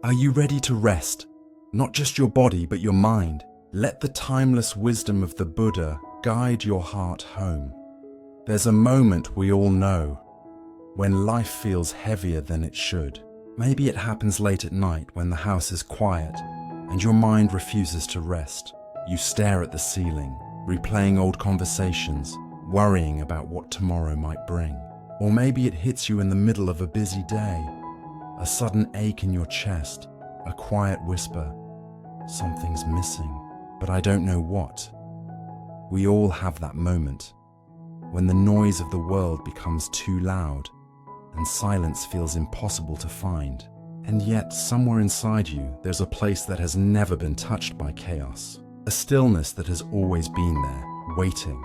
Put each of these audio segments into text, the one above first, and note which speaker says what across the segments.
Speaker 1: Are you ready to rest? Not just your body, but your mind. Let the timeless wisdom of the Buddha guide your heart home. There's a moment we all know when life feels heavier than it should. Maybe it happens late at night when the house is quiet and your mind refuses to rest. You stare at the ceiling, replaying old conversations, worrying about what tomorrow might bring. Or maybe it hits you in the middle of a busy day. A sudden ache in your chest, a quiet whisper, something's missing, but I don't know what. We all have that moment, when the noise of the world becomes too loud and silence feels impossible to find. And yet, somewhere inside you, there's a place that has never been touched by chaos, a stillness that has always been there, waiting.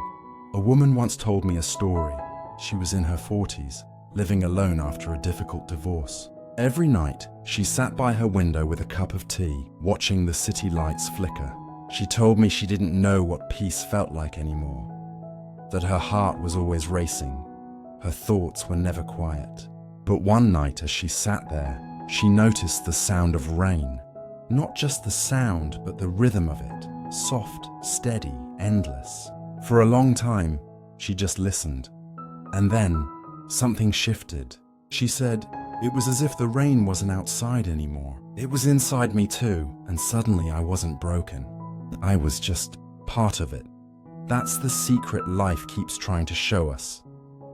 Speaker 1: A woman once told me a story. She was in her 40s, living alone after a difficult divorce. Every night, she sat by her window with a cup of tea, watching the city lights flicker. She told me she didn't know what peace felt like anymore, that her heart was always racing, her thoughts were never quiet. But one night as she sat there, she noticed the sound of rain. Not just the sound, but the rhythm of it, soft, steady, endless. For a long time, she just listened. And then, something shifted. She said, "It was as if the rain wasn't outside anymore. It was inside me too, and suddenly I wasn't broken. I was just part of it." That's the secret life keeps trying to show us.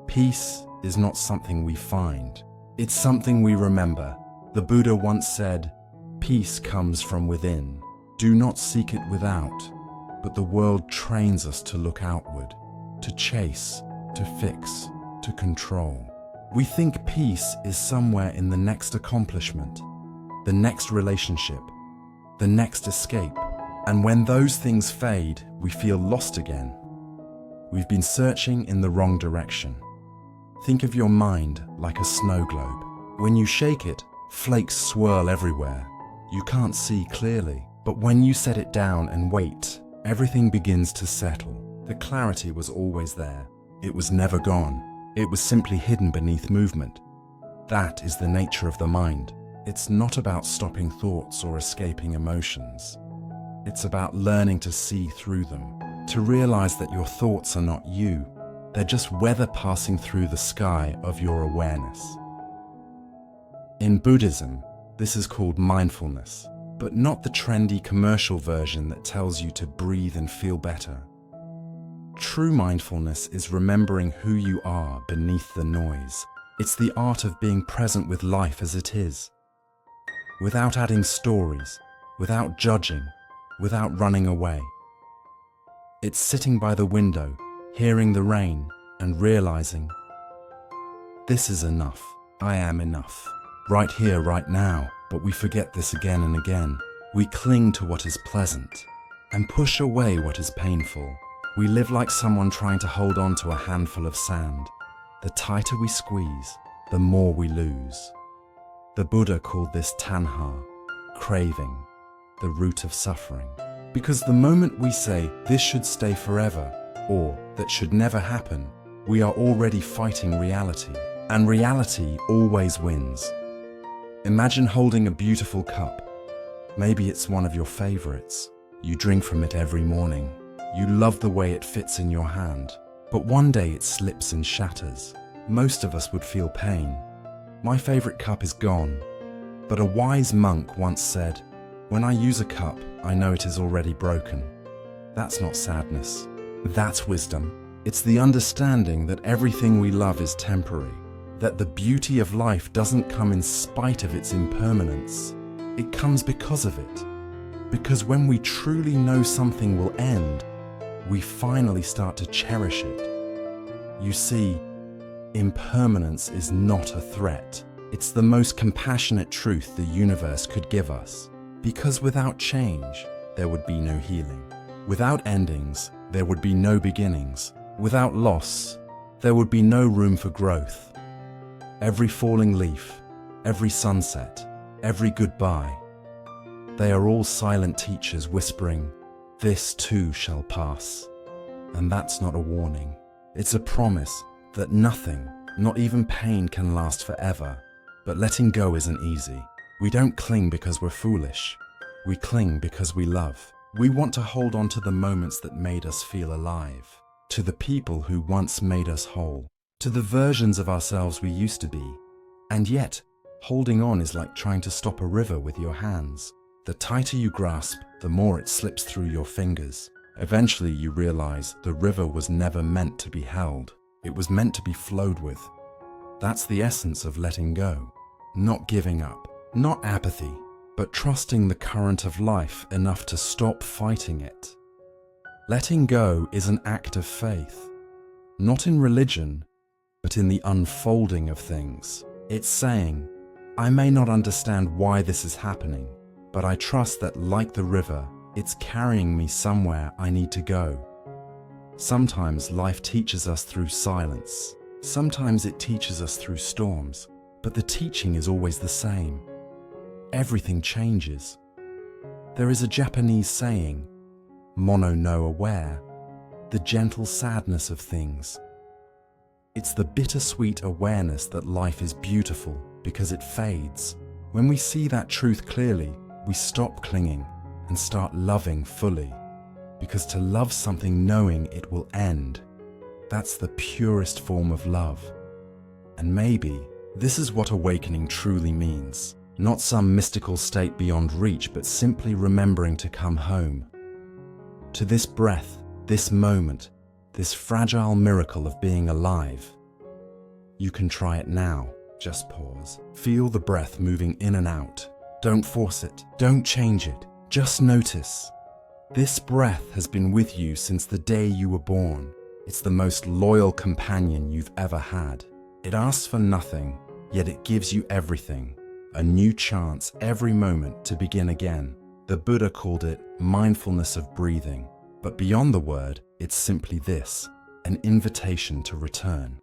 Speaker 1: Peace is not something we find. It's something we remember. The Buddha once said, "Peace comes from within. Do not seek it without." But the world trains us to look outward, to chase, to fix, to control. We think peace is somewhere in the next accomplishment, the next relationship, the next escape. And when those things fade, we feel lost again. We've been searching in the wrong direction. Think of your mind like a snow globe. When you shake it, flakes swirl everywhere. You can't see clearly. But when you set it down and wait, everything begins to settle. The clarity was always there. It was never gone. It was simply hidden beneath movement. That is the nature of the mind. It's not about stopping thoughts or escaping emotions. It's about learning to see through them, to realize that your thoughts are not you. They're just weather passing through the sky of your awareness. In Buddhism, this is called mindfulness, but not the trendy commercial version that tells you to breathe and feel better. True mindfulness is remembering who you are beneath the noise. It's the art of being present with life as it is, without adding stories, without judging, without running away. It's sitting by the window, hearing the rain, and realizing, this is enough. I am enough. Right here, right now. But we forget this again and again. We cling to what is pleasant and push away what is painful. We live like someone trying to hold on to a handful of sand. The tighter we squeeze, the more we lose. The Buddha called this tanha, craving, the root of suffering. Because the moment we say, this should stay forever, or that should never happen, we are already fighting reality. And reality always wins. Imagine holding a beautiful cup. Maybe it's one of your favorites. You drink from it every morning. You love the way it fits in your hand. But one day it slips and shatters. Most of us would feel pain. My favorite cup is gone. But a wise monk once said, "When I use a cup, I know it is already broken." That's not sadness. That's wisdom. It's the understanding that everything we love is temporary, that the beauty of life doesn't come in spite of its impermanence. It comes because of it. Because when we truly know something will end, we finally start to cherish it. You see, impermanence is not a threat. It's the most compassionate truth the universe could give us. Because without change, there would be no healing. Without endings, there would be no beginnings. Without loss, there would be no room for growth. Every falling leaf, every sunset, every goodbye, they are all silent teachers whispering, "This too shall pass." And that's not a warning. It's a promise that nothing, not even pain, can last forever. But letting go isn't easy. We don't cling because we're foolish. We cling because we love. We want to hold on to the moments that made us feel alive, to the people who once made us whole, to the versions of ourselves we used to be. And yet, holding on is like trying to stop a river with your hands. The tighter you grasp, the more it slips through your fingers. Eventually you realize the river was never meant to be held. It was meant to be flowed with. That's the essence of letting go. Not giving up, not apathy, but trusting the current of life enough to stop fighting it. Letting go is an act of faith, not in religion, but in the unfolding of things. It's saying, I may not understand why this is happening, but I trust that, like the river, it's carrying me somewhere I need to go. Sometimes life teaches us through silence. Sometimes it teaches us through storms, but the teaching is always the same. Everything changes. There is a Japanese saying, mono no aware, the gentle sadness of things. It's the bittersweet awareness that life is beautiful because it fades. When we see that truth clearly, we stop clinging and start loving fully. Because to love something knowing it will end, that's the purest form of love. And maybe this is what awakening truly means. Not some mystical state beyond reach, but simply remembering to come home. To this breath, this moment, this fragile miracle of being alive. You can try it now. Just pause. Feel the breath moving in and out. Don't force it. Don't change it. Just notice. This breath has been with you since the day you were born. It's the most loyal companion you've ever had. It asks for nothing, yet it gives you everything. A new chance every moment to begin again. The Buddha called it mindfulness of breathing. But beyond the word, it's simply this, an invitation to return.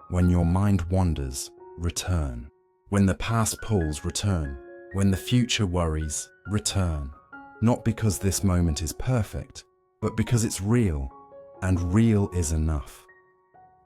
Speaker 1: When your mind wanders, return. When the past pulls, return. When the future worries, return. Not because this moment is perfect, but because it's real, and real is enough.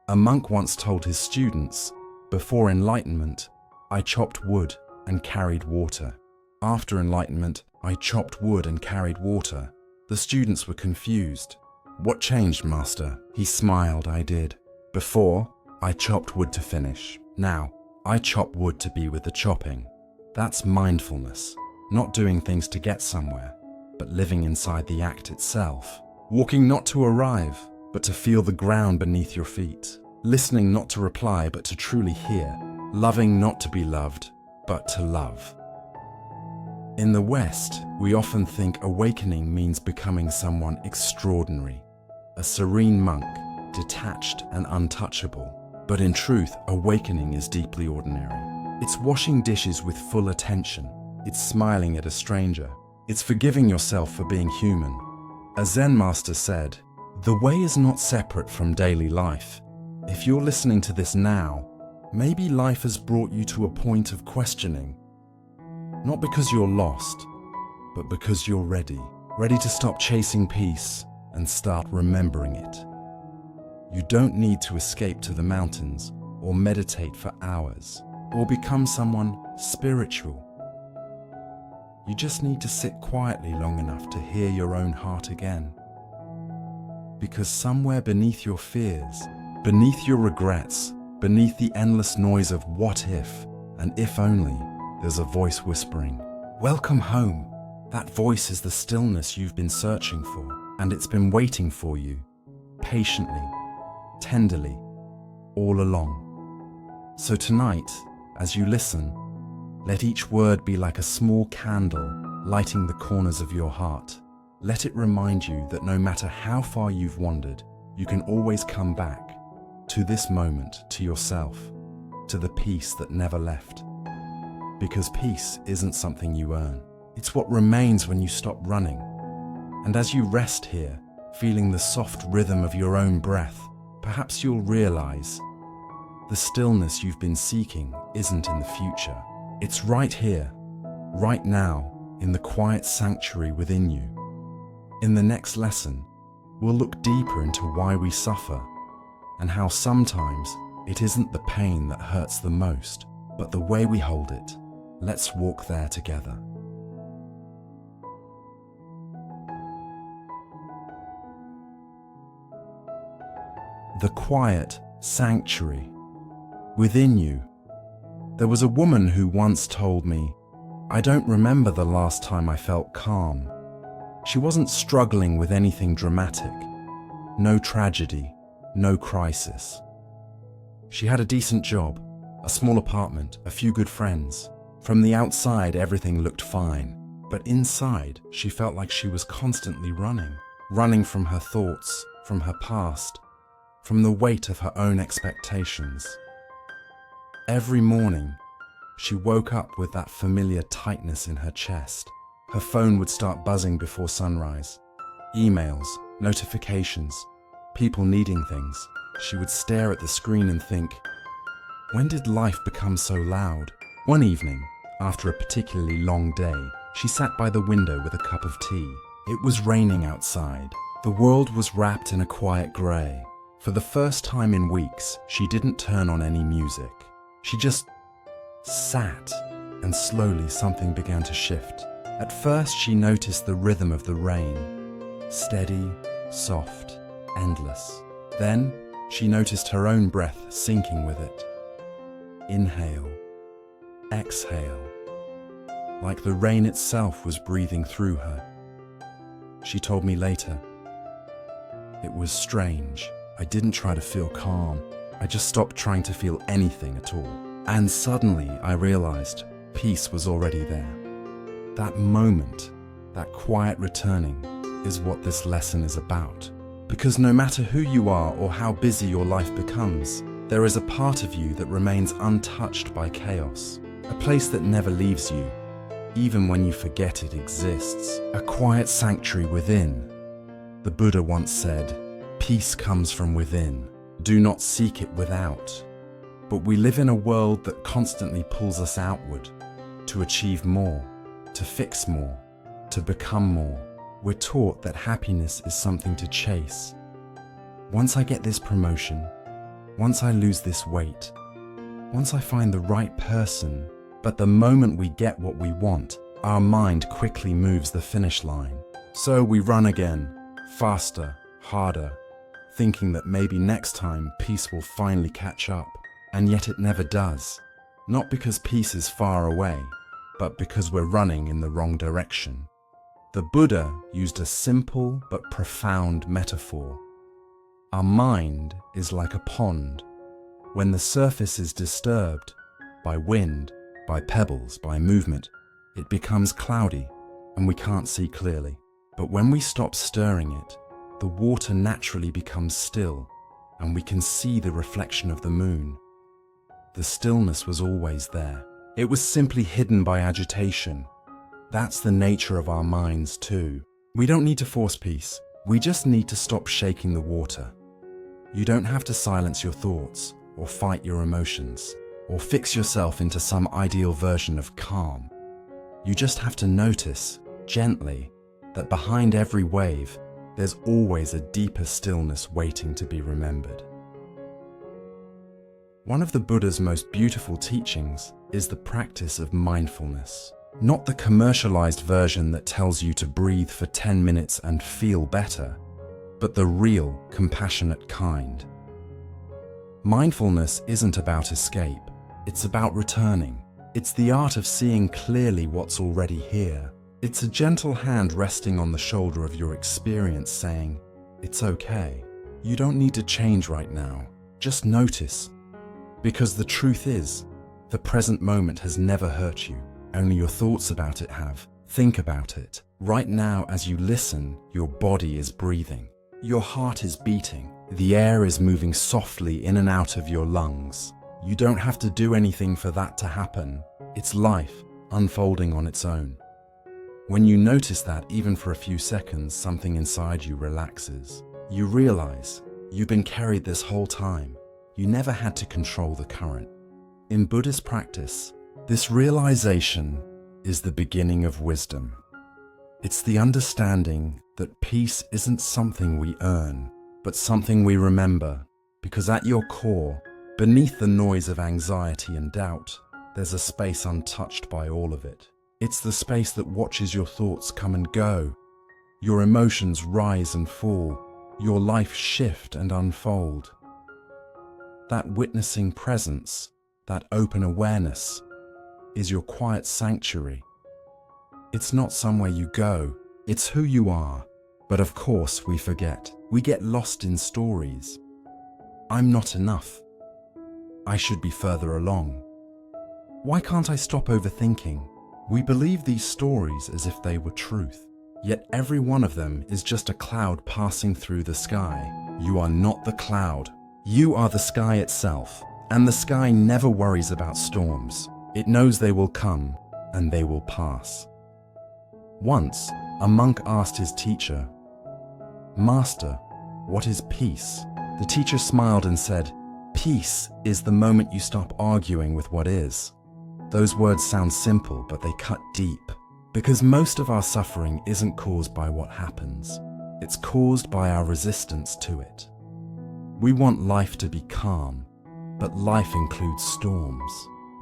Speaker 1: A monk once told his students, before enlightenment, I chopped wood and carried water. After enlightenment, I chopped wood and carried water. The students were confused. What changed, master? He smiled. I did. Before, I chopped wood to finish. Now, I chop wood to be with the chopping. That's mindfulness. Not doing things to get somewhere, but living inside the act itself. Walking not to arrive, but to feel the ground beneath your feet. Listening not to reply, but to truly hear. Loving not to be loved, but to love. In the West, we often think awakening means becoming someone extraordinary. A serene monk, detached and untouchable. But in truth, awakening is deeply ordinary. It's washing dishes with full attention. It's smiling at a stranger. It's forgiving yourself for being human. A Zen master said, the way is not separate from daily life. If you're listening to this now, maybe life has brought you to a point of questioning. Not because you're lost, but because you're ready. Ready to stop chasing peace and start remembering it. You don't need to escape to the mountains or meditate for hours or become someone spiritual. You just need to sit quietly long enough to hear your own heart again. Because somewhere beneath your fears, beneath your regrets, beneath the endless noise of what if and if only, there's a voice whispering, welcome home. That voice is the stillness you've been searching for, and it's been waiting for you, patiently, tenderly, all along. So tonight, as you listen, let each word be like a small candle lighting the corners of your heart. Let it remind you that no matter how far you've wandered, you can always come back to this moment, to yourself, to the peace that never left. Because peace isn't something you earn. It's what remains when you stop running. And as you rest here, feeling the soft rhythm of your own breath, perhaps you'll realize the stillness you've been seeking isn't in the future. It's right here, right now, in the quiet sanctuary within you. In the next lesson, we'll look deeper into why we suffer and how sometimes it isn't the pain that hurts the most, but the way we hold it, Let's walk there together. The quiet sanctuary within you. There was a woman who once told me, "I don't remember the last time I felt calm." She wasn't struggling with anything dramatic. No tragedy, no crisis. She had a decent job, a small apartment, a few good friends. From the outside, everything looked fine, but inside, she felt like she was constantly running from her thoughts, from her past, from the weight of her own expectations. Every morning, she woke up with that familiar tightness in her chest. Her phone would start buzzing before sunrise. Emails, notifications, people needing things. She would stare at the screen and think, when did life become so loud? One evening, after a particularly long day, she sat by the window with a cup of tea. It was raining outside. The world was wrapped in a quiet grey. For the first time in weeks, she didn't turn on any music. She just sat, and slowly something began to shift. At first, she noticed the rhythm of the rain, steady, soft, endless. Then, she noticed her own breath syncing with it. Inhale, exhale, like the rain itself was breathing through her. She told me later, "It was strange. I didn't try to feel calm. I just stopped trying to feel anything at all. And suddenly I realized peace was already there." That moment, that quiet returning, is what this lesson is about. Because no matter who you are or how busy your life becomes, there is a part of you that remains untouched by chaos. A place that never leaves you, even when you forget it exists. A quiet sanctuary within. The Buddha once said, "Peace comes from within. Do not seek it without." But we live in a world that constantly pulls us outward, to achieve more, to fix more, to become more. We're taught that happiness is something to chase. Once I get this promotion, once I lose this weight, once I find the right person. But the moment we get what we want, our mind quickly moves the finish line. So we run again, faster, harder, thinking that maybe next time peace will finally catch up. And yet it never does. Not because peace is far away, but because we're running in the wrong direction. The Buddha used a simple but profound metaphor. Our mind is like a pond. When the surface is disturbed by wind, by pebbles, by movement, it becomes cloudy and we can't see clearly. But when we stop stirring it, the water naturally becomes still and we can see the reflection of the moon. The stillness was always there. It was simply hidden by agitation. That's the nature of our minds too. We don't need to force peace. We just need to stop shaking the water. You don't have to silence your thoughts or fight your emotions or fix yourself into some ideal version of calm. You just have to notice, gently, that behind every wave, there's always a deeper stillness waiting to be remembered. One of the Buddha's most beautiful teachings is the practice of mindfulness. Not the commercialized version that tells you to breathe for 10 minutes and feel better, but the real, compassionate kind. Mindfulness isn't about escape, it's about returning. It's the art of seeing clearly what's already here. It's a gentle hand resting on the shoulder of your experience saying, "It's okay. You don't need to change right now. Just notice." Because the truth is, the present moment has never hurt you. Only your thoughts about it have. Think about it. Right now, as you listen, your body is breathing. Your heart is beating. The air is moving softly in and out of your lungs. You don't have to do anything for that to happen. It's life unfolding on its own. When you notice that, even for a few seconds, something inside you relaxes. You realize you've been carried this whole time. You never had to control the current. In Buddhist practice, this realization is the beginning of wisdom. It's the understanding that peace isn't something we earn, but something we remember, because at your core, beneath the noise of anxiety and doubt, there's a space untouched by all of it. It's the space that watches your thoughts come and go, your emotions rise and fall, your life shift and unfold. That witnessing presence, that open awareness, is your quiet sanctuary. It's not somewhere you go, it's who you are. But of course we forget. We get lost in stories. I'm not enough. I should be further along. Why can't I stop overthinking? We believe these stories as if they were truth. Yet every one of them is just a cloud passing through the sky. You are not the cloud. You are the sky itself. And the sky never worries about storms. It knows they will come and they will pass. Once, a monk asked his teacher, "Master, what is peace?" The teacher smiled and said, "Peace is the moment you stop arguing with what is." Those words sound simple, but they cut deep. Because most of our suffering isn't caused by what happens. It's caused by our resistance to it. We want life to be calm, but life includes storms.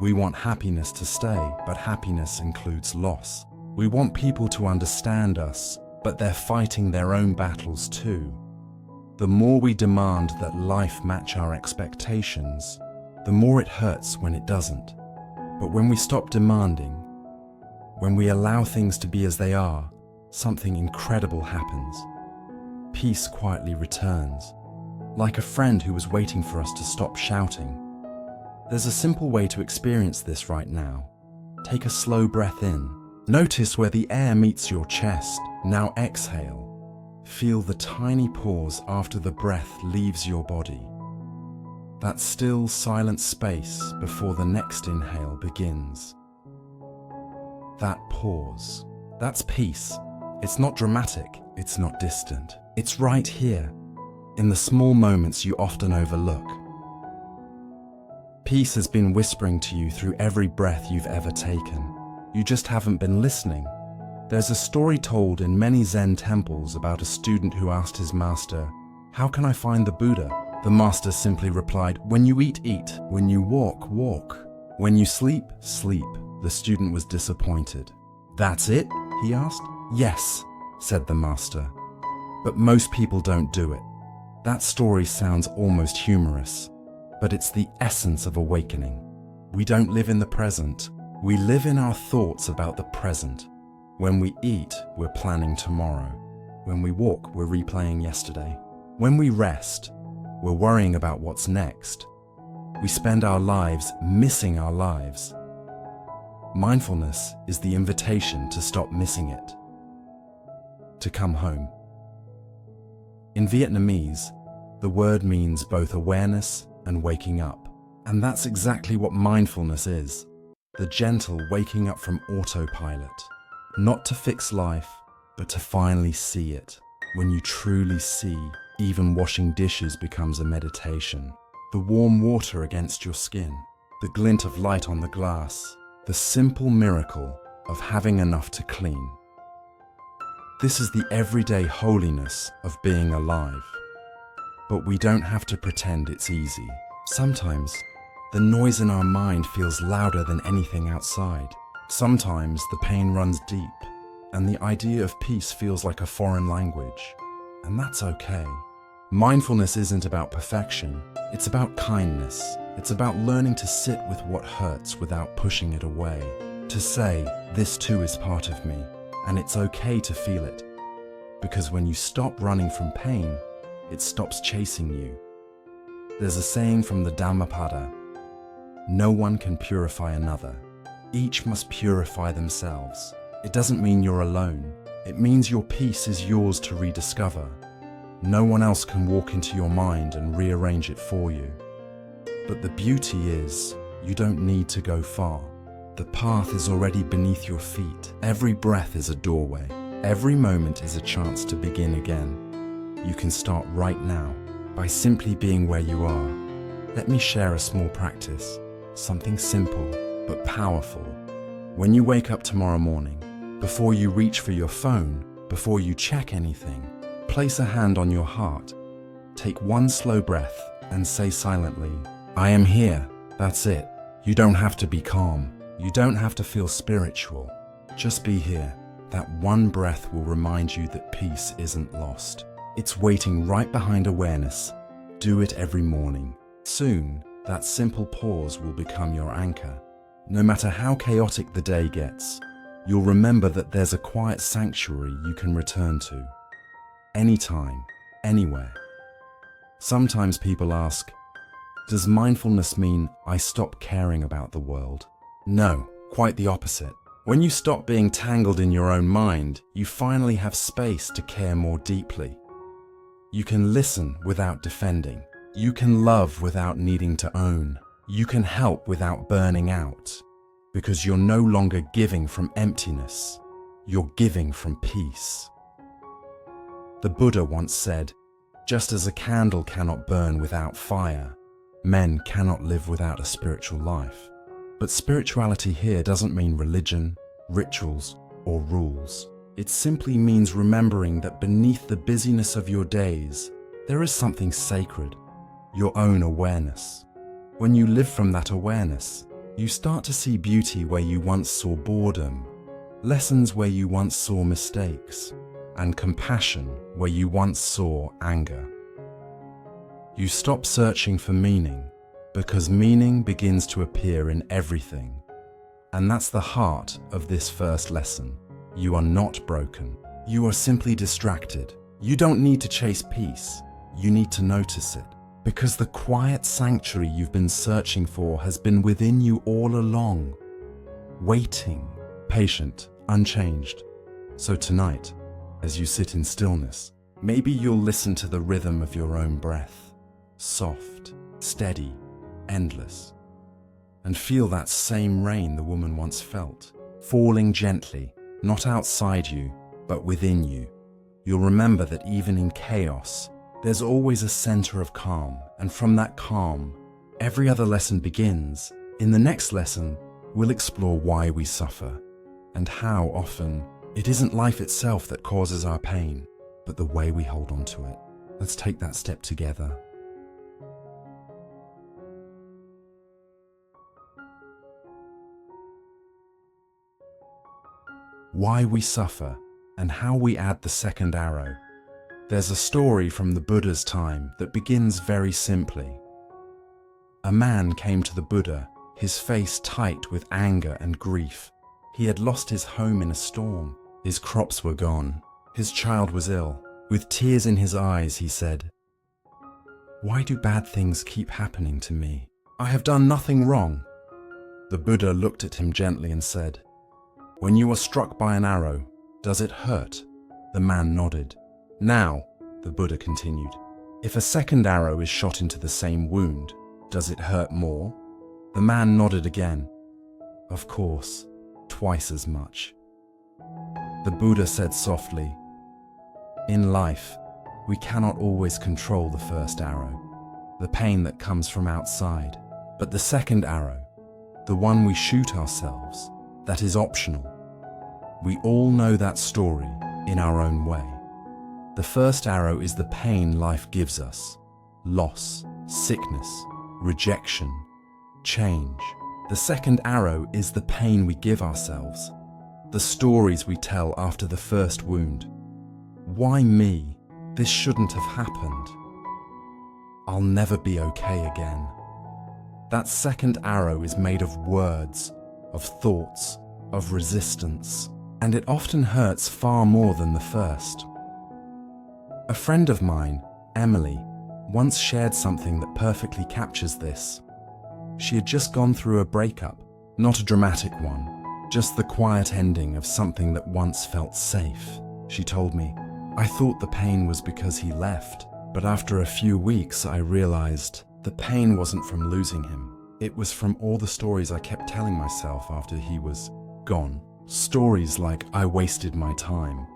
Speaker 1: We want happiness to stay, but happiness includes loss. We want people to understand us, but they're fighting their own battles too. The more we demand that life match our expectations, the more it hurts when it doesn't. But when we stop demanding, when we allow things to be as they are, something incredible happens. Peace quietly returns, like a friend who was waiting for us to stop shouting. There's a simple way to experience this right now. Take a slow breath in. Notice where the air meets your chest. Now exhale. Feel the tiny pause after the breath leaves your body. That still, silent space before the next inhale begins. That pause. That's peace. It's not dramatic. It's not distant. It's right here, in the small moments you often overlook. Peace has been whispering to you through every breath you've ever taken. You just haven't been listening. There's a story told in many Zen temples about a student who asked his master, "How can I find the Buddha?" The master simply replied, "When you eat, eat. When you walk, walk. When you sleep, sleep." The student was disappointed. "That's it?" he asked. "Yes," said the master. But most people don't do it. That story sounds almost humorous, but it's the essence of awakening. We don't live in the present. We live in our thoughts about the present. When we eat, we're planning tomorrow. When we walk, we're replaying yesterday. When we rest, we're worrying about what's next. We spend our lives missing our lives. Mindfulness is the invitation to stop missing it, to come home. In Vietnamese, the word means both awareness and waking up. And that's exactly what mindfulness is. The gentle waking up from autopilot. Not to fix life, but to finally see it. When you truly see, even washing dishes becomes a meditation. The warm water against your skin, the glint of light on the glass, the simple miracle of having enough to clean. This is the everyday holiness of being alive. But we don't have to pretend it's easy. Sometimes, the noise in our mind feels louder than anything outside. Sometimes the pain runs deep, and the idea of peace feels like a foreign language. And that's okay. Mindfulness isn't about perfection, it's about kindness. It's about learning to sit with what hurts without pushing it away. To say, this too is part of me, and it's okay to feel it. Because when you stop running from pain, it stops chasing you. There's a saying from the Dhammapada, no one can purify another. Each must purify themselves. It doesn't mean you're alone. It means your peace is yours to rediscover. No one else can walk into your mind and rearrange it for you. But the beauty is, you don't need to go far. The path is already beneath your feet. Every breath is a doorway. Every moment is a chance to begin again. You can start right now by simply being where you are. Let me share a small practice, something simple but powerful. When you wake up tomorrow morning, before you reach for your phone, before you check anything, place a hand on your heart. Take one slow breath and say silently, I am here. That's it. You don't have to be calm. You don't have to feel spiritual. Just be here. That one breath will remind you that peace isn't lost. It's waiting right behind awareness. Do it every morning. Soon, that simple pause will become your anchor. No matter how chaotic the day gets, you'll remember that there's a quiet sanctuary you can return to. Anytime, anywhere. Sometimes people ask, does mindfulness mean I stop caring about the world? No, quite the opposite. When you stop being tangled in your own mind, you finally have space to care more deeply. You can listen without defending. You can love without needing to own. You can help without burning out. Because you're no longer giving from emptiness. You're giving from peace. The Buddha once said, just as a candle cannot burn without fire, men cannot live without a spiritual life. But spirituality here doesn't mean religion, rituals, or rules. It simply means remembering that beneath the busyness of your days, there is something sacred, your own awareness. When you live from that awareness, you start to see beauty where you once saw boredom, lessons where you once saw mistakes, and compassion where you once saw anger. You stop searching for meaning, because meaning begins to appear in everything. And that's the heart of this first lesson. You are not broken. You are simply distracted. You don't need to chase peace. You need to notice it. Because the quiet sanctuary you've been searching for has been within you all along. Waiting, patient, unchanged. So tonight, as you sit in stillness, maybe you'll listen to the rhythm of your own breath. Soft, steady, endless. And feel that same rain the woman once felt, falling gently, not outside you, but within you. You'll remember that even in chaos, there's always a center of calm, and from that calm, every other lesson begins. In the next lesson, we'll explore why we suffer, and how often it isn't life itself that causes our pain, but the way we hold on to it. Let's take that step together. Why we suffer, and how we add the second arrow. There's a story from the Buddha's time that begins very simply. A man came to the Buddha, his face tight with anger and grief. He had lost his home in a storm. His crops were gone. His child was ill. With tears in his eyes, he said, "Why do bad things keep happening to me? I have done nothing wrong." The Buddha looked at him gently and said, "When you are struck by an arrow, does it hurt?" The man nodded. "Now," the Buddha continued, "if a second arrow is shot into the same wound, does it hurt more?" The man nodded again. "Of course, twice as much." The Buddha said softly, "In life, we cannot always control the first arrow, the pain that comes from outside, but the second arrow, the one we shoot ourselves, that is optional. We all know that story in our own way. The first arrow is the pain life gives us: loss, sickness, rejection, change. The second arrow is the pain we give ourselves, the stories we tell after the first wound. Why me? This shouldn't have happened. I'll never be okay again. That second arrow is made of words, of thoughts, of resistance, and it often hurts far more than the first. A friend of mine, Emily, once shared something that perfectly captures this. She had just gone through a breakup, not a dramatic one, just the quiet ending of something that once felt safe. She told me, "I thought the pain was because he left, but after a few weeks I realized the pain wasn't from losing him. It was from all the stories I kept telling myself after he was gone. Stories like I wasted my time.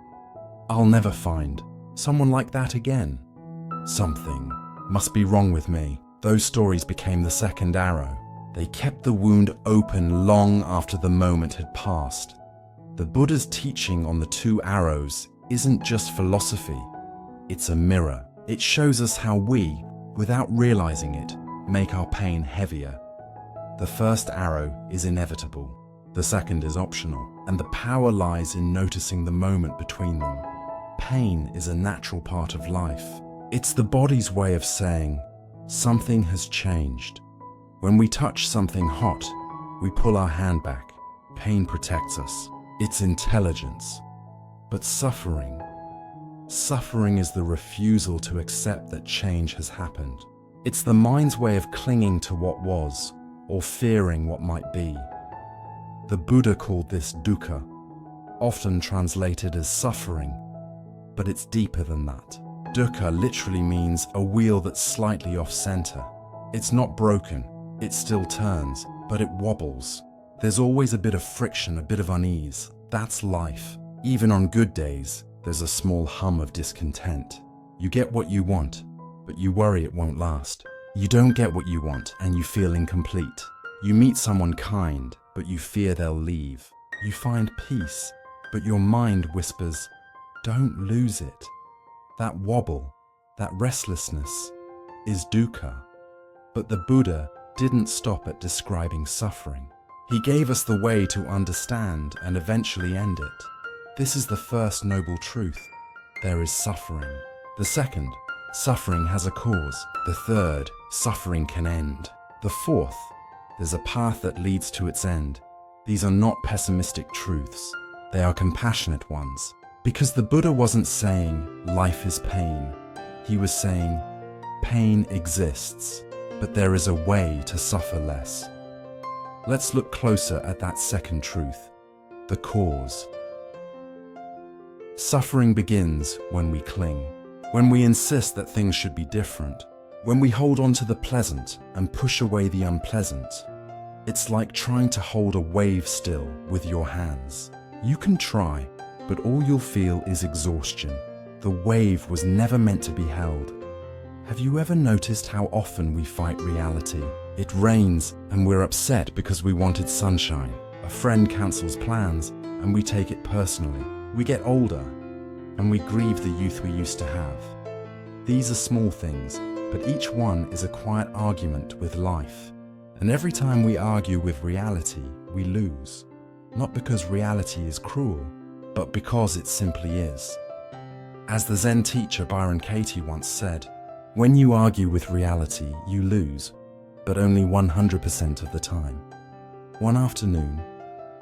Speaker 1: I'll never find someone like that again. Something must be wrong with me." Those stories became the second arrow. They kept the wound open long after the moment had passed. The Buddha's teaching on the two arrows isn't just philosophy. It's a mirror. It shows us how we, without realizing it, make our pain heavier. The first arrow is inevitable. The second is optional, and the power lies in noticing the moment between them. Pain is a natural part of life. It's the body's way of saying, something has changed. When we touch something hot, we pull our hand back. Pain protects us. It's intelligence. But suffering is the refusal to accept that change has happened. It's the mind's way of clinging to what was, or fearing what might be. The Buddha called this dukkha, often translated as suffering, but it's deeper than that. Dukkha literally means a wheel that's slightly off-center. It's not broken, it still turns, but it wobbles. There's always a bit of friction, a bit of unease. That's life. Even on good days, there's a small hum of discontent. You get what you want, but you worry it won't last. You don't get what you want, and you feel incomplete. You meet someone kind, but you fear they'll leave. You find peace, but your mind whispers, don't lose it. That wobble, that restlessness, is dukkha. But the Buddha didn't stop at describing suffering. He gave us the way to understand and eventually end it. This is the first noble truth. There is suffering. The second, suffering has a cause. The third, suffering can end. The fourth, there's a path that leads to its end. These are not pessimistic truths. They are compassionate ones. Because the Buddha wasn't saying life is pain. He was saying pain exists, but there is a way to suffer less. Let's look closer at that second truth, the cause. Suffering begins when we cling, when we insist that things should be different, when we hold on to the pleasant and push away the unpleasant. It's like trying to hold a wave still with your hands. You can try, but all you'll feel is exhaustion. The wave was never meant to be held. Have you ever noticed how often we fight reality? It rains and we're upset because we wanted sunshine. A friend cancels plans and we take it personally. We get older and we grieve the youth we used to have. These are small things, but each one is a quiet argument with life. And every time we argue with reality, we lose. Not because reality is cruel, but because it simply is. As the Zen teacher Byron Katie once said, when you argue with reality, you lose, but only 100% of the time. One afternoon,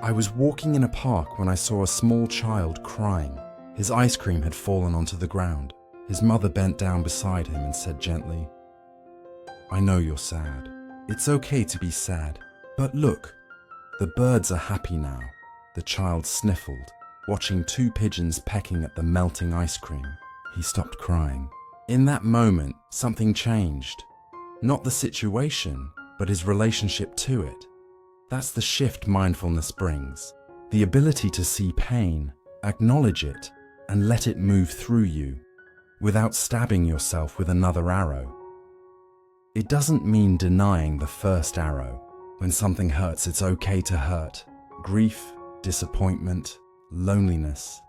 Speaker 1: I was walking in a park when I saw a small child crying. His ice cream had fallen onto the ground. His mother bent down beside him and said gently, "I know you're sad. It's okay to be sad. But look, the birds are happy now." The child sniffled, watching two pigeons pecking at the melting ice cream. He stopped crying. In that moment, something changed. Not the situation, but his relationship to it. That's the shift mindfulness brings. The ability to see pain, acknowledge it, and let it move through you, without stabbing yourself with another arrow. It doesn't mean denying the first arrow. When something hurts, it's okay to hurt. Grief, disappointment, loneliness.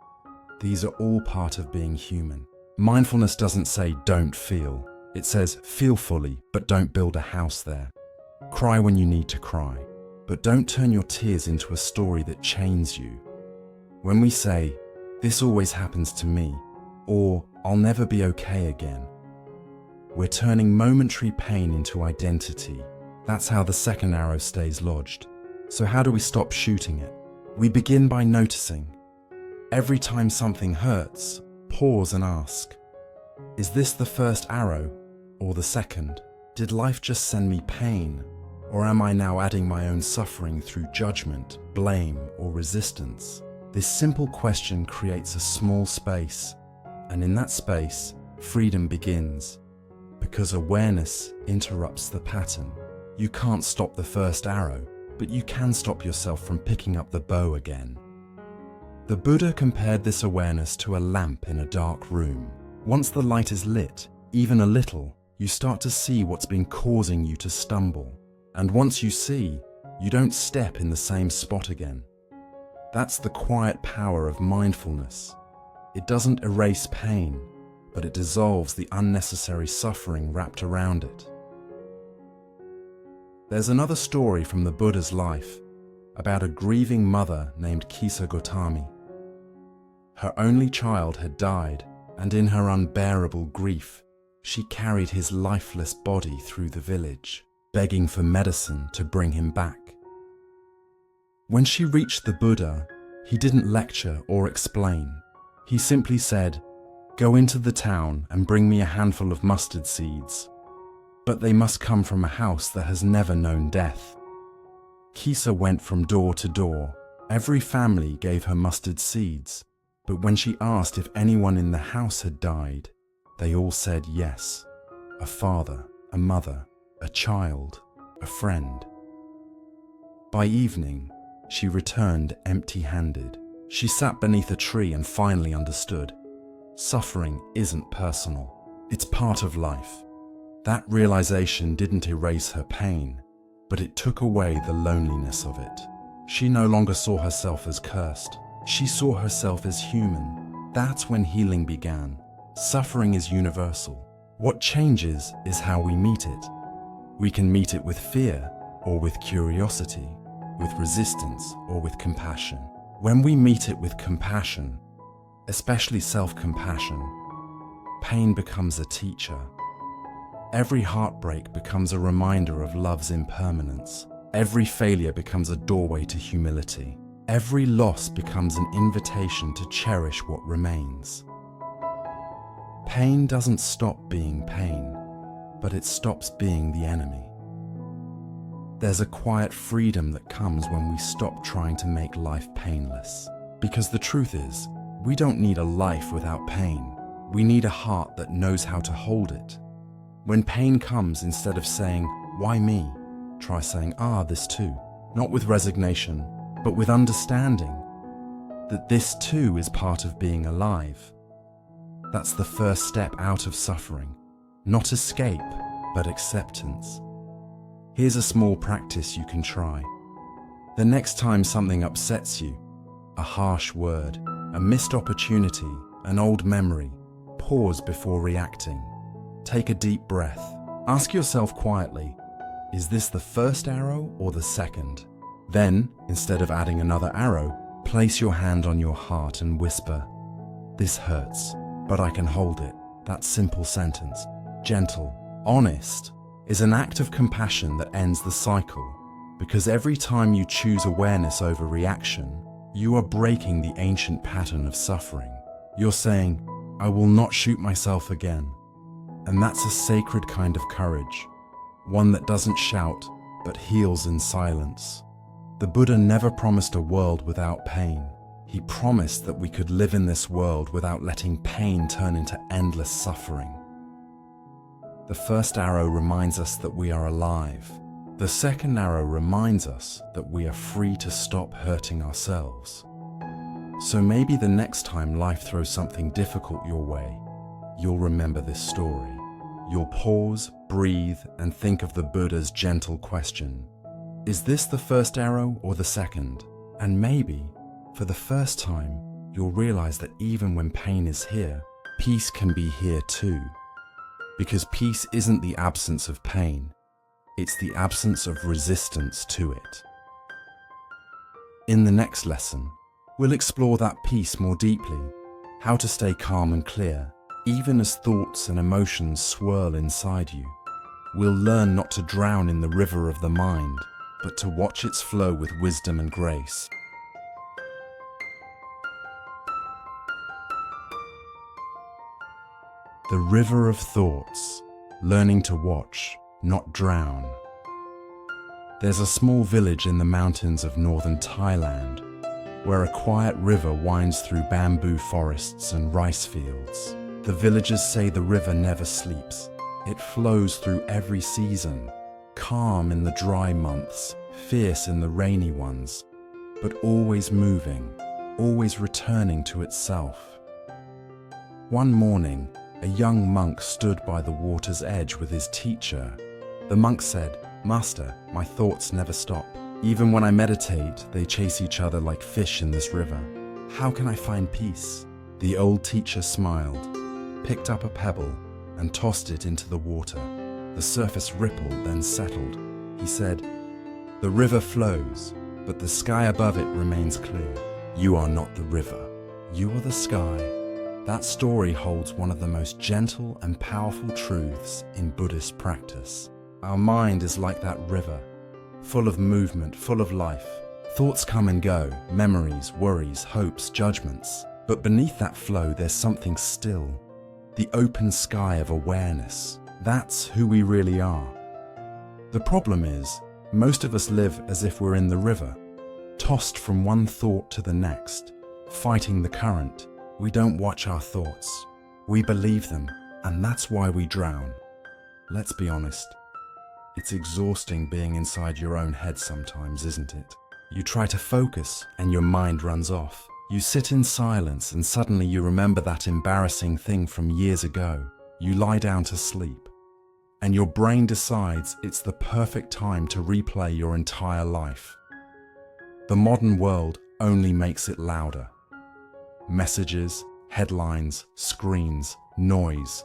Speaker 1: These are all part of being human. Mindfulness doesn't say don't feel. It says feel fully, but don't build a house there. Cry when you need to cry, but don't turn your tears into a story that chains you. When we say, this always happens to me, or I'll never be okay again, we're turning momentary pain into identity. That's how the second arrow stays lodged. So how do we stop shooting it? We begin by noticing. Every time something hurts, pause and ask, is this the first arrow or the second? Did life just send me pain? Or am I now adding my own suffering through judgment, blame, or resistance? This simple question creates a small space, and in that space, freedom begins. Because awareness interrupts the pattern. You can't stop the first arrow, but you can stop yourself from picking up the bow again. The Buddha compared this awareness to a lamp in a dark room. Once the light is lit, even a little, you start to see what's been causing you to stumble. And once you see, you don't step in the same spot again. That's the quiet power of mindfulness. It doesn't erase pain, but it dissolves the unnecessary suffering wrapped around it. There's another story from the Buddha's life about a grieving mother named Kisa Gotami. Her only child had died, and in her unbearable grief, she carried his lifeless body through the village, begging for medicine to bring him back. When she reached the Buddha, he didn't lecture or explain. He simply said, "Go into the town and bring me a handful of mustard seeds. But they must come from a house that has never known death." Kisa went from door to door. Every family gave her mustard seeds, but when she asked if anyone in the house had died, they all said yes. A father, a mother, a child, a friend. By evening, she returned empty-handed. She sat beneath a tree and finally understood. Suffering isn't personal. It's part of life. That realization didn't erase her pain, but it took away the loneliness of it. She no longer saw herself as cursed. She saw herself as human. That's when healing began. Suffering is universal. What changes is how we meet it. We can meet it with fear or with curiosity, with resistance or with compassion. When we meet it with compassion, especially self-compassion, pain becomes a teacher. Every heartbreak becomes a reminder of love's impermanence. Every failure becomes a doorway to humility. Every loss becomes an invitation to cherish what remains. Pain doesn't stop being pain, but it stops being the enemy. There's a quiet freedom that comes when we stop trying to make life painless. Because the truth is, we don't need a life without pain. We need a heart that knows how to hold it. When pain comes, instead of saying, "Why me?" try saying, "This too." Not with resignation, but with understanding that this too is part of being alive. That's the first step out of suffering. Not escape, but acceptance. Here's a small practice you can try. The next time something upsets you, a harsh word, a missed opportunity, an old memory, pause before reacting. Take a deep breath. Ask yourself quietly, is this the first arrow or the second? Then, instead of adding another arrow, place your hand on your heart and whisper, "This hurts, but I can hold it." That simple sentence, gentle, honest, is an act of compassion that ends the cycle, because every time you choose awareness over reaction, you are breaking the ancient pattern of suffering. You're saying, "I will not shoot myself again." And that's a sacred kind of courage, one that doesn't shout, but heals in silence. The Buddha never promised a world without pain. He promised that we could live in this world without letting pain turn into endless suffering. The first arrow reminds us that we are alive. The second arrow reminds us that we are free to stop hurting ourselves. So maybe the next time life throws something difficult your way, you'll remember this story. You'll pause, breathe, and think of the Buddha's gentle question. Is this the first arrow or the second? And maybe, for the first time, you'll realize that even when pain is here, peace can be here too. Because peace isn't the absence of pain, it's the absence of resistance to it. In the next lesson, we'll explore that peace more deeply, how to stay calm and clear, even as thoughts and emotions swirl inside you. We'll learn not to drown in the river of the mind, but to watch its flow with wisdom and grace. The river of thoughts, learning to watch, not drown. There's a small village in the mountains of northern Thailand, where a quiet river winds through bamboo forests and rice fields. The villagers say the river never sleeps. It flows through every season, calm in the dry months, fierce in the rainy ones, but always moving, always returning to itself. One morning, a young monk stood by the water's edge with his teacher. The monk said, "Master, my thoughts never stop. Even when I meditate, they chase each other like fish in this river. How can I find peace?" The old teacher smiled, picked up a pebble, and tossed it into the water. The surface rippled, then settled. He said, "The river flows, but the sky above it remains clear. You are not the river, you are the sky." That story holds one of the most gentle and powerful truths in Buddhist practice. Our mind is like that river, full of movement, full of life. Thoughts come and go, memories, worries, hopes, judgments. But beneath that flow, there's something still. The open sky of awareness. That's who we really are. The problem is, most of us live as if we're in the river, tossed from one thought to the next, fighting the current. We don't watch our thoughts. We believe them, and that's why we drown. Let's be honest. It's exhausting being inside your own head sometimes, isn't it? You try to focus, and your mind runs off. You sit in silence, and suddenly you remember that embarrassing thing from years ago. You lie down to sleep, and your brain decides it's the perfect time to replay your entire life. The modern world only makes it louder. Messages, headlines, screens, noise,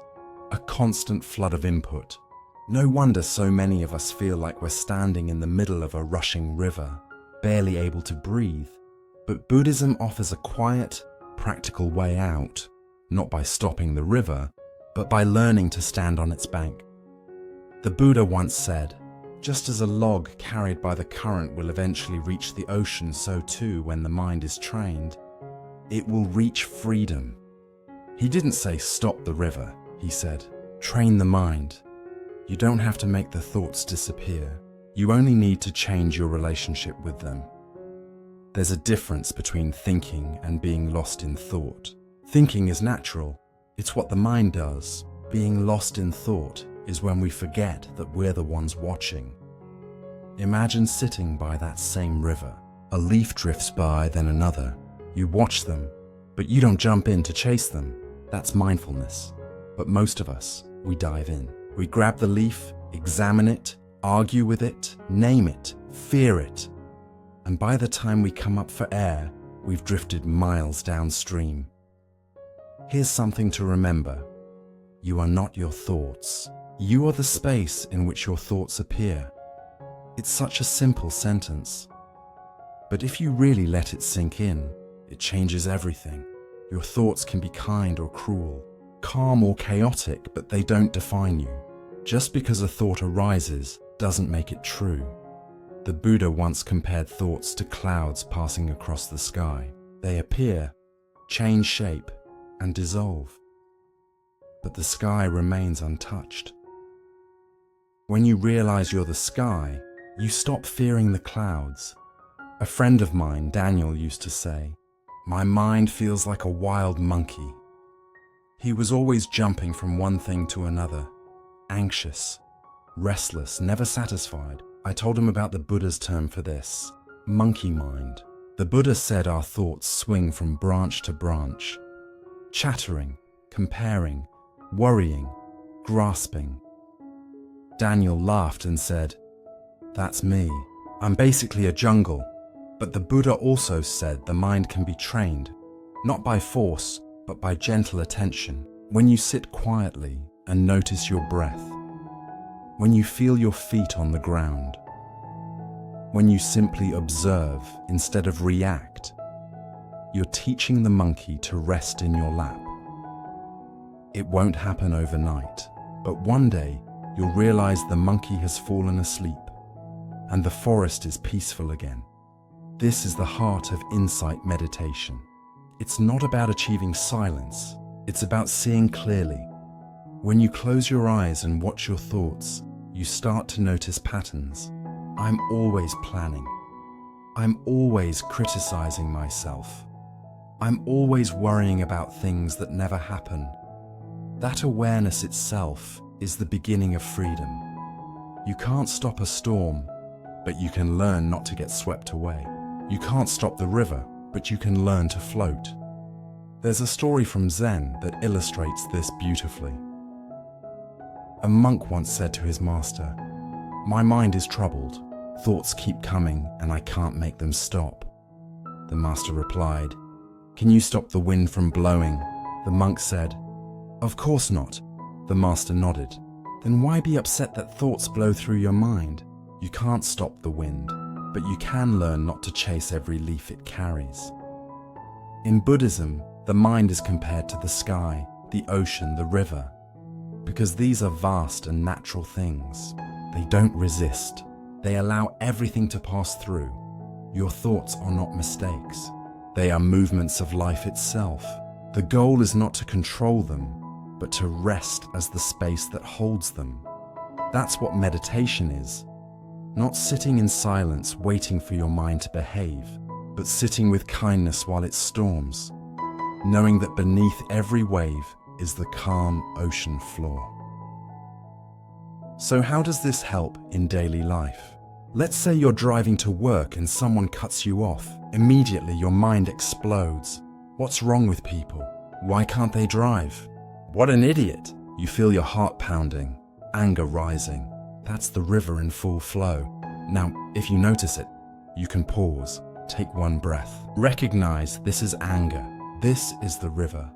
Speaker 1: a constant flood of input. No wonder so many of us feel like we're standing in the middle of a rushing river, barely able to breathe. But Buddhism offers a quiet, practical way out, not by stopping the river, but by learning to stand on its bank. The Buddha once said, "Just as a log carried by the current will eventually reach the ocean, so too, when the mind is trained, it will reach freedom." He didn't say stop the river, he said, train the mind. You don't have to make the thoughts disappear. You only need to change your relationship with them. There's a difference between thinking and being lost in thought. Thinking is natural. It's what the mind does. Being lost in thought is when we forget that we're the ones watching. Imagine sitting by that same river. A leaf drifts by, then another. You watch them, but you don't jump in to chase them. That's mindfulness. But most of us, we dive in. We grab the leaf, examine it, argue with it, name it, fear it. And by the time we come up for air, we've drifted miles downstream. Here's something to remember. You are not your thoughts. You are the space in which your thoughts appear. It's such a simple sentence. But if you really let it sink in, it changes everything. Your thoughts can be kind or cruel, calm or chaotic, but they don't define you. Just because a thought arises doesn't make it true. The Buddha once compared thoughts to clouds passing across the sky. They appear, change shape, and dissolve. But the sky remains untouched. When you realize you're the sky, you stop fearing the clouds. A friend of mine, Daniel, used to say, "My mind feels like a wild monkey." He was always jumping from one thing to another, anxious, restless, never satisfied. I told him about the Buddha's term for this, monkey mind. The Buddha said our thoughts swing from branch to branch, chattering, comparing, worrying, grasping. Daniel laughed and said, "That's me. I'm basically a jungle." But the Buddha also said the mind can be trained, not by force, but by gentle attention. When you sit quietly and notice your breath, when you feel your feet on the ground, when you simply observe instead of react, you're teaching the monkey to rest in your lap. It won't happen overnight, but one day you'll realize the monkey has fallen asleep and the forest is peaceful again. This is the heart of insight meditation. It's not about achieving silence, it's about seeing clearly. When you close your eyes and watch your thoughts, you start to notice patterns. I'm always planning. I'm always criticizing myself. I'm always worrying about things that never happen. That awareness itself is the beginning of freedom. You can't stop a storm, but you can learn not to get swept away. You can't stop the river, but you can learn to float. There's a story from Zen that illustrates this beautifully. A monk once said to his master, "My mind is troubled. Thoughts keep coming and I can't make them stop." The master replied, "Can you stop the wind from blowing?" The monk said, "Of course not." The master nodded. "Then why be upset that thoughts blow through your mind? You You can't stop the wind, but you can learn not to chase every leaf it carries. In Buddhism, the mind is compared to the sky, the ocean, the river, because these are vast and natural things. They don't resist. They allow everything to pass through. Your thoughts are not mistakes. They are movements of life itself. The goal is not to control them, but to rest as the space that holds them. That's what meditation is. Not sitting in silence waiting for your mind to behave, but sitting with kindness while it storms, knowing that beneath every wave is the calm ocean floor. So how does this help in daily life? Let's say you're driving to work and someone cuts you off. Immediately your mind explodes. What's wrong with people? Why can't they drive? What an idiot! You feel your heart pounding, anger rising. That's the river in full flow. Now, if you notice it, you can pause, take one breath. Recognize this is anger. This is the river.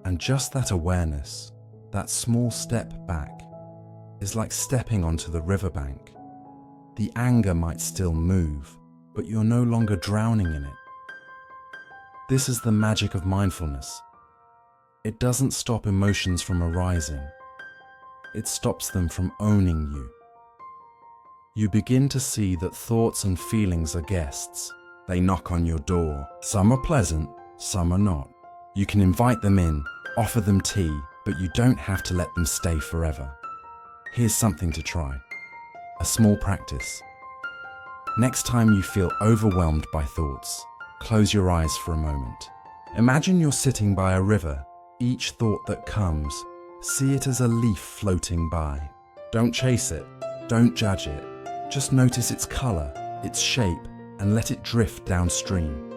Speaker 1: And just that awareness, that small step back, is like stepping onto the riverbank. The anger might still move, but you're no longer drowning in it. This is the magic of mindfulness. It doesn't stop emotions from arising. It stops them from owning you. You begin to see that thoughts and feelings are guests. They knock on your door. Some are pleasant, some are not. You can invite them in, offer them tea, but you don't have to let them stay forever. Here's something to try. A small practice. Next time you feel overwhelmed by thoughts, close your eyes for a moment. Imagine you're sitting by a river. Each thought that comes, see it as a leaf floating by. Don't chase it, don't judge it. Just notice its color, its shape, and let it drift downstream.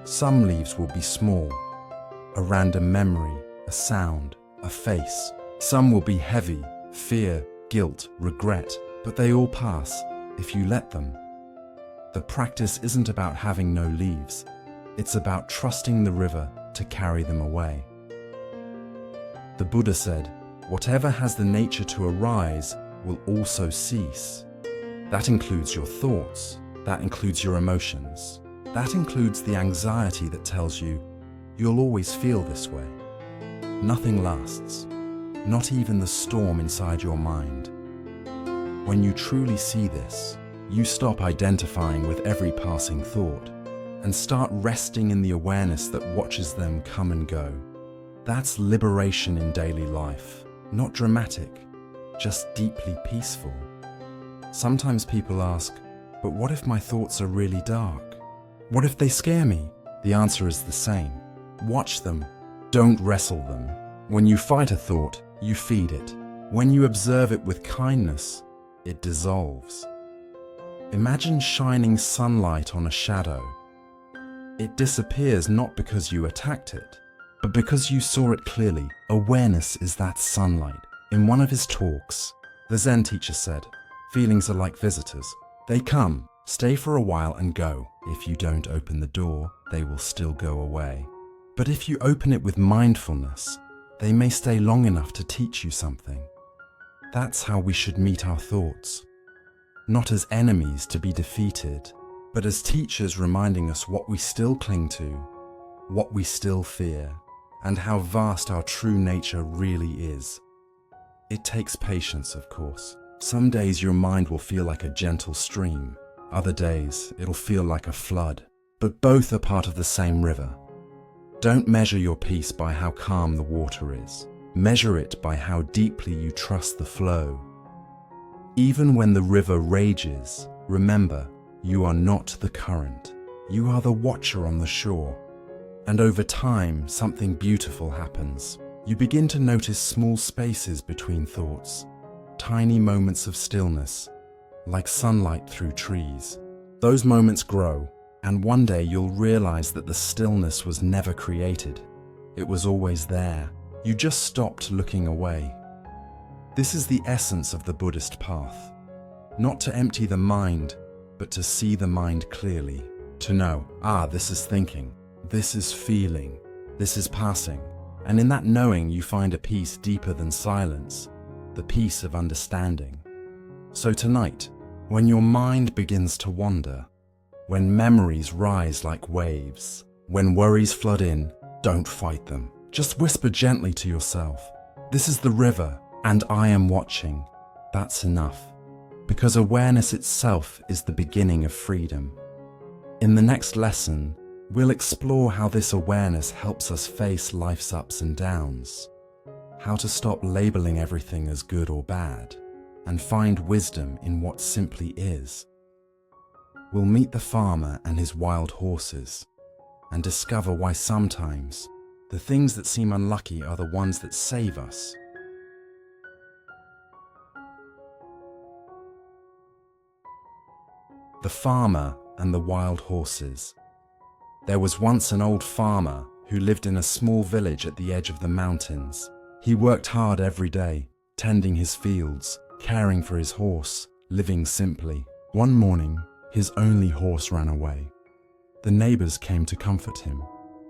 Speaker 1: Some leaves will be small, a random memory, a sound, a face. Some will be heavy, fear, guilt, regret, but they all pass if you let them. The practice isn't about having no leaves. It's about trusting the river to carry them away. The Buddha said, whatever has the nature to arise will also cease. That includes your thoughts. That includes your emotions. That includes the anxiety that tells you you'll always feel this way. Nothing lasts, not even the storm inside your mind. When you truly see this, you stop identifying with every passing thought and start resting in the awareness that watches them come and go. That's liberation in daily life, not dramatic, just deeply peaceful. Sometimes people ask, but what if my thoughts are really dark? What if they scare me? The answer is the same. Watch them, don't wrestle them. When you fight a thought, you feed it. When you observe it with kindness, it dissolves. Imagine shining sunlight on a shadow. It disappears not because you attacked it, but because you saw it clearly. Awareness is that sunlight. In one of his talks, the Zen teacher said, feelings are like visitors. They come, stay for a while and go. If you don't open the door, they will still go away. But if you open it with mindfulness, they may stay long enough to teach you something. That's how we should meet our thoughts. Not as enemies to be defeated, but as teachers reminding us what we still cling to, what we still fear, and how vast our true nature really is. It takes patience, of course. Some days your mind will feel like a gentle stream. Other days, it'll feel like a flood. But both are part of the same river. Don't measure your peace by how calm the water is. Measure it by how deeply you trust the flow. Even when the river rages, remember, you are not the current. You are the watcher on the shore. And over time, something beautiful happens. You begin to notice small spaces between thoughts, tiny moments of stillness, like sunlight through trees. Those moments grow, and one day you'll realize that the stillness was never created. It was always there. You just stopped looking away. This is the essence of the Buddhist path. Not to empty the mind, but to see the mind clearly. To know, this is thinking, this is feeling, this is passing. And in that knowing you find a peace deeper than silence, the peace of understanding. So tonight, When your mind begins to wander, when memories rise like waves, when worries flood in, don't fight them. Just whisper gently to yourself, "This is the river, and I am watching." That's enough, because awareness itself is the beginning of freedom. In the next lesson, we'll explore how this awareness helps us face life's ups and downs, how to stop labeling everything as good or bad, and find wisdom in what simply is. We'll meet the farmer and his wild horses, and discover why sometimes the things that seem unlucky are the ones that save us. The farmer and the wild horses. There was once an old farmer who lived in a small village at the edge of the mountains. He worked hard every day, tending his fields, caring for his horse, living simply. One morning, his only horse ran away. The neighbors came to comfort him.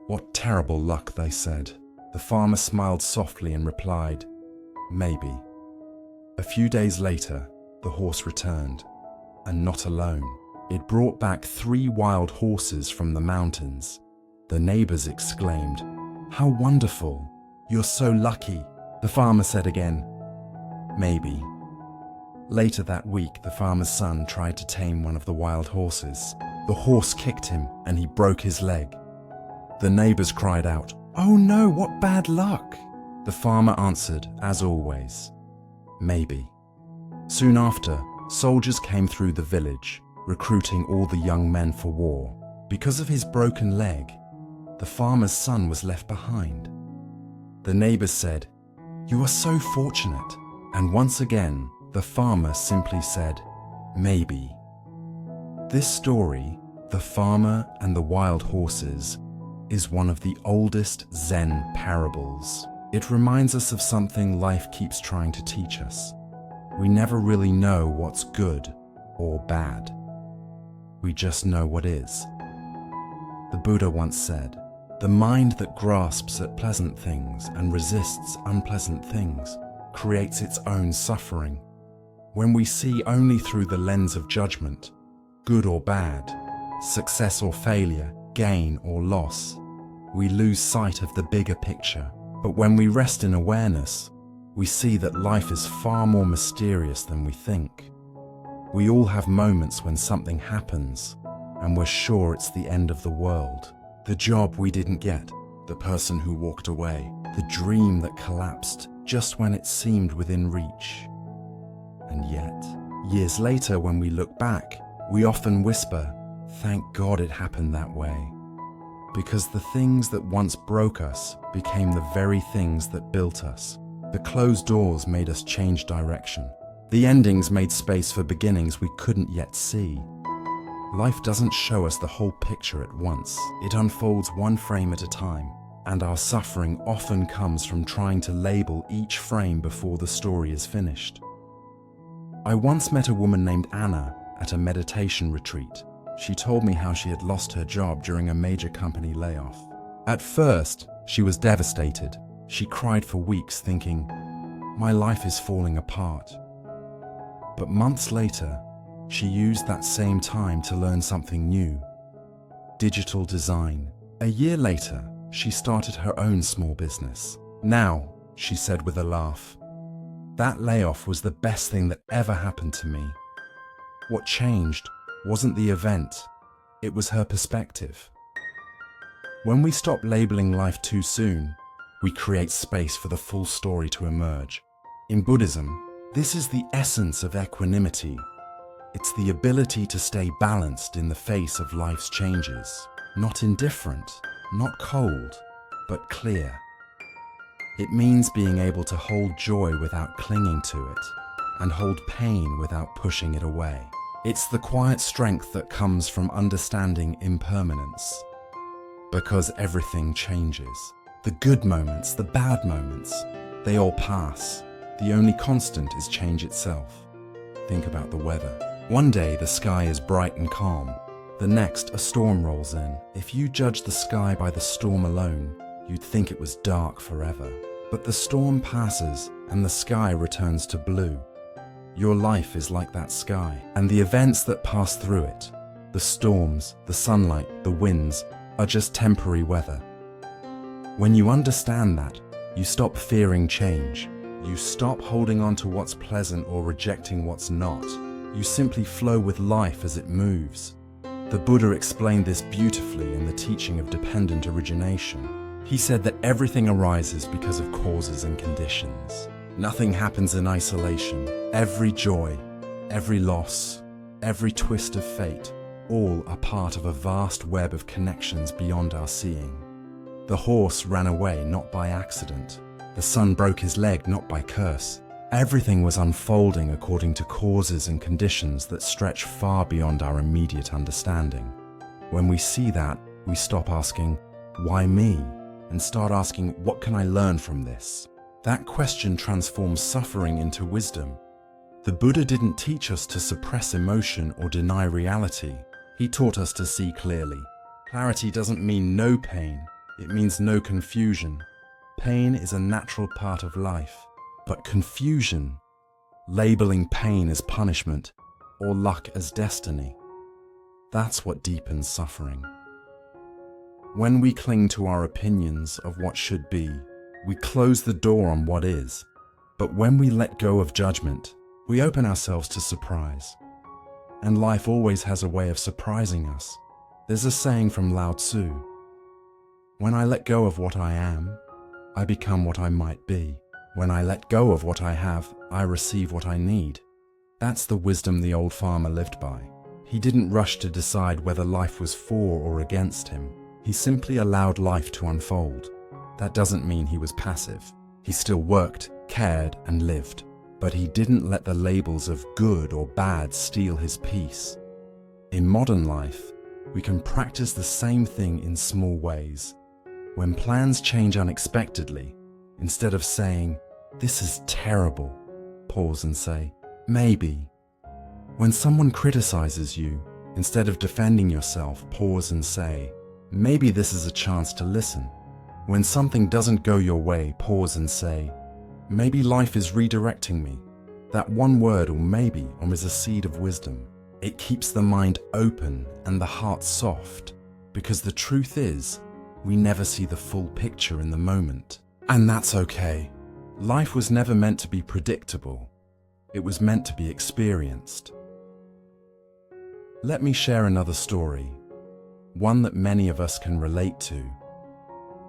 Speaker 1: "What terrible luck," they said. The farmer smiled softly and replied, "Maybe." A few days later, the horse returned, and not alone. It brought back 3 wild horses from the mountains. The neighbors exclaimed, "How wonderful! You're so lucky." The farmer said again, "Maybe." Later that week, the farmer's son tried to tame one of the wild horses. The horse kicked him and he broke his leg. The neighbors cried out, "Oh no, what bad luck!" The farmer answered, as always, "Maybe." Soon after, soldiers came through the village, recruiting all the young men for war. Because of his broken leg, the farmer's son was left behind. The neighbors said, "You are so fortunate." And once again, the farmer simply said, "Maybe." This story, The Farmer and the Wild Horses, is one of the oldest Zen parables. It reminds us of something life keeps trying to teach us. We never really know what's good or bad. We just know what is. The Buddha once said, "The mind that grasps at pleasant things and resists unpleasant things creates its own suffering." When we see only through the lens of judgment, good or bad, success or failure, gain or loss, we lose sight of the bigger picture. But when we rest in awareness, we see that life is far more mysterious than we think. We all have moments when something happens and we're sure it's the end of the world. The job we didn't get, the person who walked away, the dream that collapsed just when it seemed within reach. And yet, years later when we look back, we often whisper, "Thank God it happened that way." Because the things that once broke us became the very things that built us. The closed doors made us change direction. The endings made space for beginnings we couldn't yet see. Life doesn't show us the whole picture at once. It unfolds one frame at a time, and our suffering often comes from trying to label each frame before the story is finished. I once met a woman named Anna at a meditation retreat. She told me how she had lost her job during a major company layoff. At first, she was devastated. She cried for weeks thinking, "My life is falling apart." But months later, she used that same time to learn something new: digital design. A year later, she started her own small business. "Now," she said with a laugh, "that layoff was the best thing that ever happened to me." What changed wasn't the event, it was her perspective. When we stop labeling life too soon, we create space for the full story to emerge. In Buddhism, this is the essence of equanimity. It's the ability to stay balanced in the face of life's changes. Not indifferent, not cold, but clear. It means being able to hold joy without clinging to it, and hold pain without pushing it away. It's the quiet strength that comes from understanding impermanence. Because everything changes. The good moments, the bad moments, they all pass. The only constant is change itself. Think about the weather. One day the sky is bright and calm. The next, a storm rolls in. If you judge the sky by the storm alone, you'd think it was dark forever. But the storm passes and the sky returns to blue. Your life is like that sky, and the events that pass through it, the storms, the sunlight, the winds, are just temporary weather. When you understand that, you stop fearing change. You stop holding on to what's pleasant or rejecting what's not. You simply flow with life as it moves. The Buddha explained this beautifully in the teaching of dependent origination. He said that everything arises because of causes and conditions. Nothing happens in isolation. Every joy, every loss, every twist of fate, all are part of a vast web of connections beyond our seeing. The horse ran away not by accident. The son broke his leg not by curse. Everything was unfolding according to causes and conditions that stretch far beyond our immediate understanding. When we see that, we stop asking, "Why me?" and start asking, "What can I learn from this?" That question transforms suffering into wisdom. The Buddha didn't teach us to suppress emotion or deny reality. He taught us to see clearly. Clarity doesn't mean no pain, it means no confusion. Pain is a natural part of life, but confusion, labeling pain as punishment or luck as destiny, that's what deepens suffering. When we cling to our opinions of what should be, we close the door on what is. But when we let go of judgment, we open ourselves to surprise. And life always has a way of surprising us. There's a saying from Lao Tzu, "When I let go of what I am, I become what I might be. When I let go of what I have, I receive what I need." That's the wisdom the old farmer lived by. He didn't rush to decide whether life was for or against him. He simply allowed life to unfold. That doesn't mean he was passive. He still worked, cared, and lived. But he didn't let the labels of good or bad steal his peace. In modern life, we can practice the same thing in small ways. When plans change unexpectedly, instead of saying, "This is terrible," pause and say, "Maybe." When someone criticizes you, instead of defending yourself, pause and say, "Maybe this is a chance to listen." When something doesn't go your way, pause and say, "Maybe life is redirecting me." That one word, or maybe, is a seed of wisdom. It keeps the mind open and the heart soft, because the truth is, we never see the full picture in the moment. And that's okay. Life was never meant to be predictable. It was meant to be experienced. Let me share another story, one that many of us can relate to.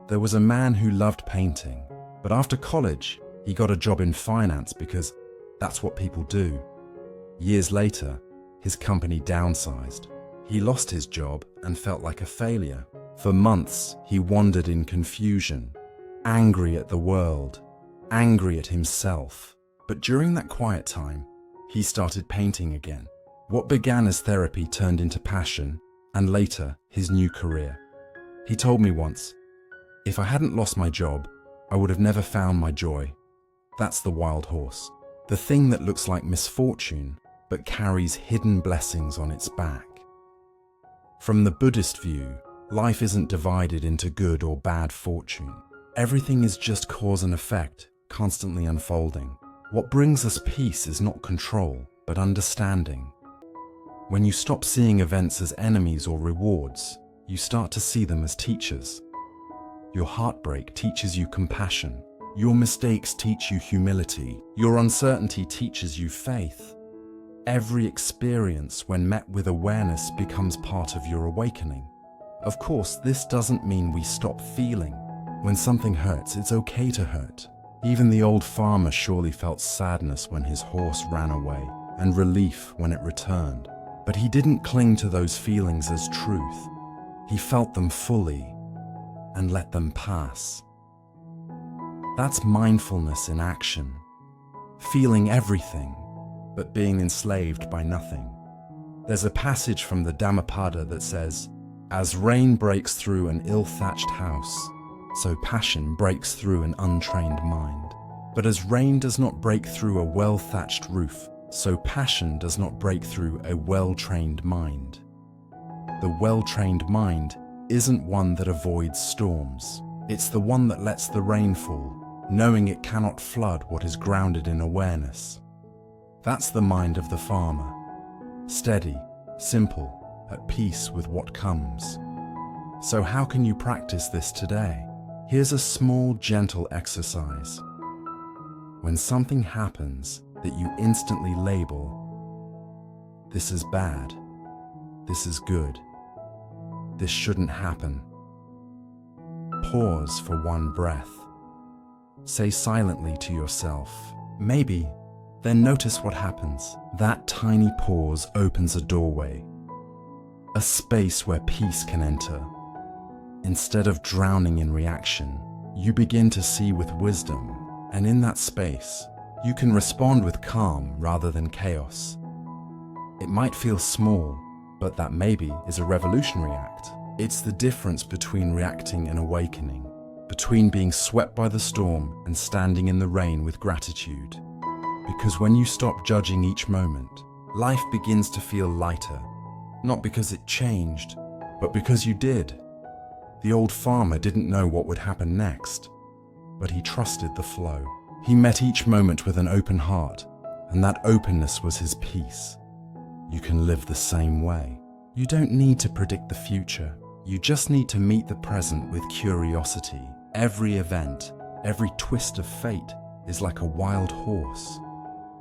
Speaker 1: There was a man who loved painting, but after college, he got a job in finance because that's what people do. Years later, his company downsized. He lost his job and felt like a failure. For months, he wandered in confusion, angry at the world, angry at himself. But during that quiet time, he started painting again. What began as therapy turned into passion, and later, his new career. He told me once, "If I hadn't lost my job, I would have never found my joy." That's the wild horse. The thing that looks like misfortune, but carries hidden blessings on its back. From the Buddhist view, life isn't divided into good or bad fortune. Everything is just cause and effect, constantly unfolding. What brings us peace is not control, but understanding. When you stop seeing events as enemies or rewards, you start to see them as teachers. Your heartbreak teaches you compassion. Your mistakes teach you humility. Your uncertainty teaches you faith. Every experience, when met with awareness, becomes part of your awakening. Of course, this doesn't mean we stop feeling. When something hurts, it's okay to hurt. Even the old farmer surely felt sadness when his horse ran away, and relief when it returned. But he didn't cling to those feelings as truth. He felt them fully and let them pass. That's mindfulness in action. Feeling everything, but being enslaved by nothing. There's a passage from the Dhammapada that says, "As rain breaks through an ill-thatched house, so passion breaks through an untrained mind. But as rain does not break through a well-thatched roof, so passion does not break through a well-trained mind." The well-trained mind isn't one that avoids storms. It's the one that lets the rain fall, knowing it cannot flood what is grounded in awareness. That's the mind of the farmer. Steady, simple, at peace with what comes. So how can you practice this today? Here's a small, gentle exercise. When something happens that you instantly label, this is bad, this is good, this shouldn't happen. Pause for one breath. Say silently to yourself, maybe, then notice what happens. That tiny pause opens a doorway, a space where peace can enter. Instead of drowning in reaction, you begin to see with wisdom, and in that space, you can respond with calm rather than chaos. It might feel small, but that maybe is a revolutionary act. It's the difference between reacting and awakening, between being swept by the storm and standing in the rain with gratitude. Because when you stop judging each moment, life begins to feel lighter, not because it changed, but because you did. The old farmer didn't know what would happen next, but he trusted the flow. He met each moment with an open heart, and that openness was his peace. You can live the same way. You don't need to predict the future. You just need to meet the present with curiosity. Every event, every twist of fate is like a wild horse.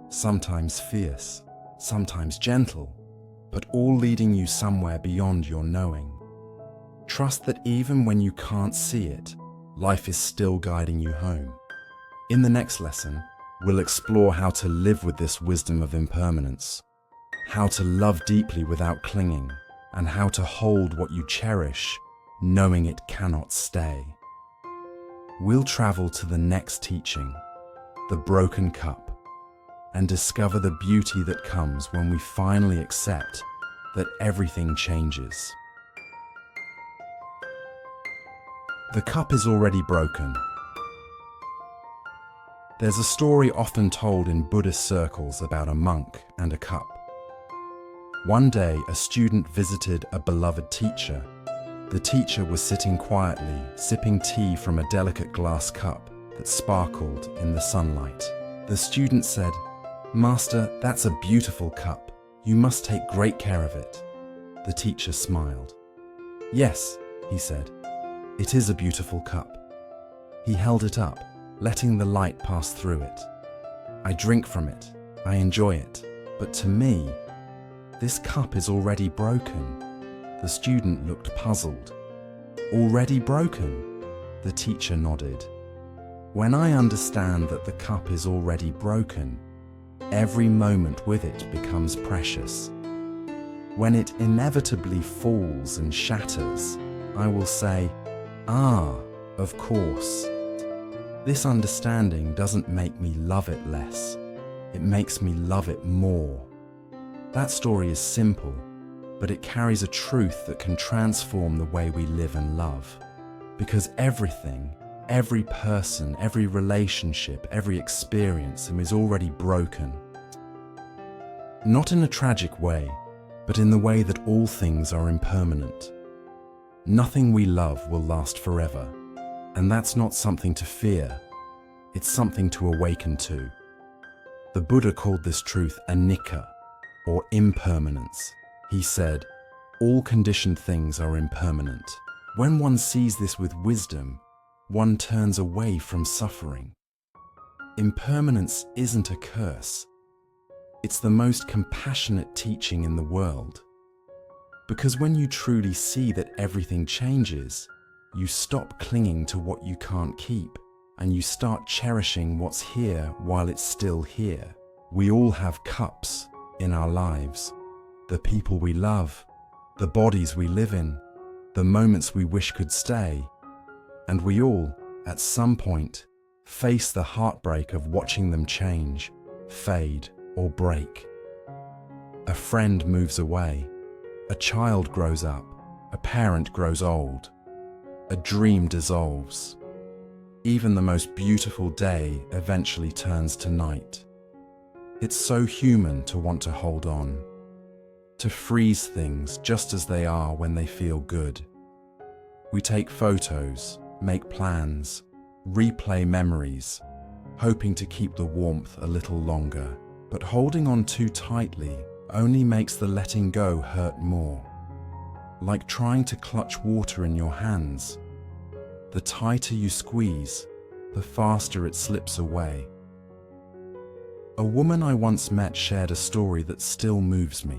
Speaker 1: Sometimes fierce, sometimes gentle, but all leading you somewhere beyond your knowing. Trust that even when you can't see it, life is still guiding you home. In the next lesson, we'll explore how to live with this wisdom of impermanence, how to love deeply without clinging, and how to hold what you cherish, knowing it cannot stay. We'll travel to the next teaching, the broken cup, and discover the beauty that comes when we finally accept that everything changes. The cup is already broken. There's a story often told in Buddhist circles about a monk and a cup. One day, a student visited a beloved teacher. The teacher was sitting quietly, sipping tea from a delicate glass cup that sparkled in the sunlight. The student said, "Master, that's a beautiful cup. You must take great care of it." The teacher smiled. "Yes," he said, "it is a beautiful cup." He held it up, letting the light pass through it. "I drink from it, I enjoy it, but to me, this cup is already broken." The student looked puzzled. "Already broken?" The teacher nodded. "When I understand that the cup is already broken, every moment with it becomes precious. When it inevitably falls and shatters, I will say, 'Ah, of course.' This understanding doesn't make me love it less. It makes me love it more." That story is simple, but it carries a truth that can transform the way we live and love. Because everything, every person, every relationship, every experience is already broken. Not in a tragic way, but in the way that all things are impermanent. Nothing we love will last forever, and that's not something to fear, it's something to awaken to. The Buddha called this truth anicca, or impermanence. He said, all conditioned things are impermanent. When one sees this with wisdom, one turns away from suffering. Impermanence isn't a curse. It's the most compassionate teaching in the world. Because when you truly see that everything changes, you stop clinging to what you can't keep, and you start cherishing what's here while it's still here. We all have cups in our lives. The people we love, the bodies we live in, the moments we wish could stay. And we all, at some point, face the heartbreak of watching them change, fade, or break. A friend moves away. A child grows up. A parent grows old. A dream dissolves. Even the most beautiful day eventually turns to night. It's so human to want to hold on, to freeze things just as they are when they feel good. We take photos, make plans, replay memories, hoping to keep the warmth a little longer. But holding on too tightly only makes the letting go hurt more. Like trying to clutch water in your hands. The tighter you squeeze, the faster it slips away. A woman I once met shared a story that still moves me.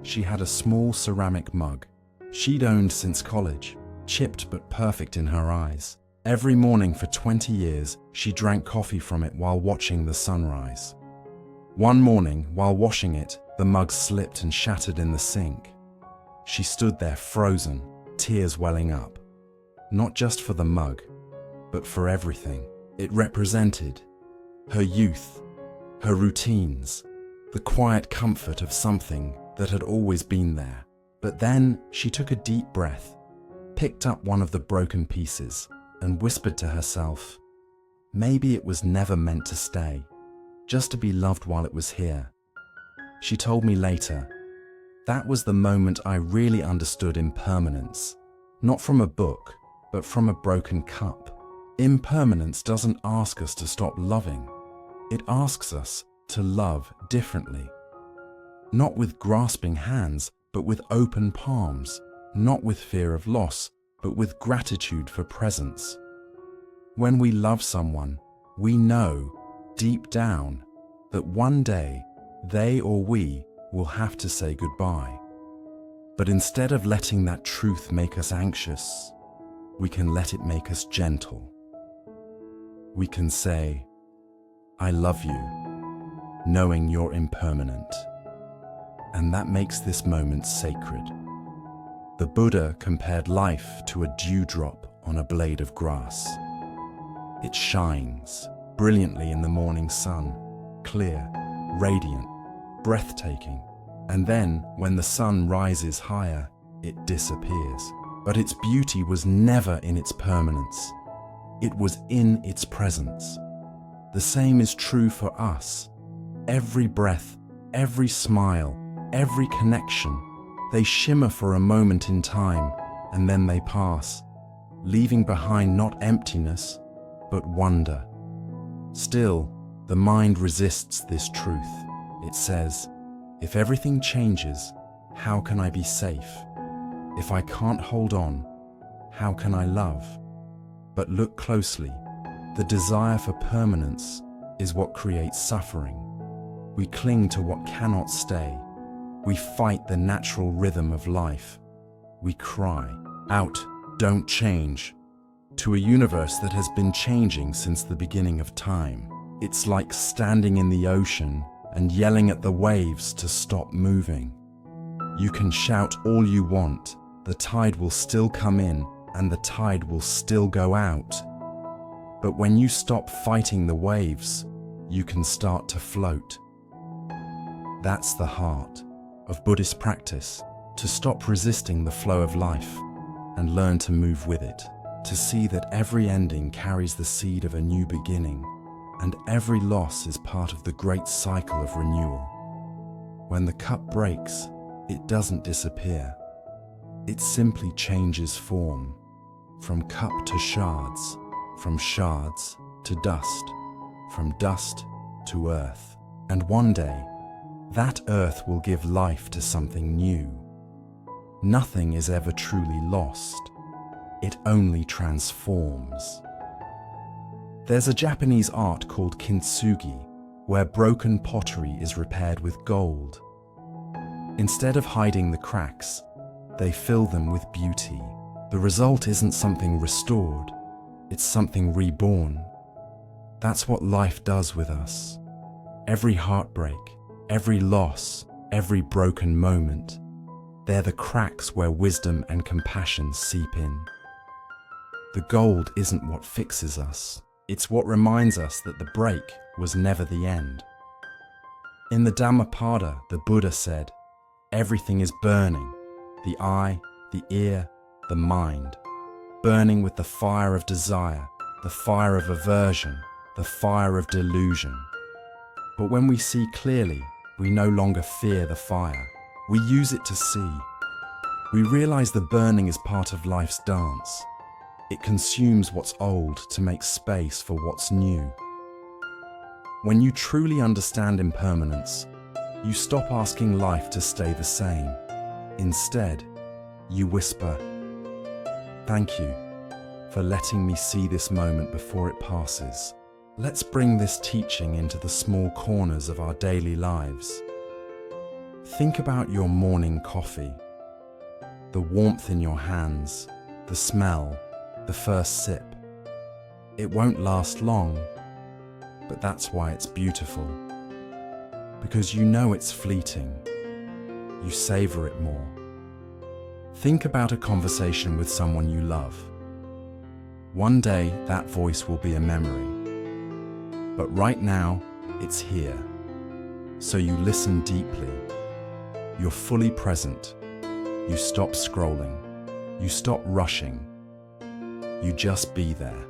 Speaker 1: She had a small ceramic mug she'd owned since college, chipped but perfect in her eyes. Every morning for 20 years, she drank coffee from it while watching the sunrise. One morning, while washing it, the mug slipped and shattered in the sink. She stood there frozen, tears welling up. Not just for the mug, but for everything it represented. Her youth, her routines, the quiet comfort of something that had always been there. But then she took a deep breath, picked up one of the broken pieces, and whispered to herself, maybe it was never meant to stay, just to be loved while it was here. She told me later, that was the moment I really understood impermanence, not from a book, but from a broken cup. Impermanence doesn't ask us to stop loving. It asks us to love differently. Not with grasping hands, but with open palms. Not with fear of loss, but with gratitude for presence. When we love someone, we know, deep down, that one day they or we will have to say goodbye. But instead of letting that truth make us anxious, we can let it make us gentle. We can say, I love you, knowing you're impermanent. And that makes this moment sacred. The Buddha compared life to a dewdrop on a blade of grass. It shines brilliantly in the morning sun, clear, radiant, breathtaking. And then, when the sun rises higher, it disappears. But its beauty was never in its permanence. It was in its presence. The same is true for us. Every breath, every smile, every connection, they shimmer for a moment in time, and then they pass, leaving behind not emptiness, but wonder. Still, the mind resists this truth. It says, if everything changes, how can I be safe? If I can't hold on, how can I love? But look closely. The desire for permanence is what creates suffering. We cling to what cannot stay. We fight the natural rhythm of life. We cry out, don't change, to a universe that has been changing since the beginning of time. It's like standing in the ocean and yelling at the waves to stop moving. You can shout all you want, the tide will still come in and the tide will still go out. But when you stop fighting the waves, you can start to float. That's the heart of Buddhist practice, to stop resisting the flow of life and learn to move with it, to see that every ending carries the seed of a new beginning, and every loss is part of the great cycle of renewal. When the cup breaks, it doesn't disappear. It simply changes form, from cup to shards, from shards to dust, from dust to earth. And one day, that earth will give life to something new. Nothing is ever truly lost. It only transforms. There's a Japanese art called kintsugi, where broken pottery is repaired with gold. Instead of hiding the cracks, they fill them with beauty. The result isn't something restored, it's something reborn. That's what life does with us. Every heartbreak, every loss, every broken moment, they're the cracks where wisdom and compassion seep in. The gold isn't what fixes us, it's what reminds us that the break was never the end. In the Dhammapada, the Buddha said, everything is burning, the eye, the ear, the mind, burning with the fire of desire, the fire of aversion, the fire of delusion. But when we see clearly, we no longer fear the fire. We use it to see. We realize the burning is part of life's dance. It consumes what's old to make space for what's new. When you truly understand impermanence, you stop asking life to stay the same. Instead, you whisper, "Thank you for letting me see this moment before it passes." Let's bring this teaching into the small corners of our daily lives. Think about your morning coffee, the warmth in your hands, the smell, the first sip. It won't last long, but that's why it's beautiful. Because you know it's fleeting. You savor it more. Think about a conversation with someone you love. One day, that voice will be a memory. But right now, it's here. So you listen deeply. You're fully present. You stop scrolling. You stop rushing. You just be there.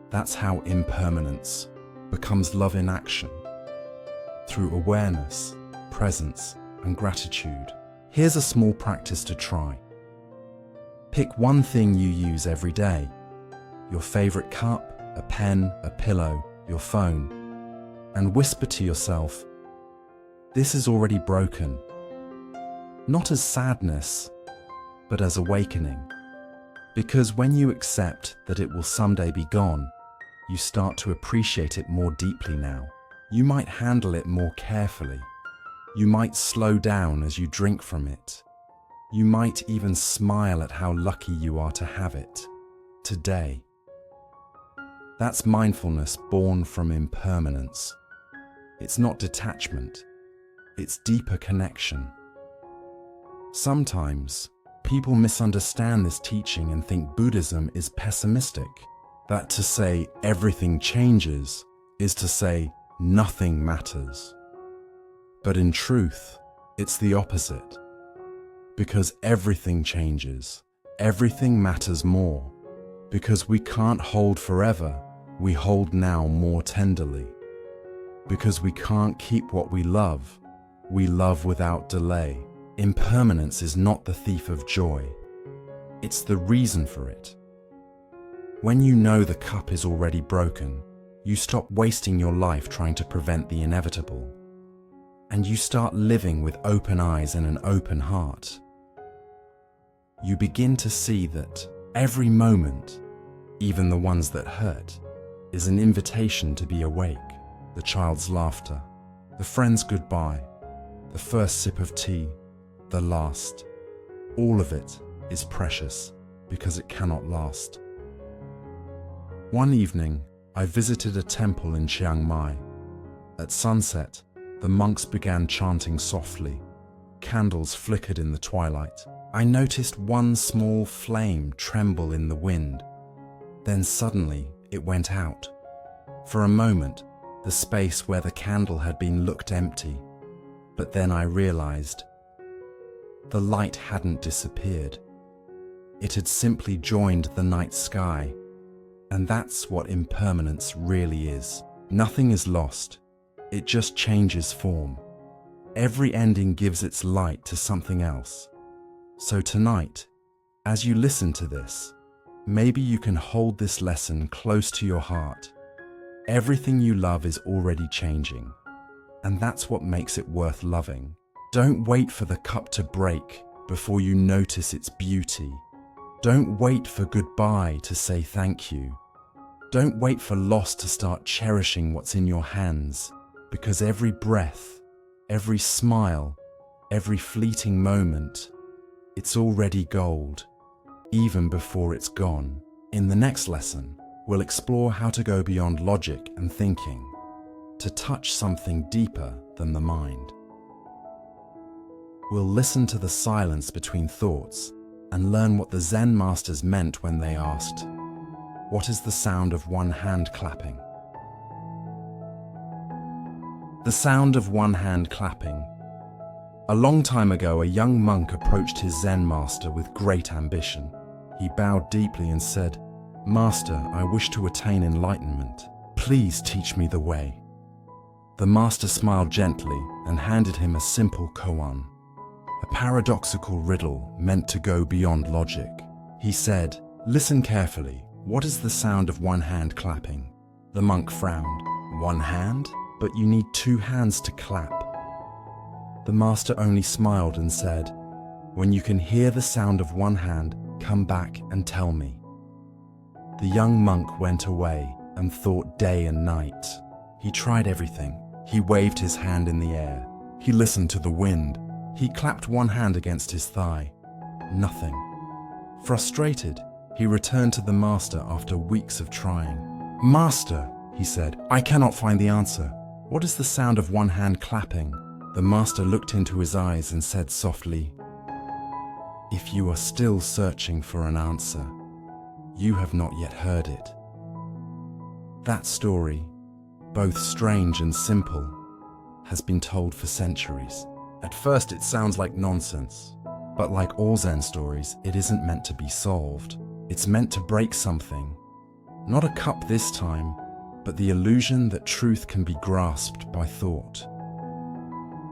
Speaker 1: That's how impermanence becomes love in action. Through awareness, presence, and gratitude. Here's a small practice to try. Pick one thing you use every day. Your favorite cup, a pen, a pillow, your phone, and whisper to yourself, "This is already broken." Not as sadness, but as awakening. Because when you accept that it will someday be gone, you start to appreciate it more deeply now. You might handle it more carefully. You might slow down as you drink from it. You might even smile at how lucky you are to have it today. That's mindfulness born from impermanence. It's not detachment, it's deeper connection. Sometimes, people misunderstand this teaching and think Buddhism is pessimistic, that to say everything changes is to say nothing matters. But in truth, it's the opposite. Because everything changes, everything matters more. Because we can't hold forever, we hold now more tenderly. Because we can't keep what we love without delay. Impermanence is not the thief of joy. It's the reason for it. When you know the cup is already broken, you stop wasting your life trying to prevent the inevitable. And you start living with open eyes and an open heart. You begin to see that every moment, even the ones that hurt, is an invitation to be awake. The child's laughter, the friend's goodbye, the first sip of tea, the last. All of it is precious because it cannot last. One evening, I visited a temple in Chiang Mai. At sunset, the monks began chanting softly. Candles flickered in the twilight. I noticed one small flame tremble in the wind. Then suddenly, it went out. For a moment, the space where the candle had been looked empty. But then I realized the light hadn't disappeared. It had simply joined the night sky. And that's what impermanence really is. Nothing is lost. It just changes form. Every ending gives its light to something else. So tonight, as you listen to this, maybe you can hold this lesson close to your heart. Everything you love is already changing, and that's what makes it worth loving. Don't wait for the cup to break before you notice its beauty. Don't wait for goodbye to say thank you. Don't wait for loss to start cherishing what's in your hands, because every breath, every smile, every fleeting moment, it's already gold, even before it's gone. In the next lesson, we'll explore how to go beyond logic and thinking, to touch something deeper than the mind. We'll listen to the silence between thoughts and learn what the Zen masters meant when they asked, "What is the sound of one hand clapping?" The sound of one hand clapping. A long time ago, a young monk approached his Zen master with great ambition. He bowed deeply and said, "Master, I wish to attain enlightenment. Please teach me the way." The master smiled gently and handed him a simple koan, a paradoxical riddle meant to go beyond logic. He said, "Listen carefully. What is the sound of one hand clapping?" The monk frowned. One hand? But you need two hands to clap. The master only smiled and said, "When you can hear the sound of one hand, come back and tell me." The young monk went away and thought day and night. He tried everything. He waved his hand in the air. He listened to the wind. He clapped one hand against his thigh. Nothing. Frustrated, he returned to the master after weeks of trying. "Master," he said, "I cannot find the answer. What is the sound of one hand clapping?" The master looked into his eyes and said softly, "If you are still searching for an answer, you have not yet heard it." That story, both strange and simple, has been told for centuries. At first it sounds like nonsense, but like all Zen stories, it isn't meant to be solved. It's meant to break something. Not a cup this time, but the illusion that truth can be grasped by thought.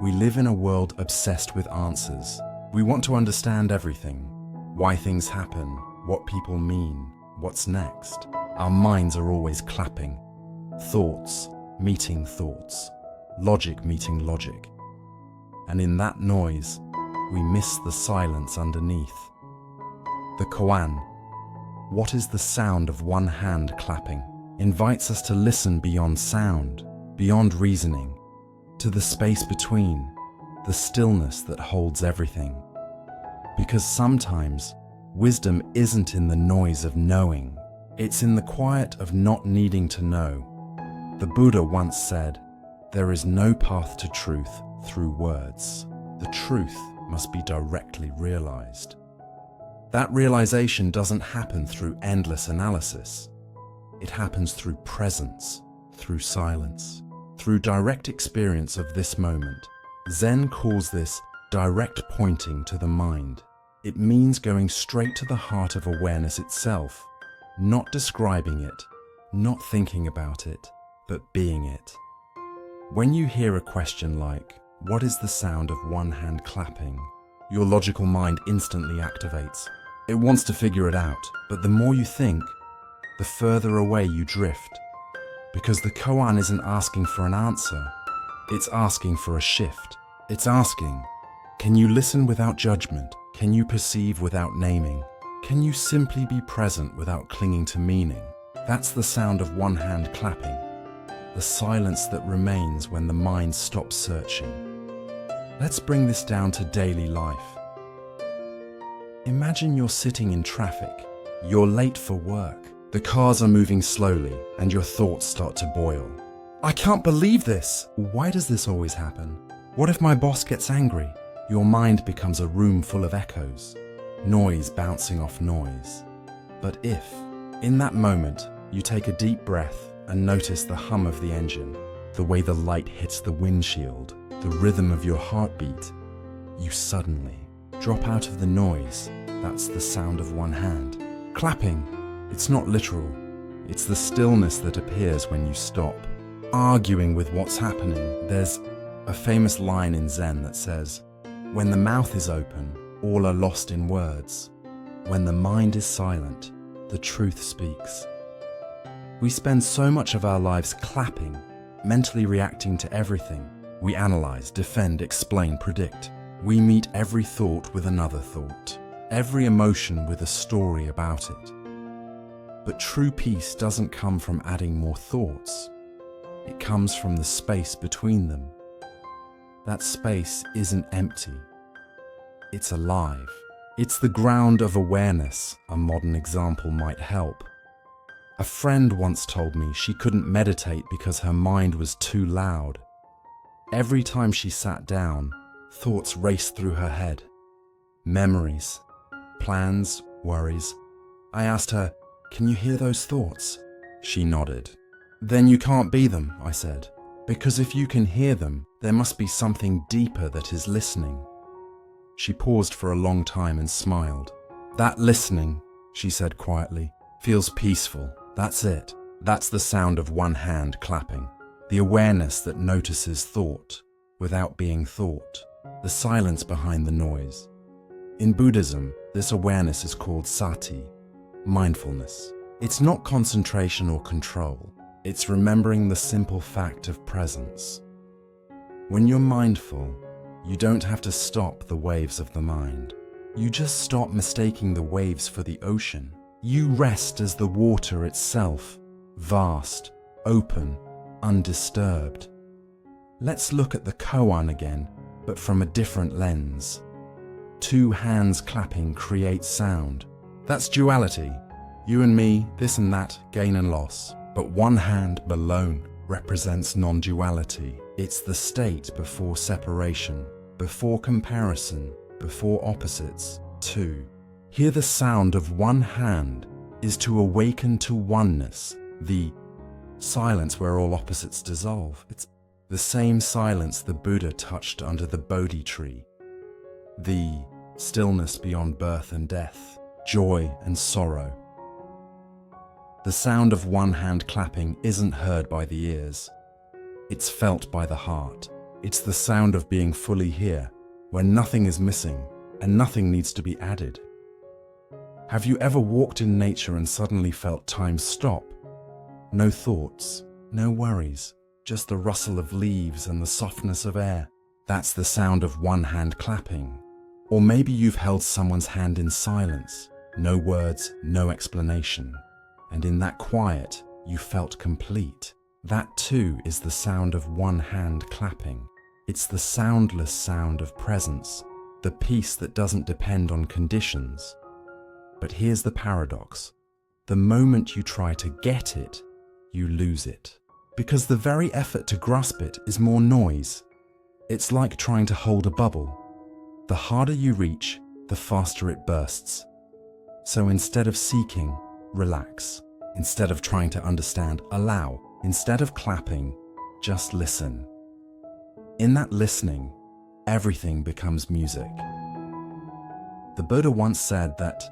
Speaker 1: We live in a world obsessed with answers. We want to understand everything. Why things happen, what people mean, what's next. Our minds are always clapping. Thoughts meeting thoughts. Logic meeting logic. And in that noise, we miss the silence underneath. The koan, what is the sound of one hand clapping, invites us to listen beyond sound, beyond reasoning, to the space between, the stillness that holds everything. Because sometimes, wisdom isn't in the noise of knowing, it's in the quiet of not needing to know. The Buddha once said, "There is no path to truth through words. The truth must be directly realized." That realization doesn't happen through endless analysis. It happens through presence, through silence, through direct experience of this moment. Zen calls this direct pointing to the mind. It means going straight to the heart of awareness itself, not describing it, not thinking about it, but being it. When you hear a question like, "What is the sound of one hand clapping?" your logical mind instantly activates. It wants to figure it out, but the more you think, the further away you drift. Because the koan isn't asking for an answer, it's asking for a shift. It's asking, can you listen without judgment? Can you perceive without naming? Can you simply be present without clinging to meaning? That's the sound of one hand clapping. The silence that remains when the mind stops searching. Let's bring this down to daily life. Imagine you're sitting in traffic. You're late for work. The cars are moving slowly and your thoughts start to boil. "I can't believe this! Why does this always happen? What if my boss gets angry?" Your mind becomes a room full of echoes, noise bouncing off noise. But if, in that moment, you take a deep breath and notice the hum of the engine, the way the light hits the windshield, the rhythm of your heartbeat, you suddenly drop out of the noise. That's the sound of one hand. Clapping, it's not literal. It's the stillness that appears when you stop, arguing with what's happening. There's a famous line in Zen that says, "When the mouth is open, all are lost in words. When the mind is silent, the truth speaks." We spend so much of our lives clapping, mentally reacting to everything. We analyze, defend, explain, predict. We meet every thought with another thought, every emotion with a story about it. But true peace doesn't come from adding more thoughts. It comes from the space between them. That space isn't empty. It's alive. It's the ground of awareness. A modern example might help. A friend once told me she couldn't meditate because her mind was too loud. Every time she sat down, thoughts raced through her head. Memories, plans, worries. I asked her, "Can you hear those thoughts?" She nodded. "Then you can't be them," I said. "Because if you can hear them, there must be something deeper that is listening." She paused for a long time and smiled. "That listening," she said quietly, "feels peaceful. That's it. That's the sound of one hand clapping. The awareness that notices thought without being thought. The silence behind the noise. In Buddhism, this awareness is called sati, mindfulness. It's not concentration or control. It's remembering the simple fact of presence. When you're mindful, you don't have to stop the waves of the mind. You just stop mistaking the waves for the ocean. You rest as the water itself, vast, open, undisturbed. Let's look at the koan again, but from a different lens. Two hands clapping create sound. That's duality. You and me, this and that, gain and loss. But one hand alone represents non-duality. It's the state before separation, before comparison, before opposites, two. Here the sound of one hand is to awaken to oneness, the silence where all opposites dissolve. It's the same silence the Buddha touched under the Bodhi tree. The stillness beyond birth and death, joy and sorrow. The sound of one hand clapping isn't heard by the ears. It's felt by the heart. It's the sound of being fully here, where nothing is missing and nothing needs to be added. Have you ever walked in nature and suddenly felt time stop? No thoughts, no worries, just the rustle of leaves and the softness of air. That's the sound of one hand clapping. Or maybe you've held someone's hand in silence, no words, no explanation. And in that quiet, you felt complete. That too is the sound of one hand clapping. It's the soundless sound of presence, the peace that doesn't depend on conditions. But here's the paradox. The moment you try to get it, you lose it. Because the very effort to grasp it is more noise. It's like trying to hold a bubble. The harder you reach, the faster it bursts. So instead of seeking, relax. Instead of trying to understand, allow. Instead of clapping, just listen. In that listening, everything becomes music. The Buddha once said that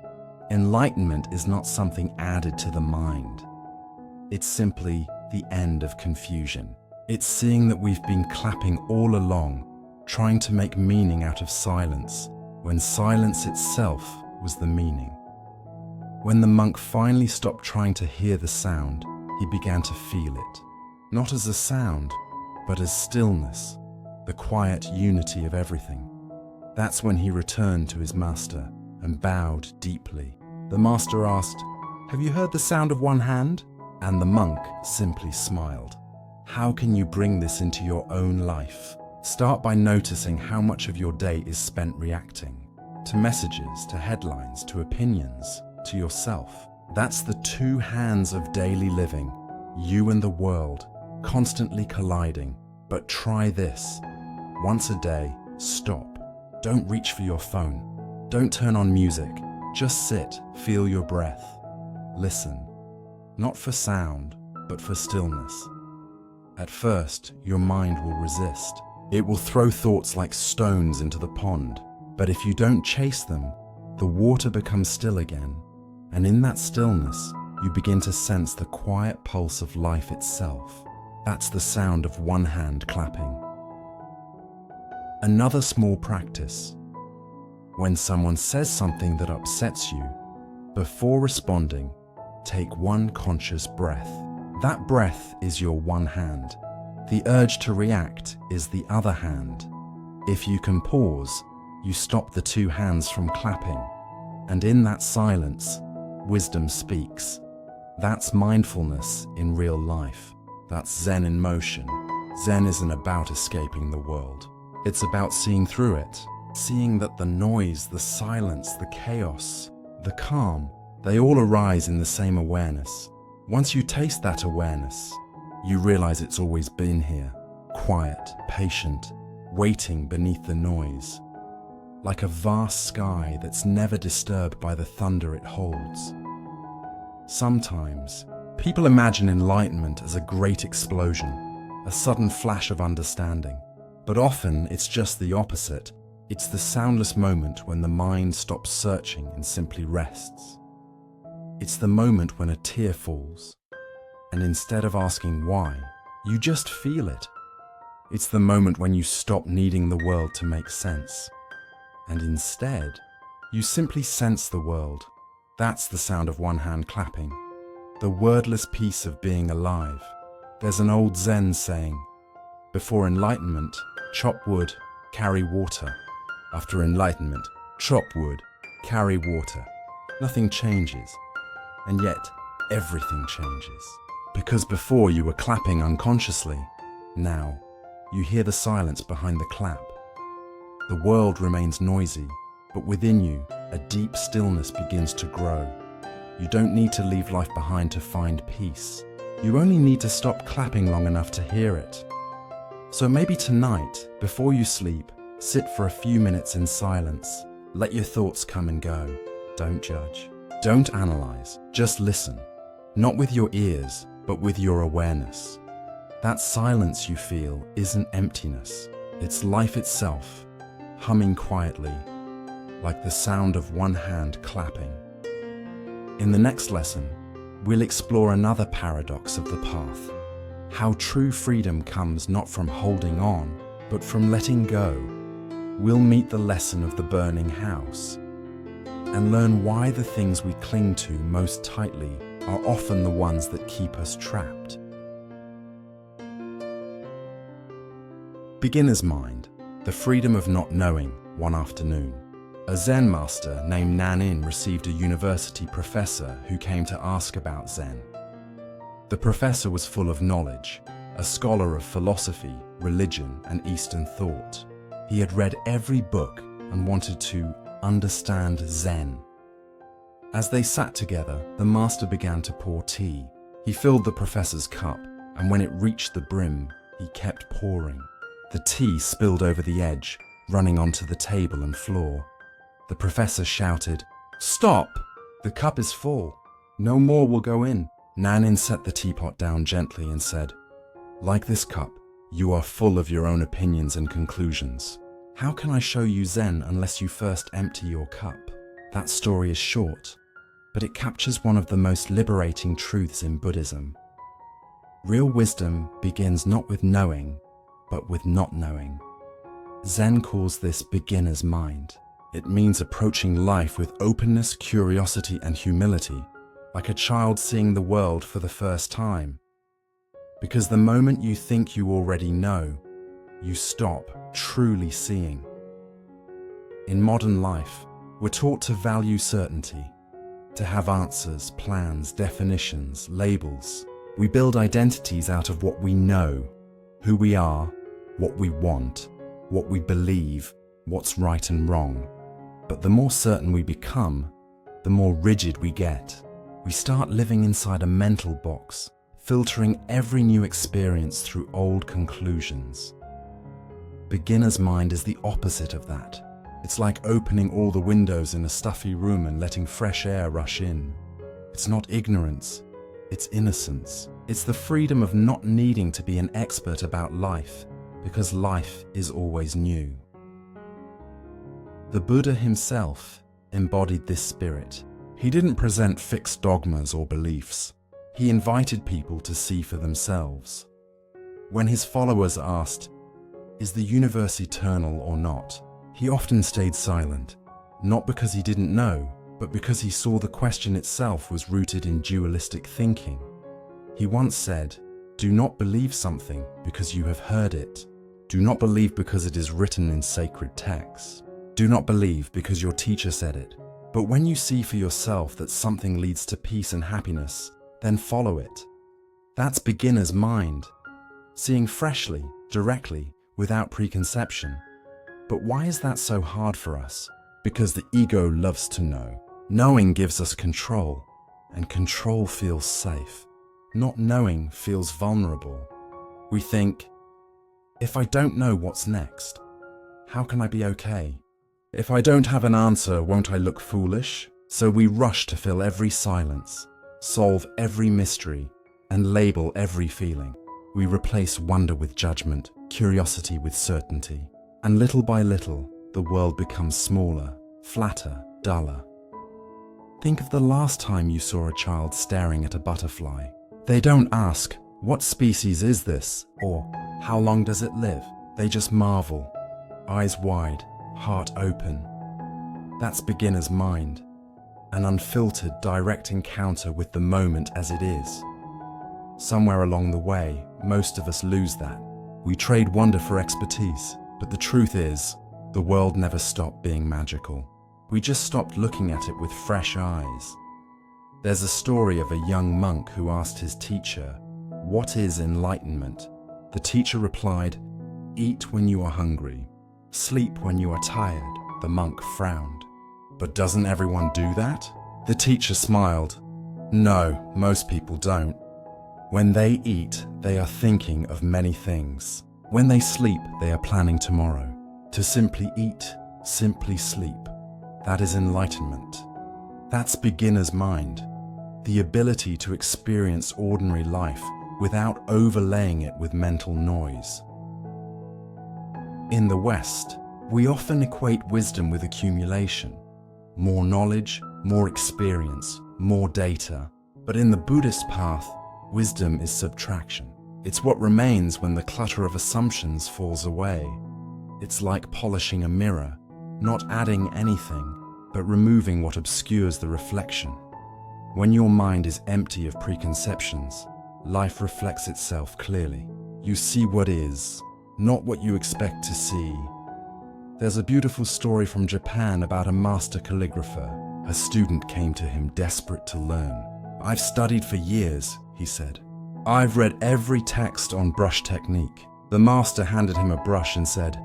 Speaker 1: enlightenment is not something added to the mind. It's simply the end of confusion. It's seeing that we've been clapping all along, trying to make meaning out of silence, when silence itself was the meaning. When the monk finally stopped trying to hear the sound, he began to feel it, not as a sound, but as stillness, the quiet unity of everything. That's when he returned to his master and bowed deeply. The master asked, "Have you heard the sound of one hand?" And the monk simply smiled. How can you bring this into your own life? Start by noticing how much of your day is spent reacting to messages, to headlines, to opinions, to yourself. That's the two hands of daily living, you and the world, constantly colliding. But try this. Once a day, stop. Don't reach for your phone. Don't turn on music. Just sit, feel your breath. Listen. Not for sound, but for stillness. At first, your mind will resist. It will throw thoughts like stones into the pond. But if you don't chase them, the water becomes still again. And in that stillness, you begin to sense the quiet pulse of life itself. That's the sound of one hand clapping. Another small practice. When someone says something that upsets you, before responding, take one conscious breath. That breath is your one hand. The urge to react is the other hand. If you can pause, you stop the two hands from clapping. And in that silence, wisdom speaks. That's mindfulness in real life. That's Zen in motion. Zen isn't about escaping the world. It's about seeing through it. Seeing that the noise, the silence, the chaos, the calm, they all arise in the same awareness. Once you taste that awareness, you realize it's always been here, quiet, patient, waiting beneath the noise, like a vast sky that's never disturbed by the thunder it holds. Sometimes, people imagine enlightenment as a great explosion, a sudden flash of understanding. But often, it's just the opposite. It's the soundless moment when the mind stops searching and simply rests. It's the moment when a tear falls, and instead of asking why, you just feel it. It's the moment when you stop needing the world to make sense, and instead, you simply sense the world. That's the sound of one hand clapping, the wordless peace of being alive. There's an old Zen saying, before enlightenment, chop wood, carry water. After enlightenment, chop wood, carry water. Nothing changes, and yet everything changes. Because before you were clapping unconsciously, now you hear the silence behind the clap. The world remains noisy, but within you, a deep stillness begins to grow. You don't need to leave life behind to find peace. You only need to stop clapping long enough to hear it. So maybe tonight, before you sleep, sit for a few minutes in silence. Let your thoughts come and go. Don't judge. Don't analyze. Just listen. Not with your ears, but with your awareness. That silence you feel isn't emptiness. It's life itself, humming quietly, like the sound of one hand clapping. In the next lesson, we'll explore another paradox of the path. How true freedom comes not from holding on, but from letting go. We'll meet the lesson of the burning house and learn why the things we cling to most tightly are often the ones that keep us trapped. Beginner's mind, the freedom of not knowing. One afternoon, a Zen master named Nanin received a university professor who came to ask about Zen. The professor was full of knowledge, a scholar of philosophy, religion, and Eastern thought. He had read every book and wanted to understand Zen. As they sat together, the master began to pour tea. He filled the professor's cup, and when it reached the brim, he kept pouring. The tea spilled over the edge, running onto the table and floor. The professor shouted, "Stop! The cup is full. No more will go in." Nanin set the teapot down gently and said, "Like this cup, you are full of your own opinions and conclusions. How can I show you Zen unless you first empty your cup?" That story is short, but it captures one of the most liberating truths in Buddhism. Real wisdom begins not with knowing, but with not knowing. Zen calls this beginner's mind. It means approaching life with openness, curiosity, and humility, like a child seeing the world for the first time. Because the moment you think you already know, you stop truly seeing. In modern life, we're taught to value certainty, to have answers, plans, definitions, labels. We build identities out of what we know, who we are, what we want, what we believe, what's right and wrong. But the more certain we become, the more rigid we get. We start living inside a mental box, filtering every new experience through old conclusions. Beginner's mind is the opposite of that. It's like opening all the windows in a stuffy room and letting fresh air rush in. It's not ignorance, it's innocence. It's the freedom of not needing to be an expert about life, because life is always new. The Buddha himself embodied this spirit. He didn't present fixed dogmas or beliefs. He invited people to see for themselves. When his followers asked, "Is the universe eternal or not?" he often stayed silent, not because he didn't know, but because he saw the question itself was rooted in dualistic thinking. He once said, "Do not believe something because you have heard it. Do not believe because it is written in sacred texts. Do not believe because your teacher said it. But when you see for yourself that something leads to peace and happiness, then follow it." That's beginner's mind, seeing freshly, directly, without preconception. But why is that so hard for us? Because the ego loves to know. Knowing gives us control, and control feels safe. Not knowing feels vulnerable. We think, if I don't know what's next, how can I be okay? If I don't have an answer, won't I look foolish? So we rush to fill every silence, solve every mystery, and label every feeling. We replace wonder with judgment, curiosity with certainty. And little by little, the world becomes smaller, flatter, duller. Think of the last time you saw a child staring at a butterfly. They don't ask, "What species is this?" or "How long does it live?" They just marvel, eyes wide, heart open. That's beginner's mind, an unfiltered, direct encounter with the moment as it is. Somewhere along the way, most of us lose that. We trade wonder for expertise, but the truth is, the world never stopped being magical. We just stopped looking at it with fresh eyes. There's a story of a young monk who asked his teacher, "What is enlightenment?" The teacher replied, "Eat when you are hungry, sleep when you are tired." The monk frowned. "But doesn't everyone do that?" The teacher smiled. "No, most people don't. When they eat, they are thinking of many things. When they sleep, they are planning tomorrow. To simply eat, simply sleep, that is enlightenment. That's beginner's mind, the ability to experience ordinary life without overlaying it with mental noise. In the West, we often equate wisdom with accumulation. More knowledge, more experience, more data. But in the Buddhist path, wisdom is subtraction. It's what remains when the clutter of assumptions falls away. It's like polishing a mirror, not adding anything, but removing what obscures the reflection. When your mind is empty of preconceptions, life reflects itself clearly. You see what is, not what you expect to see. There's a beautiful story from Japan about a master calligrapher. A student came to him desperate to learn. "I've studied for years," he said. "I've read every text on brush technique." The master handed him a brush and said,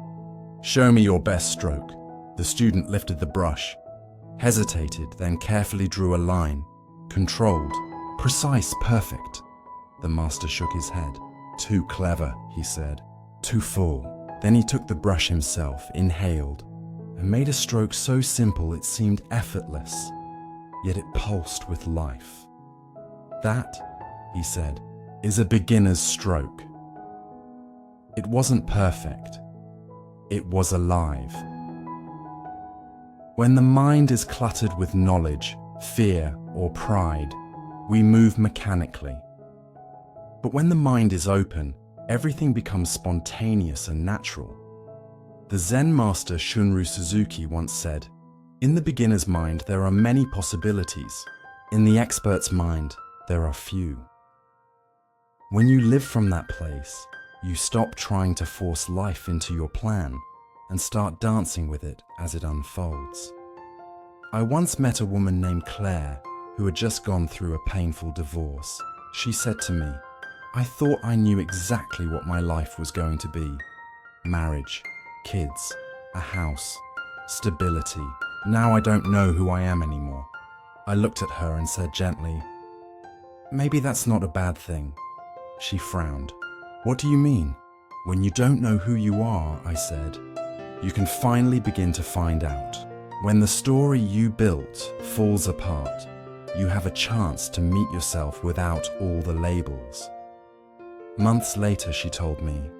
Speaker 1: "Show me your best stroke." The student lifted the brush, hesitated, then carefully drew a line. Controlled, precise, perfect. The master shook his head. "Too clever," he said. "Too full." Then he took the brush himself, inhaled, and made a stroke so simple it seemed effortless, yet it pulsed with life. "That," he said, "is a beginner's stroke." It wasn't perfect. It was alive. When the mind is cluttered with knowledge, fear, or pride, we move mechanically. But when the mind is open, everything becomes spontaneous and natural. The Zen master Shunryu Suzuki once said, "In the beginner's mind, there are many possibilities. In the expert's mind, there are few." When you live from that place, you stop trying to force life into your plan and start dancing with it as it unfolds. I once met a woman named Claire who had just gone through a painful divorce. She said to me, "I thought I knew exactly what my life was going to be. Marriage, kids, a house, stability. Now I don't know who I am anymore." I looked at her and said gently, "Maybe that's not a bad thing." She frowned. "What do you mean?" "When you don't know who you are," I said, "you can finally begin to find out. When the story you built falls apart, you have a chance to meet yourself without all the labels." Months later, she told me,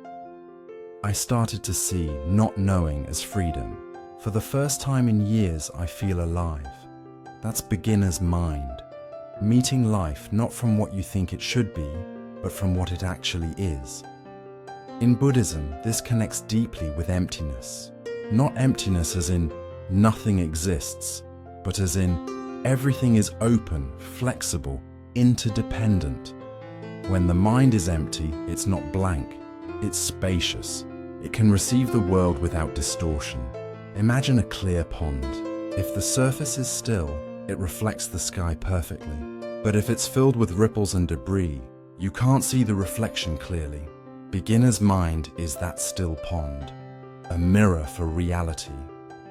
Speaker 1: "I started to see not knowing as freedom. For the first time in years, I feel alive." That's beginner's mind. Meeting life not from what you think it should be, but from what it actually is. In Buddhism, this connects deeply with emptiness. Not emptiness as in nothing exists, but as in everything is open, flexible, interdependent. When the mind is empty, it's not blank, it's spacious. It can receive the world without distortion. Imagine a clear pond. If the surface is still, it reflects the sky perfectly. But if it's filled with ripples and debris, you can't see the reflection clearly. Beginner's mind is that still pond, a mirror for reality,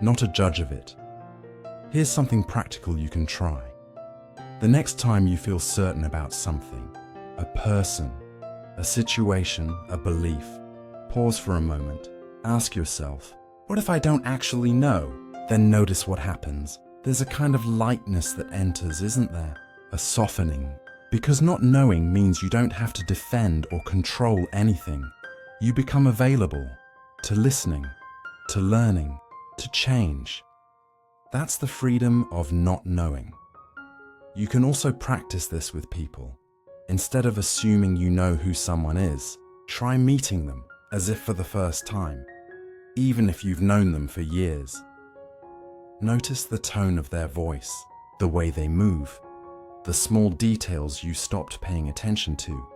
Speaker 1: not a judge of it. Here's something practical you can try. The next time you feel certain about something, a person, a situation, a belief, pause for a moment. Ask yourself, what if I don't actually know? Then notice what happens. There's a kind of lightness that enters, isn't there? A softening. Because not knowing means you don't have to defend or control anything. You become available to listening, to learning, to change. That's the freedom of not knowing. You can also practice this with people. Instead of assuming you know who someone is, try meeting them as if for the first time, even if you've known them for years. Notice the tone of their voice, the way they move, the small details you stopped paying attention to.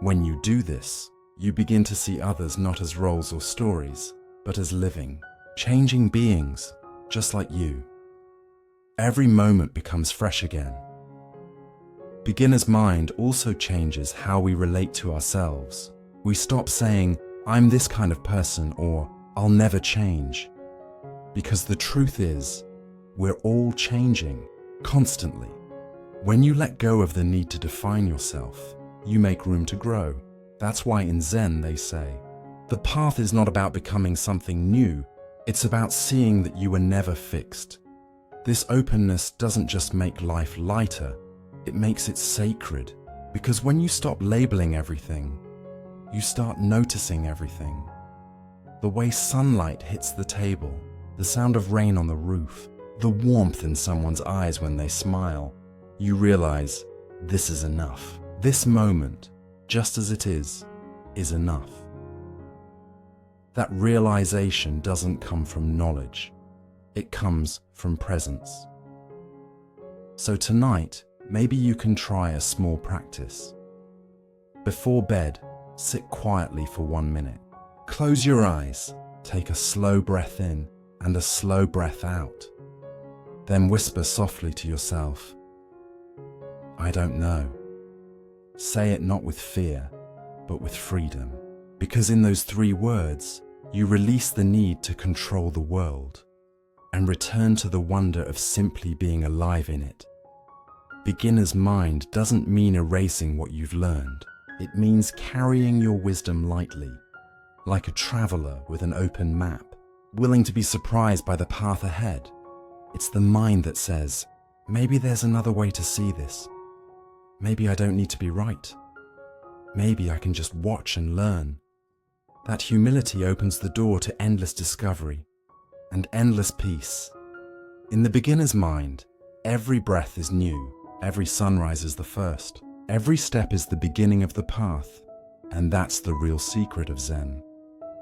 Speaker 1: When you do this, you begin to see others not as roles or stories, but as living, changing beings, just like you. Every moment becomes fresh again. Beginner's mind also changes how we relate to ourselves. We stop saying, "I'm this kind of person," or "I'll never change." Because the truth is, we're all changing, constantly. When you let go of the need to define yourself, you make room to grow. That's why in Zen they say, the path is not about becoming something new, it's about seeing that you were never fixed. This openness doesn't just make life lighter, it makes it sacred. Because when you stop labeling everything, you start noticing everything. The way sunlight hits the table, the sound of rain on the roof, the warmth in someone's eyes when they smile, you realize this is enough. This moment, just as it is enough. That realization doesn't come from knowledge, it comes from presence. So tonight, maybe you can try a small practice. Before bed, sit quietly for 1 minute. Close your eyes, take a slow breath in and a slow breath out. Then whisper softly to yourself, "I don't know." Say it not with fear, but with freedom. Because in those 3 words, you release the need to control the world and return to the wonder of simply being alive in it. Beginner's mind doesn't mean erasing what you've learned. It means carrying your wisdom lightly, like a traveler with an open map, willing to be surprised by the path ahead. It's the mind that says, maybe there's another way to see this. Maybe I don't need to be right. Maybe I can just watch and learn. That humility opens the door to endless discovery and endless peace. In the beginner's mind, every breath is new, every sunrise is the first, every step is the beginning of the path, and that's the real secret of Zen.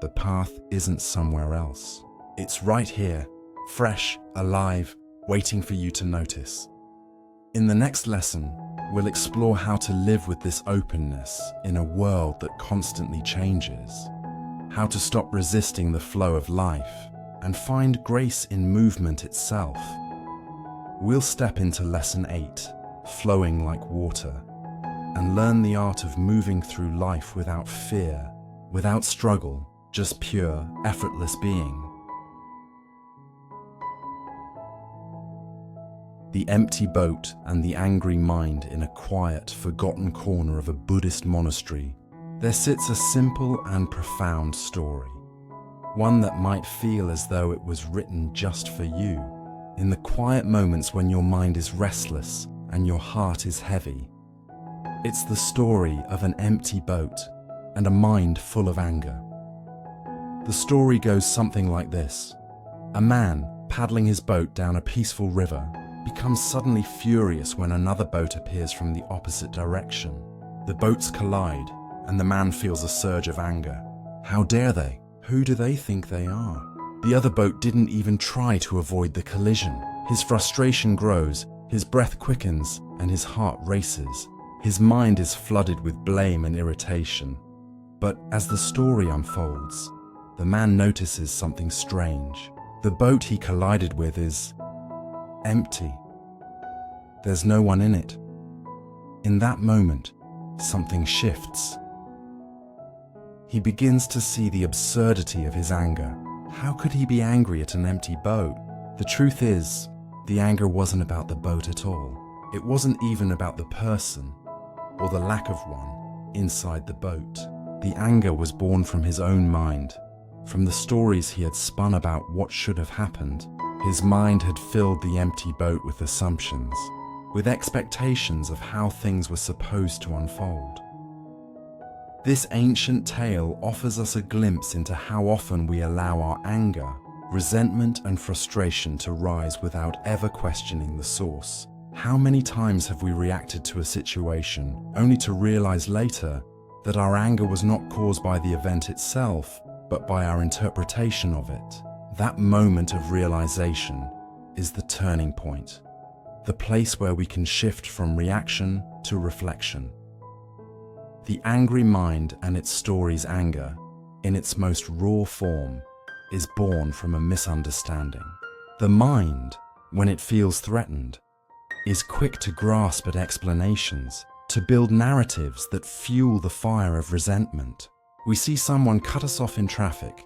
Speaker 1: The path isn't somewhere else. It's right here, fresh, alive, waiting for you to notice. In the next lesson, we'll explore how to live with this openness in a world that constantly changes, how to stop resisting the flow of life and find grace in movement itself. We'll step into Lesson 8, Flowing Like Water, and learn the art of moving through life without fear, without struggle, just pure, effortless being. The empty boat and the angry mind in a quiet, forgotten corner of a Buddhist monastery, there sits a simple and profound story. One that might feel as though it was written just for you, in the quiet moments when your mind is restless and your heart is heavy. It's the story of an empty boat and a mind full of anger. The story goes something like this. A man, paddling his boat down a peaceful river, becomes suddenly furious when another boat appears from the opposite direction. The boats collide, and the man feels a surge of anger. How dare they? Who do they think they are? The other boat didn't even try to avoid the collision. His frustration grows, his breath quickens, and his heart races. His mind is flooded with blame and irritation. But as the story unfolds, the man notices something strange. The boat he collided with is empty. There's no one in it. In that moment, something shifts. He begins to see the absurdity of his anger. How could he be angry at an empty boat? The truth is, the anger wasn't about the boat at all. It wasn't even about the person, or the lack of one, inside the boat. The anger was born from his own mind, from the stories he had spun about what should have happened. His mind had filled the empty boat with assumptions, with expectations of how things were supposed to unfold. This ancient tale offers us a glimpse into how often we allow our anger, resentment, and frustration to rise without ever questioning the source. How many times have we reacted to a situation only to realize later that our anger was not caused by the event itself, but by our interpretation of it? That moment of realization is the turning point, the place where we can shift from reaction to reflection. The angry mind and its story's anger, in its most raw form, is born from a misunderstanding. The mind, when it feels threatened, is quick to grasp at explanations, to build narratives that fuel the fire of resentment. We see someone cut us off in traffic,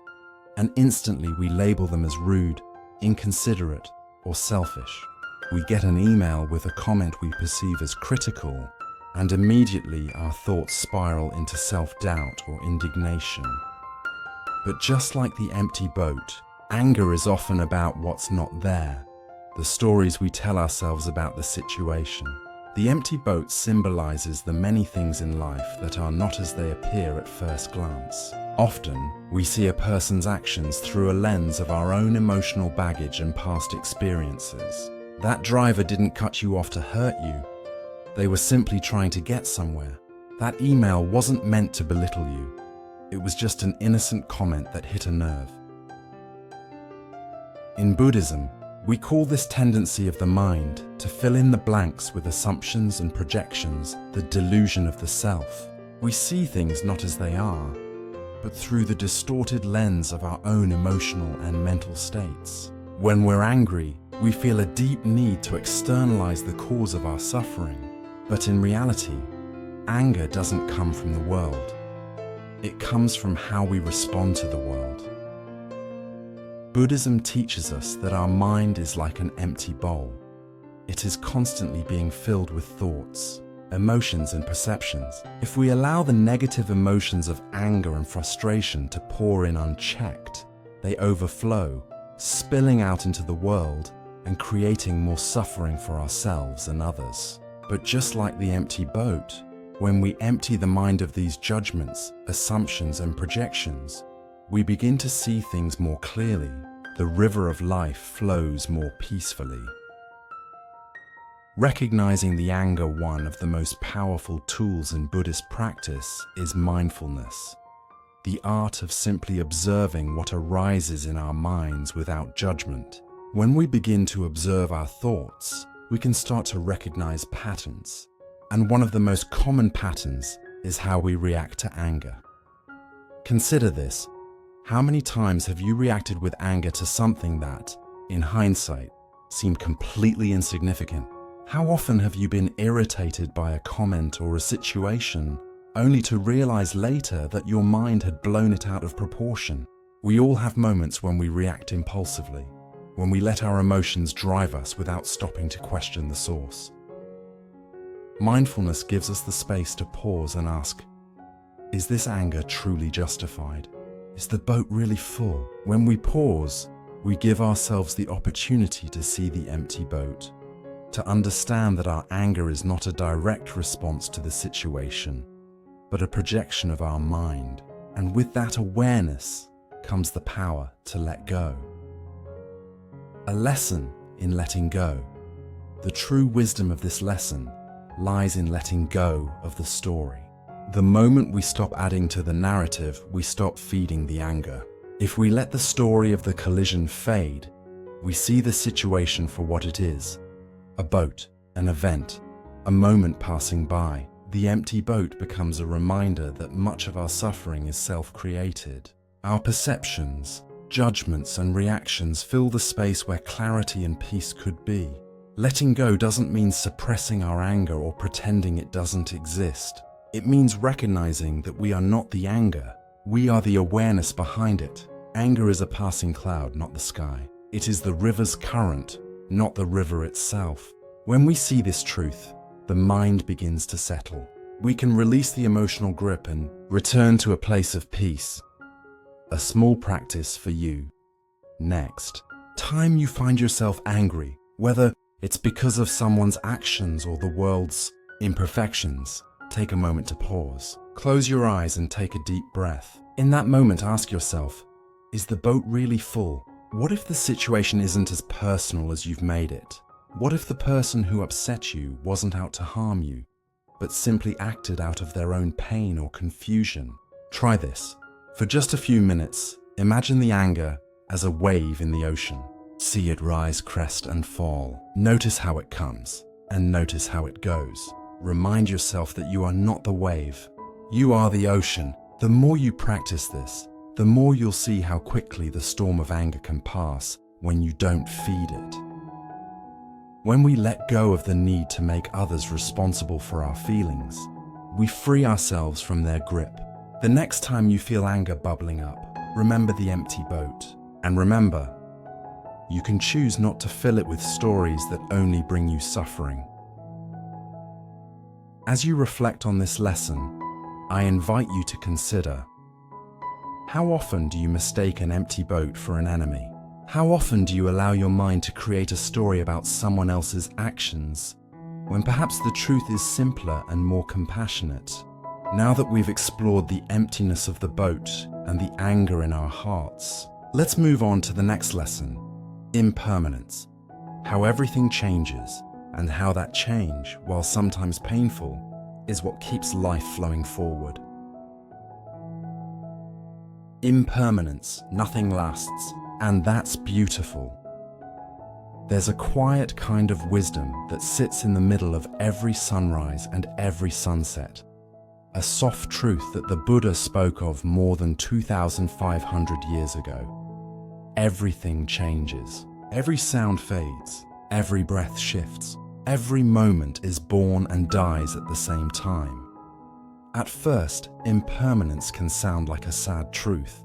Speaker 1: and instantly we label them as rude, inconsiderate, or selfish. We get an email with a comment we perceive as critical, and immediately our thoughts spiral into self-doubt or indignation. But just like the empty boat, anger is often about what's not there, the stories we tell ourselves about the situation. The empty boat symbolizes the many things in life that are not as they appear at first glance. Often, we see a person's actions through a lens of our own emotional baggage and past experiences. That driver didn't cut you off to hurt you. They were simply trying to get somewhere. That email wasn't meant to belittle you. It was just an innocent comment that hit a nerve. In Buddhism, we call this tendency of the mind to fill in the blanks with assumptions and projections, the delusion of the self. We see things not as they are, but through the distorted lens of our own emotional and mental states. When we're angry, we feel a deep need to externalize the cause of our suffering. But in reality, anger doesn't come from the world. It comes from how we respond to the world. Buddhism teaches us that our mind is like an empty bowl. It is constantly being filled with thoughts, emotions, and perceptions. If we allow the negative emotions of anger and frustration to pour in unchecked, they overflow, spilling out into the world and creating more suffering for ourselves and others. But just like the empty boat, when we empty the mind of these judgments, assumptions, and projections, we begin to see things more clearly. The river of life flows more peacefully. Recognizing the anger, one of the most powerful tools in Buddhist practice, is mindfulness, the art of simply observing what arises in our minds without judgment. When we begin to observe our thoughts, we can start to recognize patterns. And one of the most common patterns is how we react to anger. Consider this. How many times have you reacted with anger to something that, in hindsight, seemed completely insignificant? How often have you been irritated by a comment or a situation, only to realize later that your mind had blown it out of proportion? We all have moments when we react impulsively, when we let our emotions drive us without stopping to question the source. Mindfulness gives us the space to pause and ask, is this anger truly justified? Is the boat really full? When we pause, we give ourselves the opportunity to see the empty boat, to understand that our anger is not a direct response to the situation, but a projection of our mind. And with that awareness comes the power to let go. A lesson in letting go. The true wisdom of this lesson lies in letting go of the story. The moment we stop adding to the narrative, we stop feeding the anger. If we let the story of the collision fade, we see the situation for what it is: a boat, an event, a moment passing by. The empty boat becomes a reminder that much of our suffering is self-created. Our perceptions, judgments, and reactions fill the space where clarity and peace could be. Letting go doesn't mean suppressing our anger or pretending it doesn't exist. It means recognizing that we are not the anger, we are the awareness behind it. Anger is a passing cloud, not the sky. It is the river's current, not the river itself. When we see this truth, the mind begins to settle. We can release the emotional grip and return to a place of peace. A small practice for you. Next time you find yourself angry, whether it's because of someone's actions or the world's imperfections, take a moment to pause. Close your eyes and take a deep breath. In that moment, ask yourself, is the boat really full? What if the situation isn't as personal as you've made it? What if the person who upset you wasn't out to harm you, but simply acted out of their own pain or confusion? Try this. For just a few minutes, imagine the anger as a wave in the ocean. See it rise, crest, and fall. Notice how it comes, and notice how it goes. Remind yourself that you are not the wave, You are the ocean. The more you practice this, the more you'll see how quickly the storm of anger can pass when you don't feed it. When we let go of the need to make others responsible for our feelings, we free ourselves from their grip. The next time you feel anger bubbling up, remember the empty boat. And remember, you can choose not to fill it with stories that only bring you suffering. As you reflect on this lesson, I invite you to consider: how often do you mistake an empty boat for an enemy? How often do you allow your mind to create a story about someone else's actions, when perhaps the truth is simpler and more compassionate? Now that we've explored the emptiness of the boat and the anger in our hearts, let's move on to the next lesson: impermanence. How everything changes, and how that change, while sometimes painful, is what keeps life flowing forward. Impermanence, nothing lasts, and that's beautiful. There's a quiet kind of wisdom that sits in the middle of every sunrise and every sunset. A soft truth that the Buddha spoke of more than 2,500 years ago. Everything changes. Every sound fades. Every breath shifts. Every moment is born and dies at the same time. At first, impermanence can sound like a sad truth.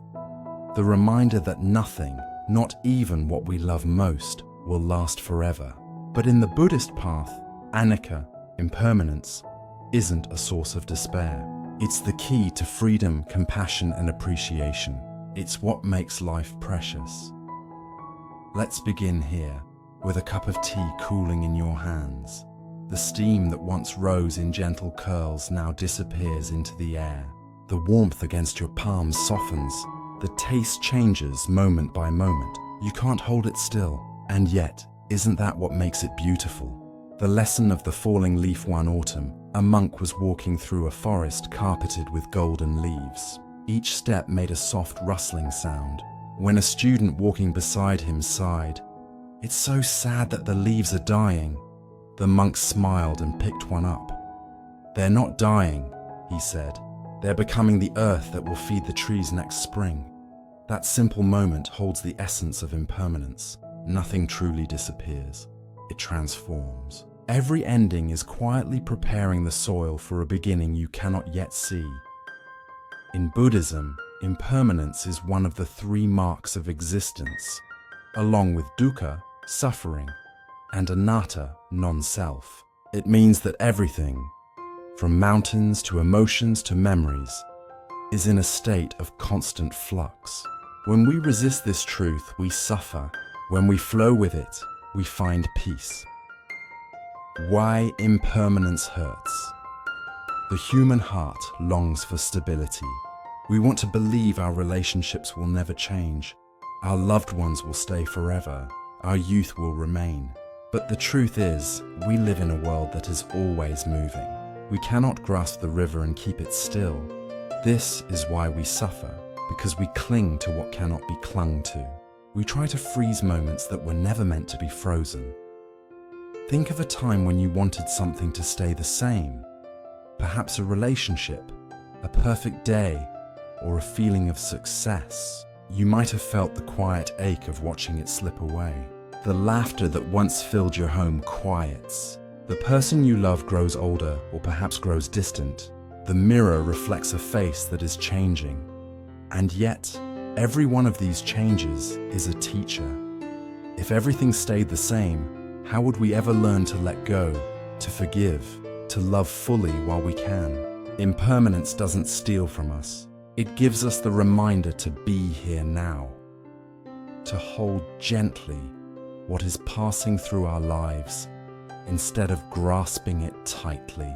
Speaker 1: The reminder that nothing, not even what we love most, will last forever. But in the Buddhist path, anicca, impermanence, isn't a source of despair. It's the key to freedom, compassion, and appreciation. It's what makes life precious. Let's begin here, with a cup of tea cooling in your hands. The steam that once rose in gentle curls now disappears into the air. The warmth against your palms softens. The taste changes moment by moment. You can't hold it still. And yet, isn't that what makes it beautiful? The lesson of the falling leaf one autumn, a monk was walking through a forest carpeted with golden leaves. Each step made a soft rustling sound. When a student walking beside him sighed, "It's so sad that the leaves are dying," the monk smiled and picked one up. "They're not dying," he said. "They're becoming the earth that will feed the trees next spring." That simple moment holds the essence of impermanence. Nothing truly disappears. It transforms. Every ending is quietly preparing the soil for a beginning you cannot yet see. In Buddhism, impermanence is one of the three marks of existence, along with dukkha, suffering, and anatta, non-self. It means that everything, from mountains to emotions to memories, is in a state of constant flux. When we resist this truth, we suffer. When we flow with it, we find peace. Why impermanence hurts. The human heart longs for stability. We want to believe our relationships will never change. Our loved ones will stay forever. Our youth will remain. But the truth is, we live in a world that is always moving. We cannot grasp the river and keep it still. This is why we suffer, because we cling to what cannot be clung to. We try to freeze moments that were never meant to be frozen. Think of a time when you wanted something to stay the same. Perhaps a relationship, a perfect day, or a feeling of success. You might have felt the quiet ache of watching it slip away. The laughter that once filled your home quiets. The person you love grows older or perhaps grows distant. The mirror reflects a face that is changing. And yet, every one of these changes is a teacher. If everything stayed the same, how would we ever learn to let go, to forgive, to love fully while we can? Impermanence doesn't steal from us. It gives us the reminder to be here now, to hold gently what is passing through our lives instead of grasping it tightly.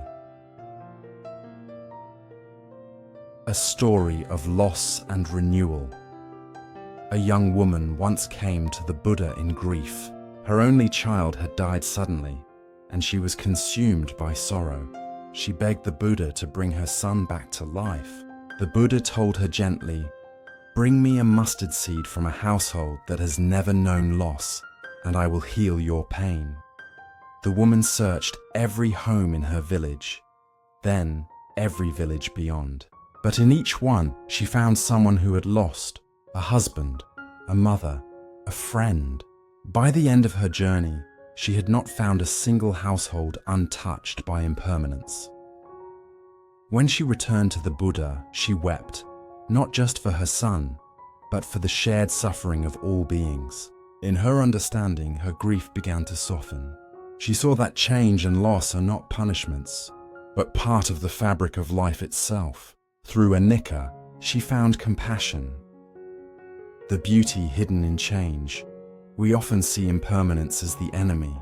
Speaker 1: A story of loss and renewal. A young woman once came to the Buddha in grief. Her only child had died suddenly, and she was consumed by sorrow. She begged the Buddha to bring her son back to life. The Buddha told her gently, "Bring me a mustard seed from a household that has never known loss, and I will heal your pain." The woman searched every home in her village. Then, every village beyond. But in each one, she found someone who had lost a husband, a mother, a friend. By the end of her journey, she had not found a single household untouched by impermanence. When she returned to the Buddha, she wept, not just for her son, but for the shared suffering of all beings. In her understanding, her grief began to soften. She saw that change and loss are not punishments, but part of the fabric of life itself. Through anicca, she found compassion. The beauty hidden in change. We often see impermanence as the enemy,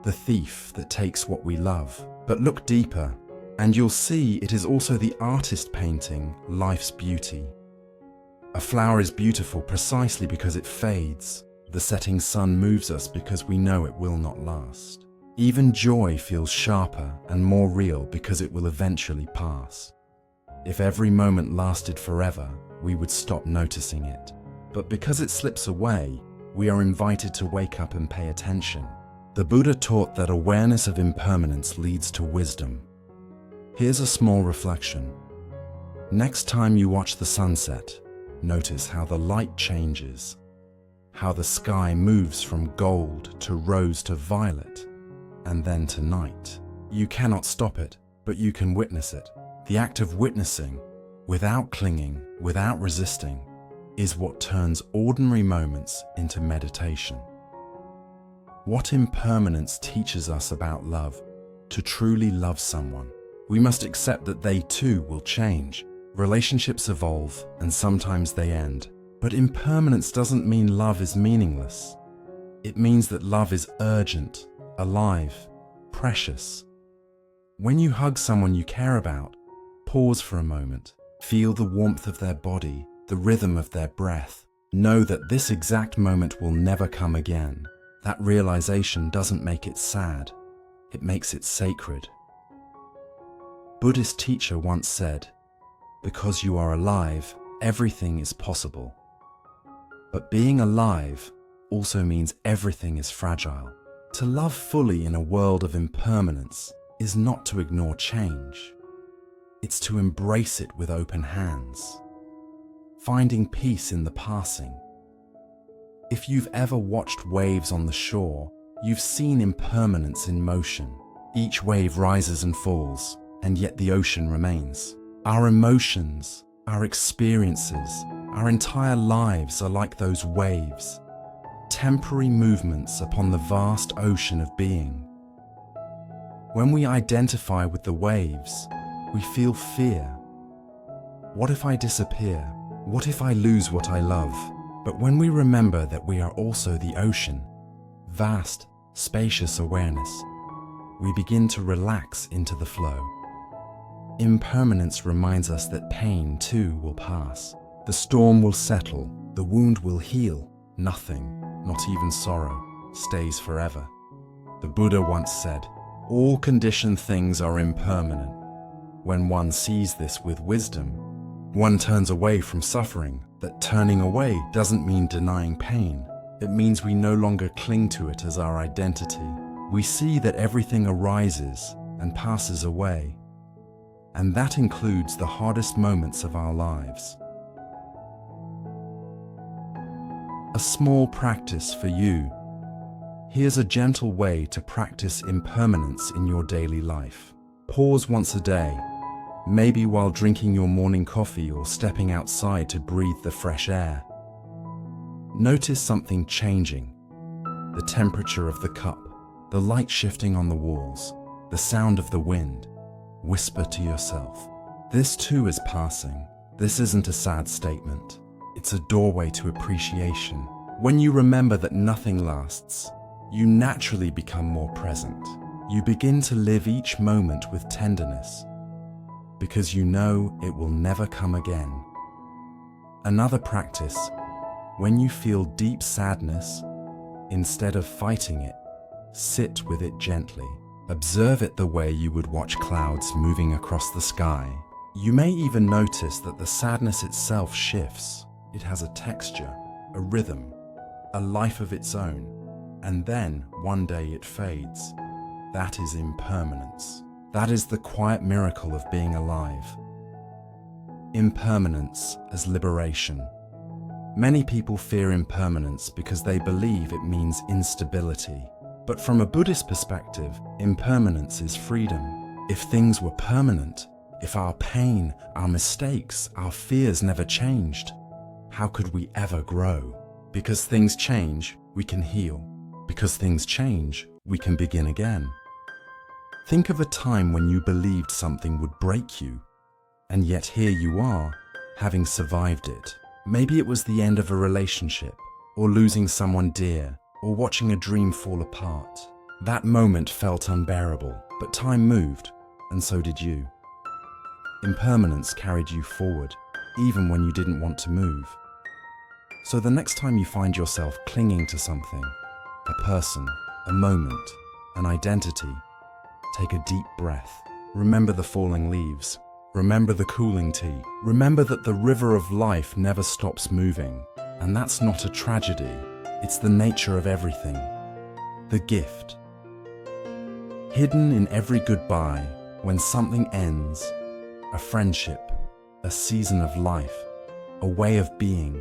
Speaker 1: the thief that takes what we love. But look deeper, and you'll see it is also the artist painting life's beauty. A flower is beautiful precisely because it fades. The setting sun moves us because we know it will not last. Even joy feels sharper and more real because it will eventually pass. If every moment lasted forever, we would stop noticing it. But because it slips away, we are invited to wake up and pay attention. The Buddha taught that awareness of impermanence leads to wisdom. Here's a small reflection. Next time you watch the sunset, notice how the light changes, how the sky moves from gold to rose to violet, and then to night. You cannot stop it, but you can witness it. The act of witnessing, without clinging, without resisting, is what turns ordinary moments into meditation. What impermanence teaches us about love? To truly love someone, we must accept that they too will change. Relationships evolve, and sometimes they end. But impermanence doesn't mean love is meaningless. It means that love is urgent, alive, precious. When you hug someone you care about, pause for a moment. Feel the warmth of their body, the rhythm of their breath. Know that this exact moment will never come again. That realization doesn't make it sad. It makes it sacred. Buddhist teacher once said, "Because you are alive, everything is possible." But being alive also means everything is fragile. To love fully in a world of impermanence is not to ignore change. It's to embrace it with open hands, finding peace in the passing. If you've ever watched waves on the shore, you've seen impermanence in motion. Each wave rises and falls, and yet the ocean remains. Our emotions, our experiences, our entire lives are like those waves, temporary movements upon the vast ocean of being. When we identify with the waves, we feel fear. What if I disappear? What if I lose what I love? But when we remember that we are also the ocean, vast, spacious awareness, we begin to relax into the flow. Impermanence reminds us that pain too will pass. The storm will settle, the wound will heal. Nothing, not even sorrow, stays forever. The Buddha once said, "All conditioned things are impermanent." When one sees this with wisdom, one turns away from suffering. That turning away doesn't mean denying pain. It means we no longer cling to it as our identity. We see that everything arises and passes away, and that includes the hardest moments of our lives. A small practice for you. Here's a gentle way to practice impermanence in your daily life. Pause once a day, maybe while drinking your morning coffee or stepping outside to breathe the fresh air. Notice something changing. The temperature of the cup, the light shifting on the walls, the sound of the wind. Whisper to yourself, "This too is passing." This isn't a sad statement. It's a doorway to appreciation. When you remember that nothing lasts, you naturally become more present. You begin to live each moment with tenderness, because you know it will never come again. Another practice, when you feel deep sadness, instead of fighting it, sit with it gently. Observe it the way you would watch clouds moving across the sky. You may even notice that the sadness itself shifts. It has a texture, a rhythm, a life of its own, and then one day it fades. That is impermanence. That is the quiet miracle of being alive. Impermanence as liberation. Many people fear impermanence because they believe it means instability. But from a Buddhist perspective, impermanence is freedom. If things were permanent, if our pain, our mistakes, our fears never changed, how could we ever grow? Because things change, we can heal. Because things change, we can begin again. Think of a time when you believed something would break you, and yet here you are, having survived it. Maybe it was the end of a relationship, or losing someone dear, or watching a dream fall apart. That moment felt unbearable, but time moved, and so did you. Impermanence carried you forward, even when you didn't want to move. So the next time you find yourself clinging to something, a person, a moment, an identity, take a deep breath. Remember the falling leaves. Remember the cooling tea. Remember that the river of life never stops moving. And that's not a tragedy. It's the nature of everything. The gift. Hidden in every goodbye, when something ends, a friendship, a season of life, a way of being,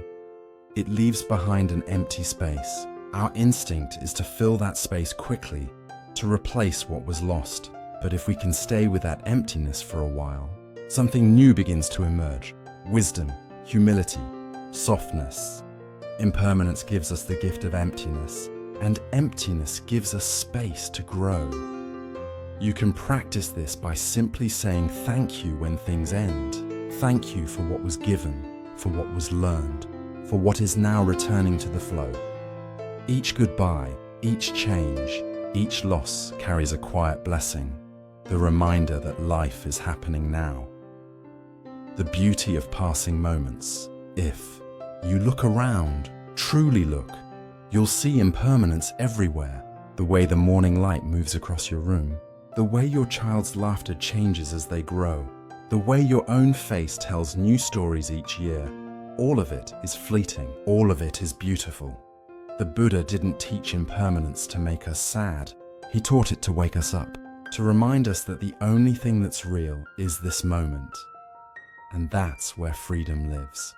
Speaker 1: it leaves behind an empty space. Our instinct is to fill that space quickly, to replace what was lost. But if we can stay with that emptiness for a while, something new begins to emerge. Wisdom, humility, softness. Impermanence gives us the gift of emptiness, and emptiness gives us space to grow. You can practice this by simply saying thank you when things end. Thank you for what was given, for what was learned, for what is now returning to the flow. Each goodbye, each change, each loss carries a quiet blessing, the reminder that life is happening now. The beauty of passing moments. If you look around, truly look, you'll see impermanence everywhere. The way the morning light moves across your room, the way your child's laughter changes as they grow, the way your own face tells new stories each year. All of it is fleeting. All of it is beautiful. The Buddha didn't teach impermanence to make us sad. He taught it to wake us up, to remind us that the only thing that's real is this moment. And that's where freedom lives.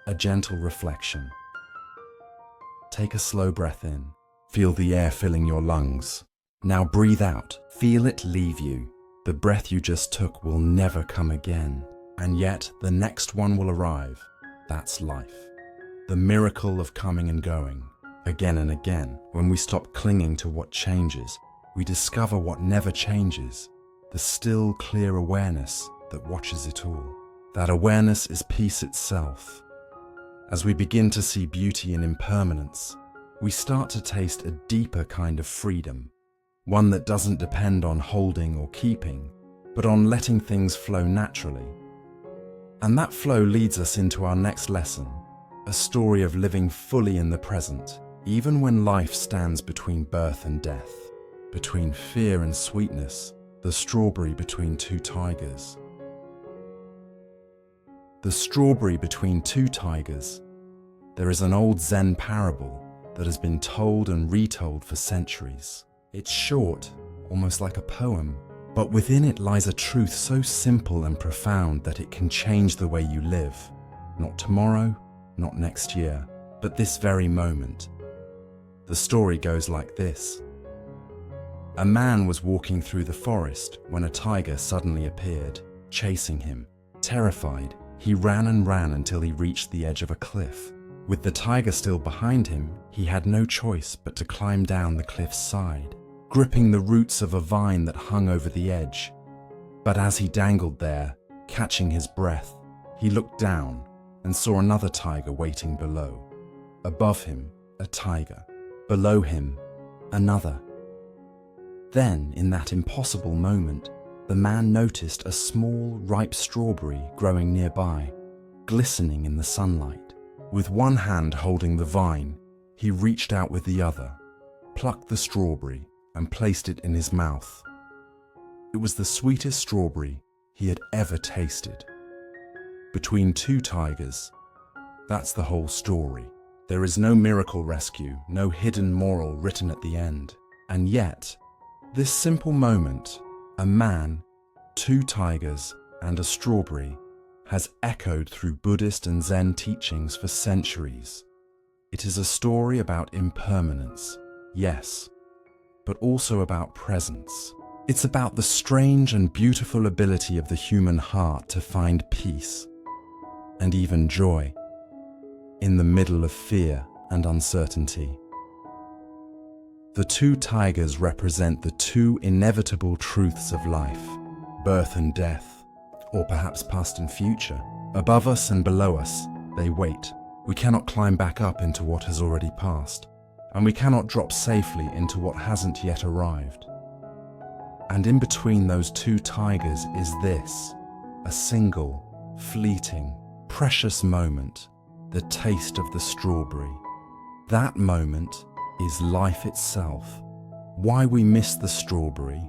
Speaker 1: A gentle reflection. Take a slow breath in. Feel the air filling your lungs. Now breathe out. Feel it leave you. The breath you just took will never come again. And yet the next one will arrive. That's life. The miracle of coming and going. Again and again, when we stop clinging to what changes, we discover what never changes. The still, clear awareness that watches it all. That awareness is peace itself. As we begin to see beauty in impermanence, we start to taste a deeper kind of freedom, one that doesn't depend on holding or keeping, but on letting things flow naturally. And that flow leads us into our next lesson, a story of living fully in the present, even when life stands between birth and death, between fear and sweetness, the strawberry between two tigers. The strawberry between two tigers. There is an old Zen parable that has been told and retold for centuries. It's short, almost like a poem, but within it lies a truth so simple and profound that it can change the way you live. Not tomorrow, not next year, but this very moment. The story goes like this. A man was walking through the forest when a tiger suddenly appeared, chasing him. Terrified, he ran and ran until he reached the edge of a cliff. With the tiger still behind him, he had no choice but to climb down the cliff's side, gripping the roots of a vine that hung over the edge. But as he dangled there, catching his breath, he looked down and saw another tiger waiting below. Above him, a tiger. Below him, another. Then, in that impossible moment, the man noticed a small, ripe strawberry growing nearby, glistening in the sunlight. With one hand holding the vine, he reached out with the other, plucked the strawberry, and placed it in his mouth. It was the sweetest strawberry he had ever tasted. Between two tigers, that's the whole story. There is no miracle rescue, no hidden moral written at the end. And yet, this simple moment, A man, two tigers, and a strawberry has echoed through Buddhist and Zen teachings for centuries. It is a story about impermanence, yes, but also about presence. It's about the strange and beautiful ability of the human heart to find peace and even joy in the middle of fear and uncertainty. The two tigers represent the two inevitable truths of life, birth and death, or perhaps past and future. Above us and below us, they wait. We cannot climb back up into what has already passed, and we cannot drop safely into what hasn't yet arrived. And in between those two tigers is this, a single, fleeting, precious moment, the taste of the strawberry. That moment is life itself. Why we miss the strawberry?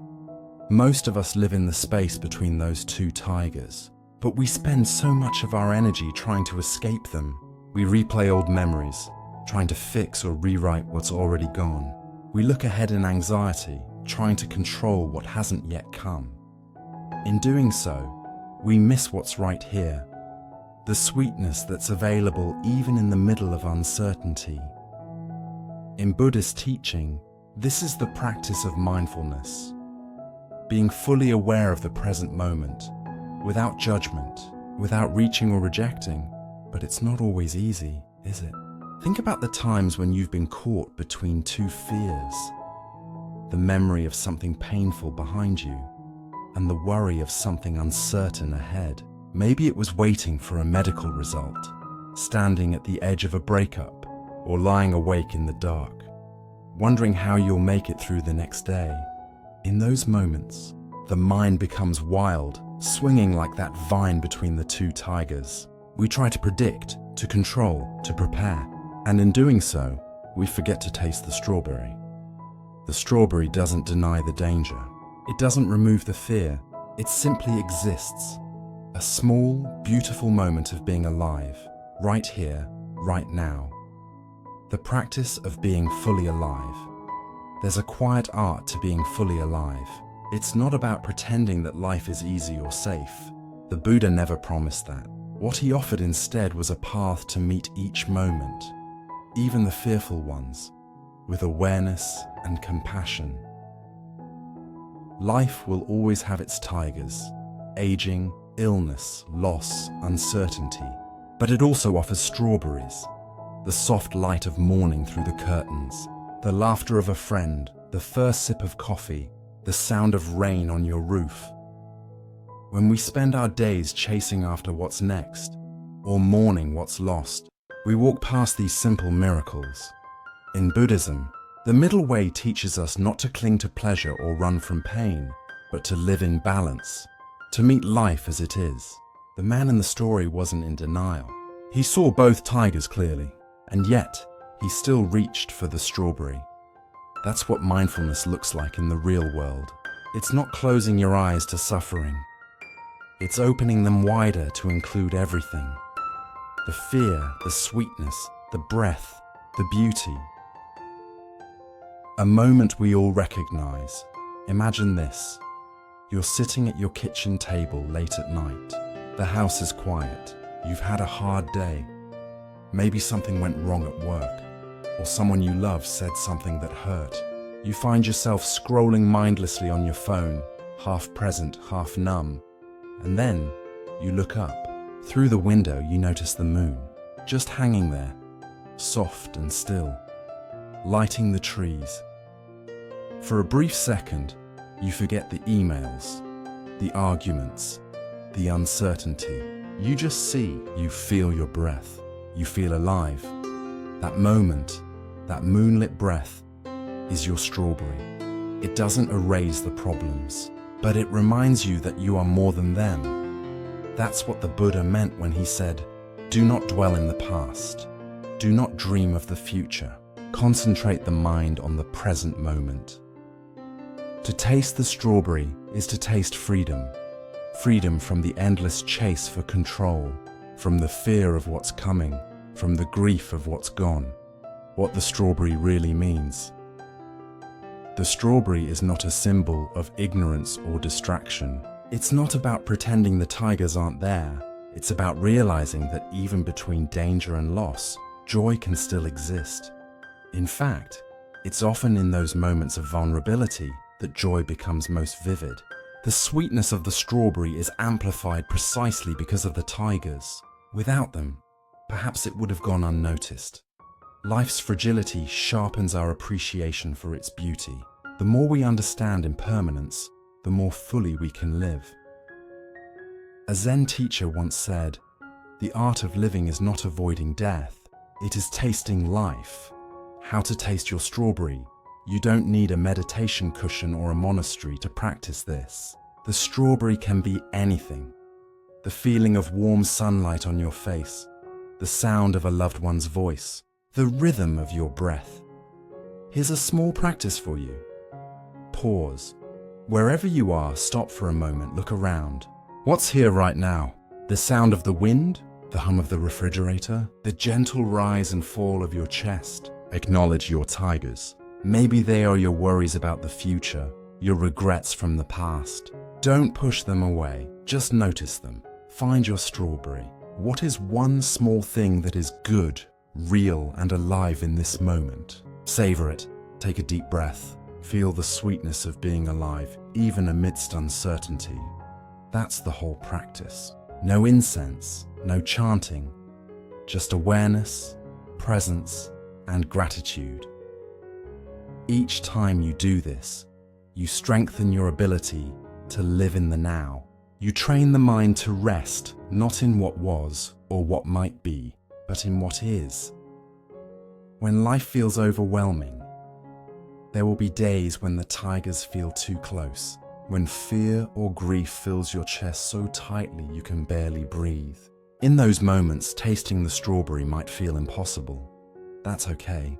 Speaker 1: Most of us live in the space between those two tigers, but we spend so much of our energy trying to escape them. We replay old memories, trying to fix or rewrite what's already gone. We look ahead in anxiety, trying to control what hasn't yet come. In doing so, we miss what's right here, the sweetness that's available even in the middle of uncertainty. In Buddhist teaching, this is the practice of mindfulness, being fully aware of the present moment, without judgment, without reaching or rejecting. But it's not always easy, is it? Think about the times when you've been caught between two fears, the memory of something painful behind you, and the worry of something uncertain ahead. Maybe it was waiting for a medical result, standing at the edge of a breakup, or lying awake in the dark, wondering how you'll make it through the next day. In those moments, the mind becomes wild, swinging like that vine between the two tigers. We try to predict, to control, to prepare, and in doing so, we forget to taste the strawberry. The strawberry doesn't deny the danger. It doesn't remove the fear. It simply exists. A small, beautiful moment of being alive, right here, right now. The practice of being fully alive. There's a quiet art to being fully alive. It's not about pretending that life is easy or safe. The Buddha never promised that. What he offered instead was a path to meet each moment, even the fearful ones, with awareness and compassion. Life will always have its tigers, aging, illness, loss, uncertainty, but it also offers strawberries, the soft light of morning through the curtains, the laughter of a friend, the first sip of coffee, the sound of rain on your roof. When we spend our days chasing after what's next, or mourning what's lost, we walk past these simple miracles. In Buddhism, the middle way teaches us not to cling to pleasure or run from pain, but to live in balance, to meet life as it is. The man in the story wasn't in denial. He saw both tigers clearly, and yet he still reached for the strawberry. That's what mindfulness looks like in the real world. It's not closing your eyes to suffering. It's opening them wider to include everything. The fear, the sweetness, the breath, the beauty. A moment we all recognize. Imagine this. You're sitting at your kitchen table late at night. The house is quiet. You've had a hard day. Maybe something went wrong at work, or someone you love said something that hurt. You find yourself scrolling mindlessly on your phone, half present, half numb. And then you look up. Through the window you notice the moon, just hanging there, soft and still, lighting the trees. For a brief second, you forget the emails, the arguments, the uncertainty. You just see, you feel your breath. You feel alive. That moment, that moonlit breath, is your strawberry. It doesn't erase the problems, but it reminds you that you are more than them. That's what the Buddha meant when he said, "Do not dwell in the past. Do not dream of the future. Concentrate the mind on the present moment." To taste the strawberry is to taste freedom. Freedom from the endless chase for control, from the fear of what's coming, from the grief of what's gone. What the strawberry really means. The strawberry is not a symbol of ignorance or distraction. It's not about pretending the tigers aren't there. It's about realizing that even between danger and loss, joy can still exist. In fact, it's often in those moments of vulnerability that joy becomes most vivid. The sweetness of the strawberry is amplified precisely because of the tigers. Without them, perhaps it would have gone unnoticed. Life's fragility sharpens our appreciation for its beauty. The more we understand impermanence, the more fully we can live. A Zen teacher once said, "The art of living is not avoiding death, it is tasting life." How to taste your strawberry? You don't need a meditation cushion or a monastery to practice this. The strawberry can be anything. The feeling of warm sunlight on your face, the sound of a loved one's voice, the rhythm of your breath. Here's a small practice for you. Pause. Wherever you are, stop for a moment, look around. What's here right now? The sound of the wind? The hum of the refrigerator? The gentle rise and fall of your chest? Acknowledge your tigers. Maybe they are your worries about the future, your regrets from the past. Don't push them away, just notice them. Find your strawberry. What is one small thing that is good, real, and alive in this moment? Savor it. Take a deep breath. Feel the sweetness of being alive, even amidst uncertainty. That's the whole practice. No incense, no chanting, just awareness, presence, and gratitude. Each time you do this, you strengthen your ability to live in the now. You train the mind to rest, not in what was or what might be, but in what is. When life feels overwhelming, there will be days when the tigers feel too close, when fear or grief fills your chest so tightly you can barely breathe. In those moments, tasting the strawberry might feel impossible. That's okay.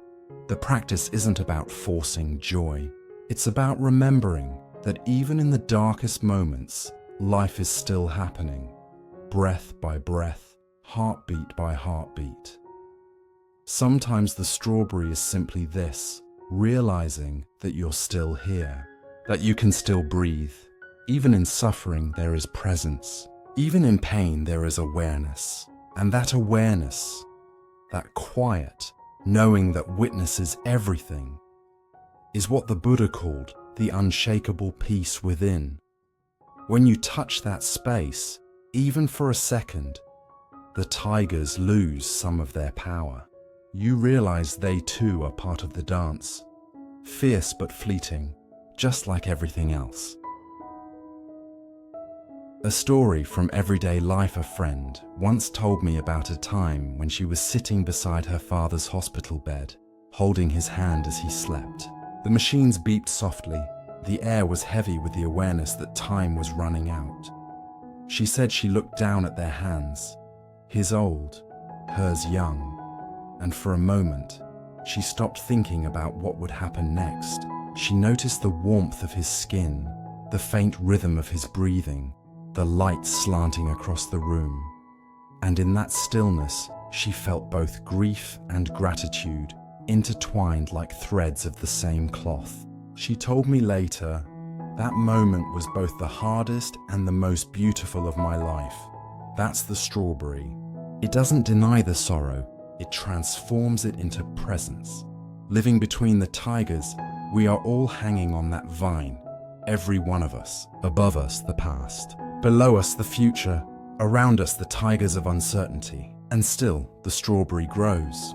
Speaker 1: The practice isn't about forcing joy. It's about remembering that even in the darkest moments, life is still happening, breath by breath, heartbeat by heartbeat. Sometimes the strawberry is simply this, realizing that you're still here, that you can still breathe. Even in suffering, there is presence. Even in pain, there is awareness. And that awareness, that quiet, knowing that witnesses everything, is what the Buddha called the unshakable peace within. When you touch that space, even for a second, the tigers lose some of their power. You realize they too are part of the dance, fierce but fleeting, just like everything else. A story from everyday life. A friend once told me about a time when she was sitting beside her father's hospital bed, holding his hand as he slept. The machines beeped softly. The air was heavy with the awareness that time was running out. She said she looked down at their hands, his old, hers young, and for a moment, she stopped thinking about what would happen next. She noticed the warmth of his skin, the faint rhythm of his breathing, the light slanting across the room. And in that stillness, she felt both grief and gratitude intertwined like threads of the same cloth. She told me later, that moment was both the hardest and the most beautiful of my life. That's the strawberry. It doesn't deny the sorrow, it transforms it into presence. Living between the tigers, we are all hanging on that vine, every one of us. Above us, the past. Below us, the future. Around us, the tigers of uncertainty. And still, the strawberry grows.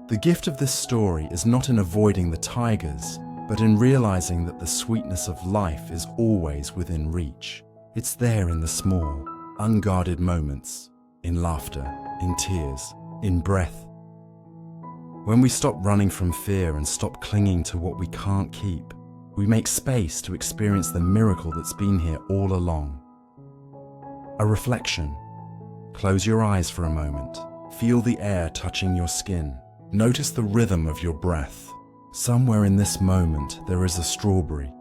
Speaker 1: The gift of this story is not in avoiding the tigers, but in realizing that the sweetness of life is always within reach. It's there in the small, unguarded moments, in laughter, in tears, in breath. When we stop running from fear and stop clinging to what we can't keep, we make space to experience the miracle that's been here all along. A reflection. Close your eyes for a moment. Feel the air touching your skin. Notice the rhythm of your breath. Somewhere in this moment, there is a strawberry.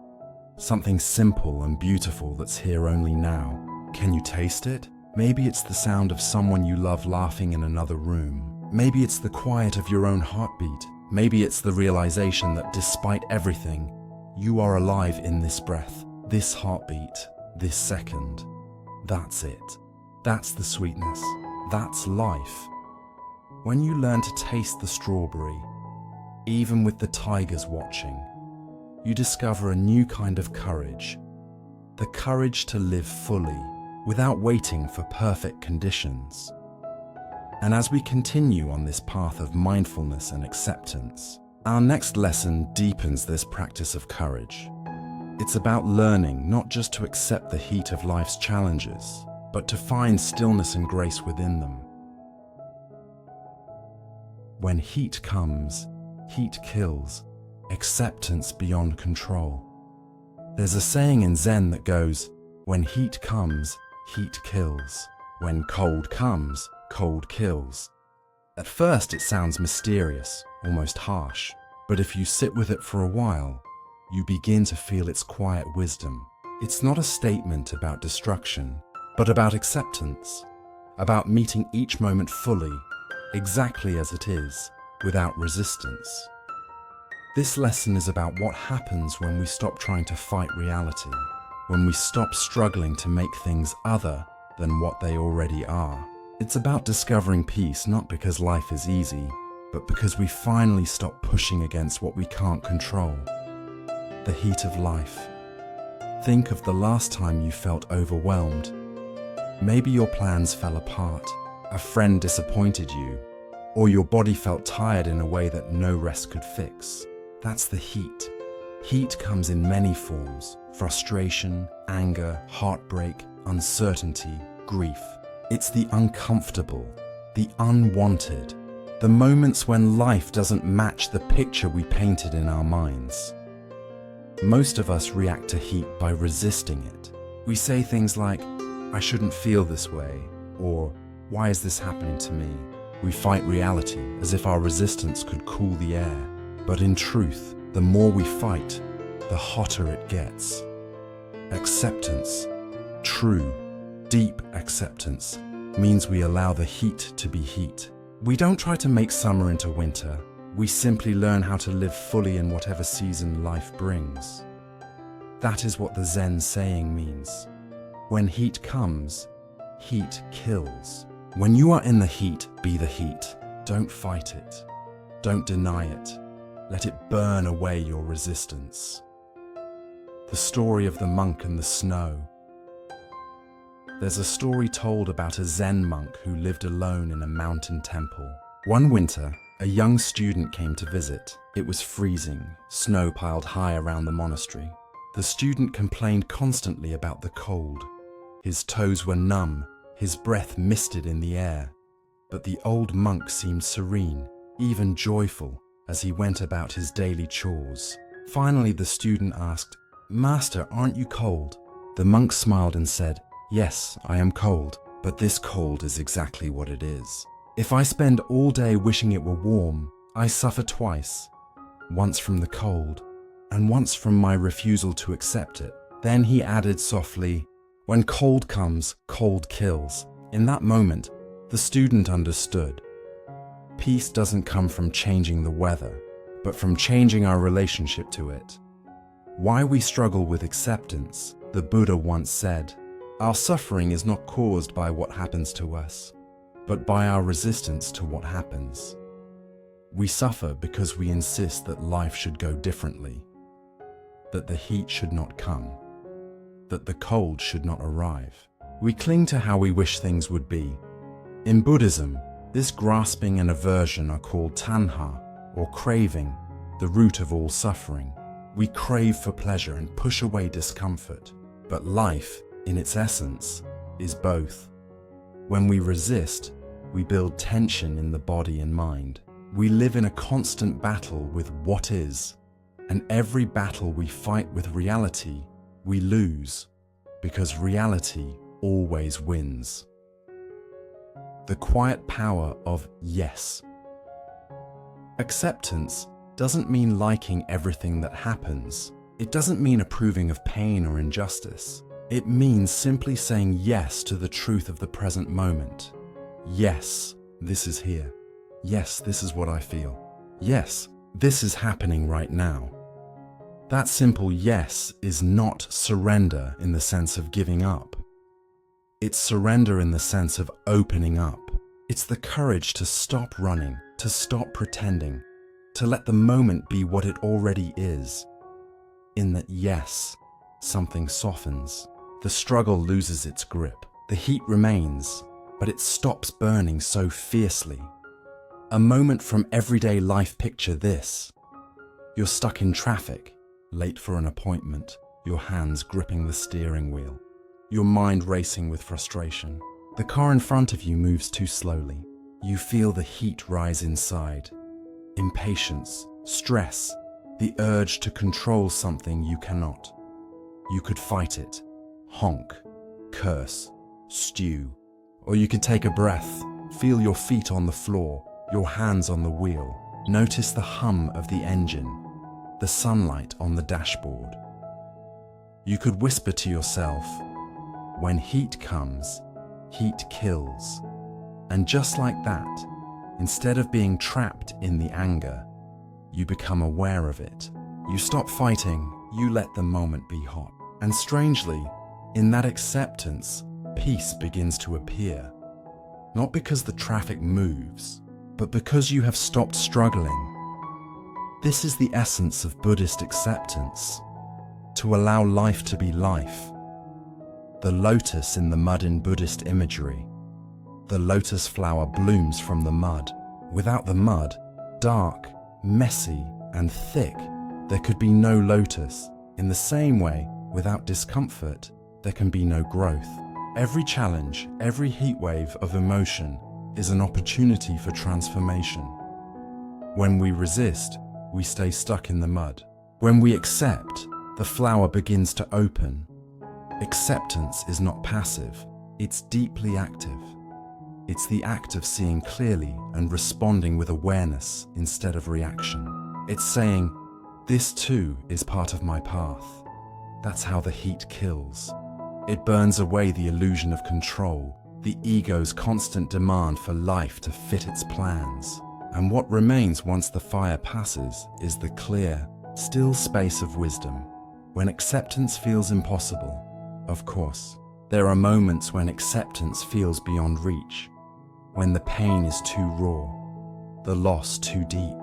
Speaker 1: Something simple and beautiful that's here only now. Can you taste it? Maybe it's the sound of someone you love laughing in another room. Maybe it's the quiet of your own heartbeat. Maybe it's the realization that despite everything, you are alive in this breath, this heartbeat, this second. That's it. That's the sweetness. That's life. When you learn to taste the strawberry, even with the tigers watching, you discover a new kind of courage. The courage to live fully, without waiting for perfect conditions. And as we continue on this path of mindfulness and acceptance, our next lesson deepens this practice of courage. It's about learning not just to accept the heat of life's challenges, but to find stillness and grace within them. When heat comes, heat kills, acceptance beyond control. There's a saying in Zen that goes, when heat comes, heat kills. When cold comes, cold kills. At first it sounds mysterious, almost harsh, but if you sit with it for a while, you begin to feel its quiet wisdom. It's not a statement about destruction, but about acceptance, about meeting each moment fully, exactly as it is, without resistance. This lesson is about what happens when we stop trying to fight reality, when we stop struggling to make things other than what they already are. It's about discovering peace not because life is easy, but because we finally stop pushing against what we can't control. The heat of life. Think of the last time you felt overwhelmed. Maybe your plans fell apart, a friend disappointed you, or your body felt tired in a way that no rest could fix. That's the heat. Heat comes in many forms: frustration, anger, heartbreak, uncertainty, grief. It's the uncomfortable, the unwanted, the moments when life doesn't match the picture we painted in our minds. Most of us react to heat by resisting it. We say things like, "I shouldn't feel this way," or "Why is this happening to me?" We fight reality as if our resistance could cool the air. But in truth, the more we fight, the hotter it gets. Acceptance, true, deep acceptance, means we allow the heat to be heat. We don't try to make summer into winter. We simply learn how to live fully in whatever season life brings. That is what the Zen saying means. When heat comes, heat kills. When you are in the heat, be the heat. Don't fight it. Don't deny it. Let it burn away your resistance. The story of the monk and the snow. There's a story told about a Zen monk who lived alone in a mountain temple. One winter, a young student came to visit. It was freezing, snow piled high around the monastery. The student complained constantly about the cold. His toes were numb, his breath misted in the air. But the old monk seemed serene, even joyful, as he went about his daily chores. Finally, the student asked, "Master, aren't you cold?" The monk smiled and said, "Yes, I am cold, but this cold is exactly what it is. If I spend all day wishing it were warm, I suffer twice, once from the cold, and once from my refusal to accept it." Then he added softly, "When cold comes, cold kills." In that moment, the student understood. Peace doesn't come from changing the weather, but from changing our relationship to it. Why we struggle with acceptance, the Buddha once said, "Our suffering is not caused by what happens to us, but by our resistance to what happens." We suffer because we insist that life should go differently, that the heat should not come, that the cold should not arrive. We cling to how we wish things would be. In Buddhism, this grasping and aversion are called tanha, or craving, the root of all suffering. We crave for pleasure and push away discomfort, but life, in its essence, is both. When we resist, we build tension in the body and mind. We live in a constant battle with what is, and every battle we fight with reality, we lose, because reality always wins. The quiet power of yes. Acceptance doesn't mean liking everything that happens. It doesn't mean approving of pain or injustice. It means simply saying yes to the truth of the present moment. Yes, this is here. Yes, this is what I feel. Yes, This is happening right now. That simple yes is not surrender in the sense of giving up. It's surrender in the sense of opening up. It's the courage to stop running, to stop pretending, to let the moment be what it already is. In that yes, something softens. The struggle loses its grip. The heat remains, but it stops burning so fiercely. A moment from everyday life. Picture this. You're stuck in traffic, late for an appointment, your hands gripping the steering wheel, your mind racing with frustration. The car in front of you moves too slowly. You feel the heat rise inside. Impatience, stress, the urge to control something you cannot. You could fight it, honk, curse, stew, or you could take a breath, feel your feet on the floor, your hands on the wheel. Notice the hum of the engine, the sunlight on the dashboard. You could whisper to yourself, when heat comes, heat kills. And just like that, instead of being trapped in the anger, you become aware of it. You stop fighting, you let the moment be hot. And strangely, in that acceptance, peace begins to appear. Not because the traffic moves, but because you have stopped struggling. This is the essence of Buddhist acceptance, to allow life to be life. The lotus in the mud in Buddhist imagery. The lotus flower blooms from the mud. Without the mud, dark, messy, and thick, there could be no lotus. In the same way, without discomfort, there can be no growth. Every challenge, every heat wave of emotion is an opportunity for transformation. When we resist, we stay stuck in the mud. When we accept, the flower begins to open. Acceptance is not passive, it's deeply active. It's the act of seeing clearly and responding with awareness instead of reaction. It's saying, this too is part of my path. That's how the heat kills. It burns away the illusion of control, the ego's constant demand for life to fit its plans. And what remains once the fire passes is the clear, still space of wisdom. When acceptance feels impossible, of course, there are moments when acceptance feels beyond reach. When the pain is too raw, the loss too deep.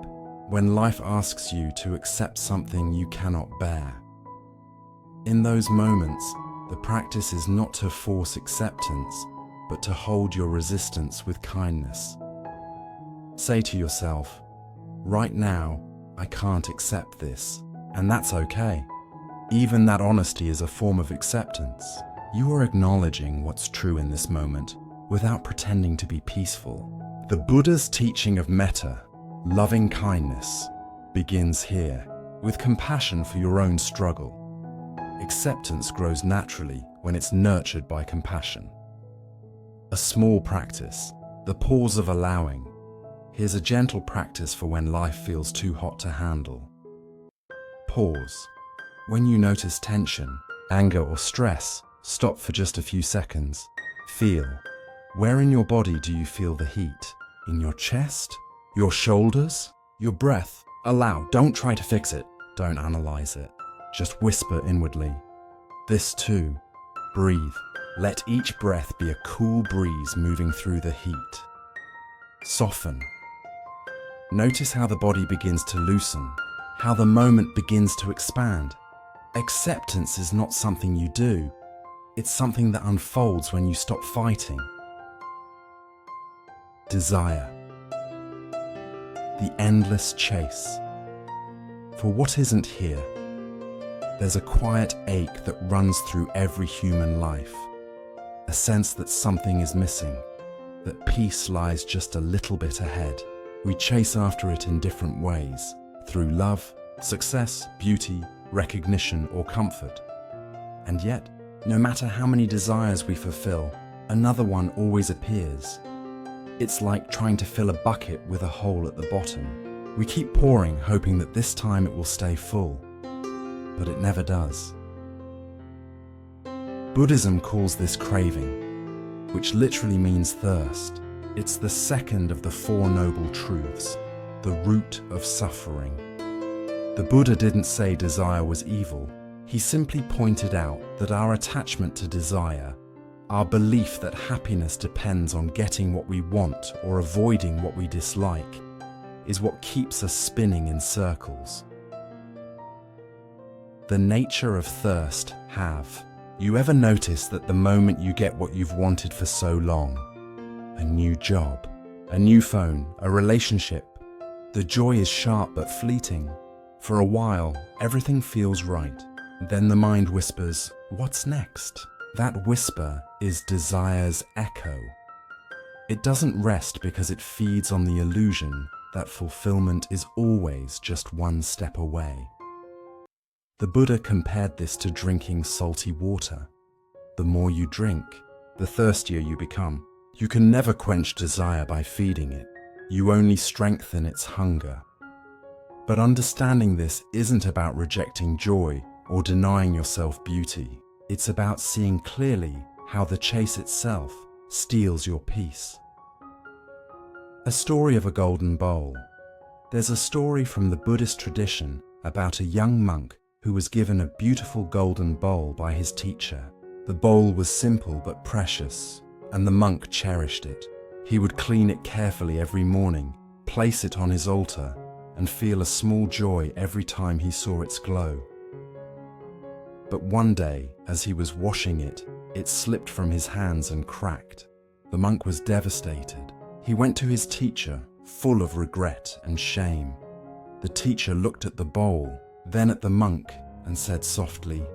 Speaker 1: When life asks you to accept something you cannot bear. In those moments, the practice is not to force acceptance, but to hold your resistance with kindness. Say to yourself, right now, I can't accept this, and that's okay. Even that honesty is a form of acceptance. You are acknowledging what's true in this moment without pretending to be peaceful. The Buddha's teaching of metta, loving kindness, begins here, with compassion for your own struggle. Acceptance grows naturally when it's nurtured by compassion. A small practice, the pause of allowing. Here's a gentle practice for when life feels too hot to handle. Pause. When you notice tension, anger, or stress, stop for just a few seconds. Feel. Where in your body do you feel the heat? In your chest? Your shoulders? Your breath? Allow. Don't try to fix it. Don't analyze it. Just whisper inwardly. This too. Breathe. Let each breath be a cool breeze moving through the heat. Soften. Notice how the body begins to loosen, how the moment begins to expand. Acceptance is not something you do. It's something that unfolds when you stop fighting. Desire. The endless chase. For what isn't here? There's a quiet ache that runs through every human life. A sense that something is missing, that peace lies just a little bit ahead. We chase after it in different ways, through love, success, beauty, recognition, or comfort. And yet, no matter how many desires we fulfill, another one always appears. It's like trying to fill a bucket with a hole at the bottom. We keep pouring, hoping that this time it will stay full, but it never does. Buddhism calls this craving, which literally means thirst. It's the second of the Four Noble Truths, the root of suffering. The Buddha didn't say desire was evil. He simply pointed out that our attachment to desire, our belief that happiness depends on getting what we want or avoiding what we dislike, is what keeps us spinning in circles. The nature of thirst. Have you ever noticed that the moment you get what you've wanted for so long, a new job, a new phone, a relationship, the joy is sharp but fleeting. For a while, everything feels right. Then the mind whispers, "What's next?" That whisper is desire's echo. It doesn't rest because it feeds on the illusion that fulfillment is always just one step away. The Buddha compared this to drinking salty water. The more you drink, the thirstier you become. You can never quench desire by feeding it. You only strengthen its hunger. But understanding this isn't about rejecting joy or denying yourself beauty. It's about seeing clearly how the chase itself steals your peace. A story of a golden bowl. There's a story from the Buddhist tradition about a young monk who was given a beautiful golden bowl by his teacher. The bowl was simple but precious, and the monk cherished it. He would clean it carefully every morning, place it on his altar, and feel a small joy every time he saw its glow. But one day, as he was washing it, it slipped from his hands and cracked. The monk was devastated. He went to his teacher, full of regret and shame. The teacher looked at the bowl, then at the monk, and said softly,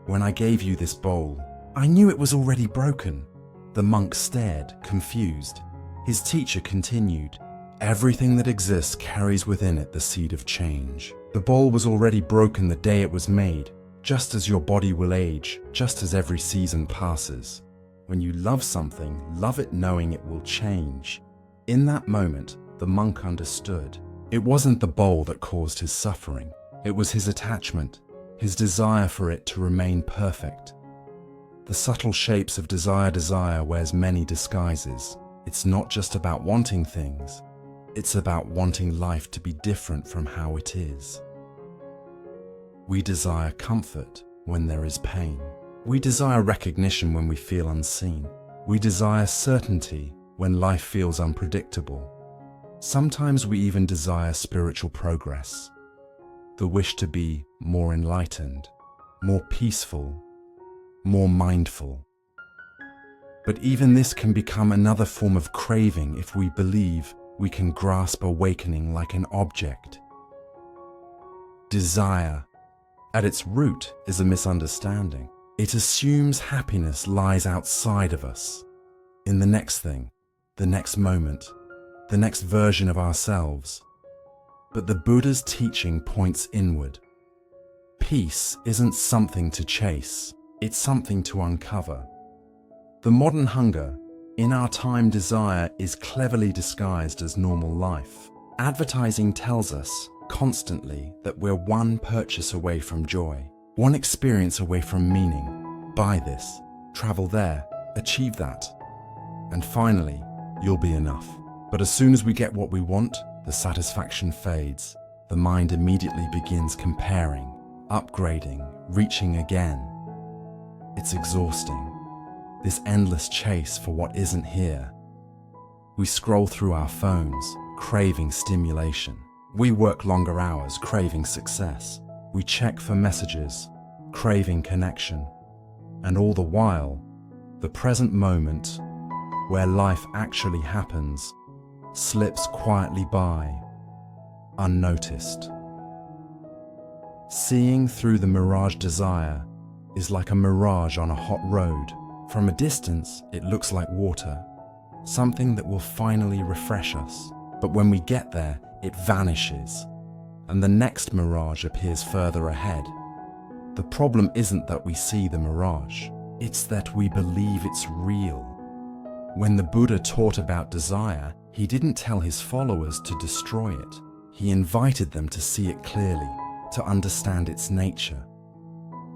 Speaker 1: "When I gave you this bowl, I knew it was already broken." The monk stared, confused. His teacher continued, "Everything that exists carries within it the seed of change. The bowl was already broken the day it was made, just as your body will age, just as every season passes. When you love something, love it knowing it will change." In that moment, the monk understood. It wasn't the bowl that caused his suffering. It was his attachment, his desire for it to remain perfect. The subtle shapes of desire wears many disguises. It's not just about wanting things. It's about wanting life to be different from how it is. We desire comfort when there is pain. We desire recognition when we feel unseen. We desire certainty when life feels unpredictable. Sometimes we even desire spiritual progress. The wish to be more enlightened, more peaceful, more mindful. But even this can become another form of craving if we believe we can grasp awakening like an object. Desire, at its root, is a misunderstanding. It assumes happiness lies outside of us, in the next thing, the next moment, the next version of ourselves. But the Buddha's teaching points inward. Peace isn't something to chase, it's something to uncover. The modern hunger, in our time desire, is cleverly disguised as normal life. Advertising tells us constantly that we're one purchase away from joy, one experience away from meaning. Buy this, travel there, achieve that, and finally, you'll be enough. But as soon as we get what we want, the satisfaction fades. The mind immediately begins comparing, upgrading, reaching again. It's exhausting, this endless chase for what isn't here. We scroll through our phones, craving stimulation. We work longer hours, craving success. We check for messages, craving connection. And all the while, the present moment, where life actually happens, slips quietly by, unnoticed. Seeing through the mirage desire is like a mirage on a hot road. From a distance, it looks like water, something that will finally refresh us. But when we get there, it vanishes, and the next mirage appears further ahead. The problem isn't that we see the mirage, it's that we believe it's real. When the Buddha taught about desire, he didn't tell his followers to destroy it. He invited them to see it clearly, to understand its nature.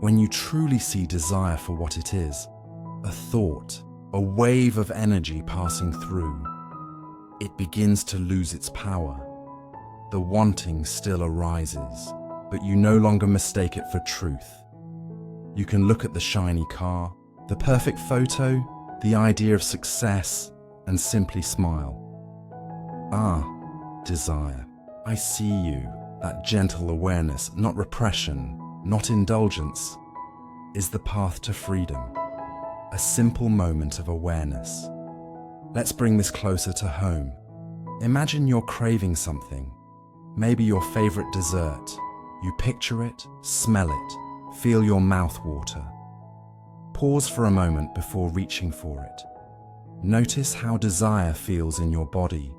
Speaker 1: When you truly see desire for what it is, a thought, a wave of energy passing through, it begins to lose its power. The wanting still arises, but you no longer mistake it for truth. You can look at the shiny car, the perfect photo, the idea of success, and simply smile. Ah, desire, I see you. That gentle awareness, not repression, not indulgence, is the path to freedom. A simple moment of awareness. Let's bring this closer to home. Imagine you're craving something, maybe your favorite dessert. You picture it, smell it, feel your mouth water. Pause for a moment before reaching for it. Notice how desire feels in your body,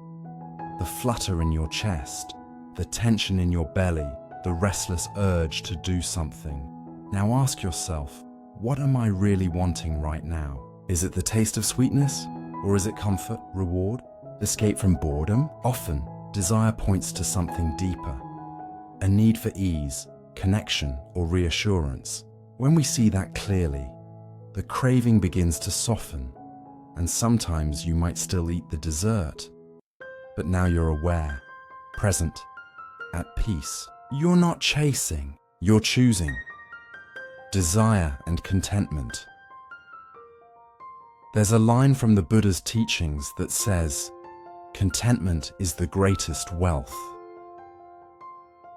Speaker 1: the flutter in your chest, the tension in your belly, the restless urge to do something. Now ask yourself, what am I really wanting right now? Is it the taste of sweetness? Or is it comfort, reward, escape from boredom? Often, desire points to something deeper. A need for ease, connection, or reassurance. When we see that clearly, the craving begins to soften, and sometimes you might still eat the dessert. But now you're aware, present, at peace. You're not chasing, you're choosing. Desire and contentment. There's a line from the Buddha's teachings that says, "Contentment is the greatest wealth."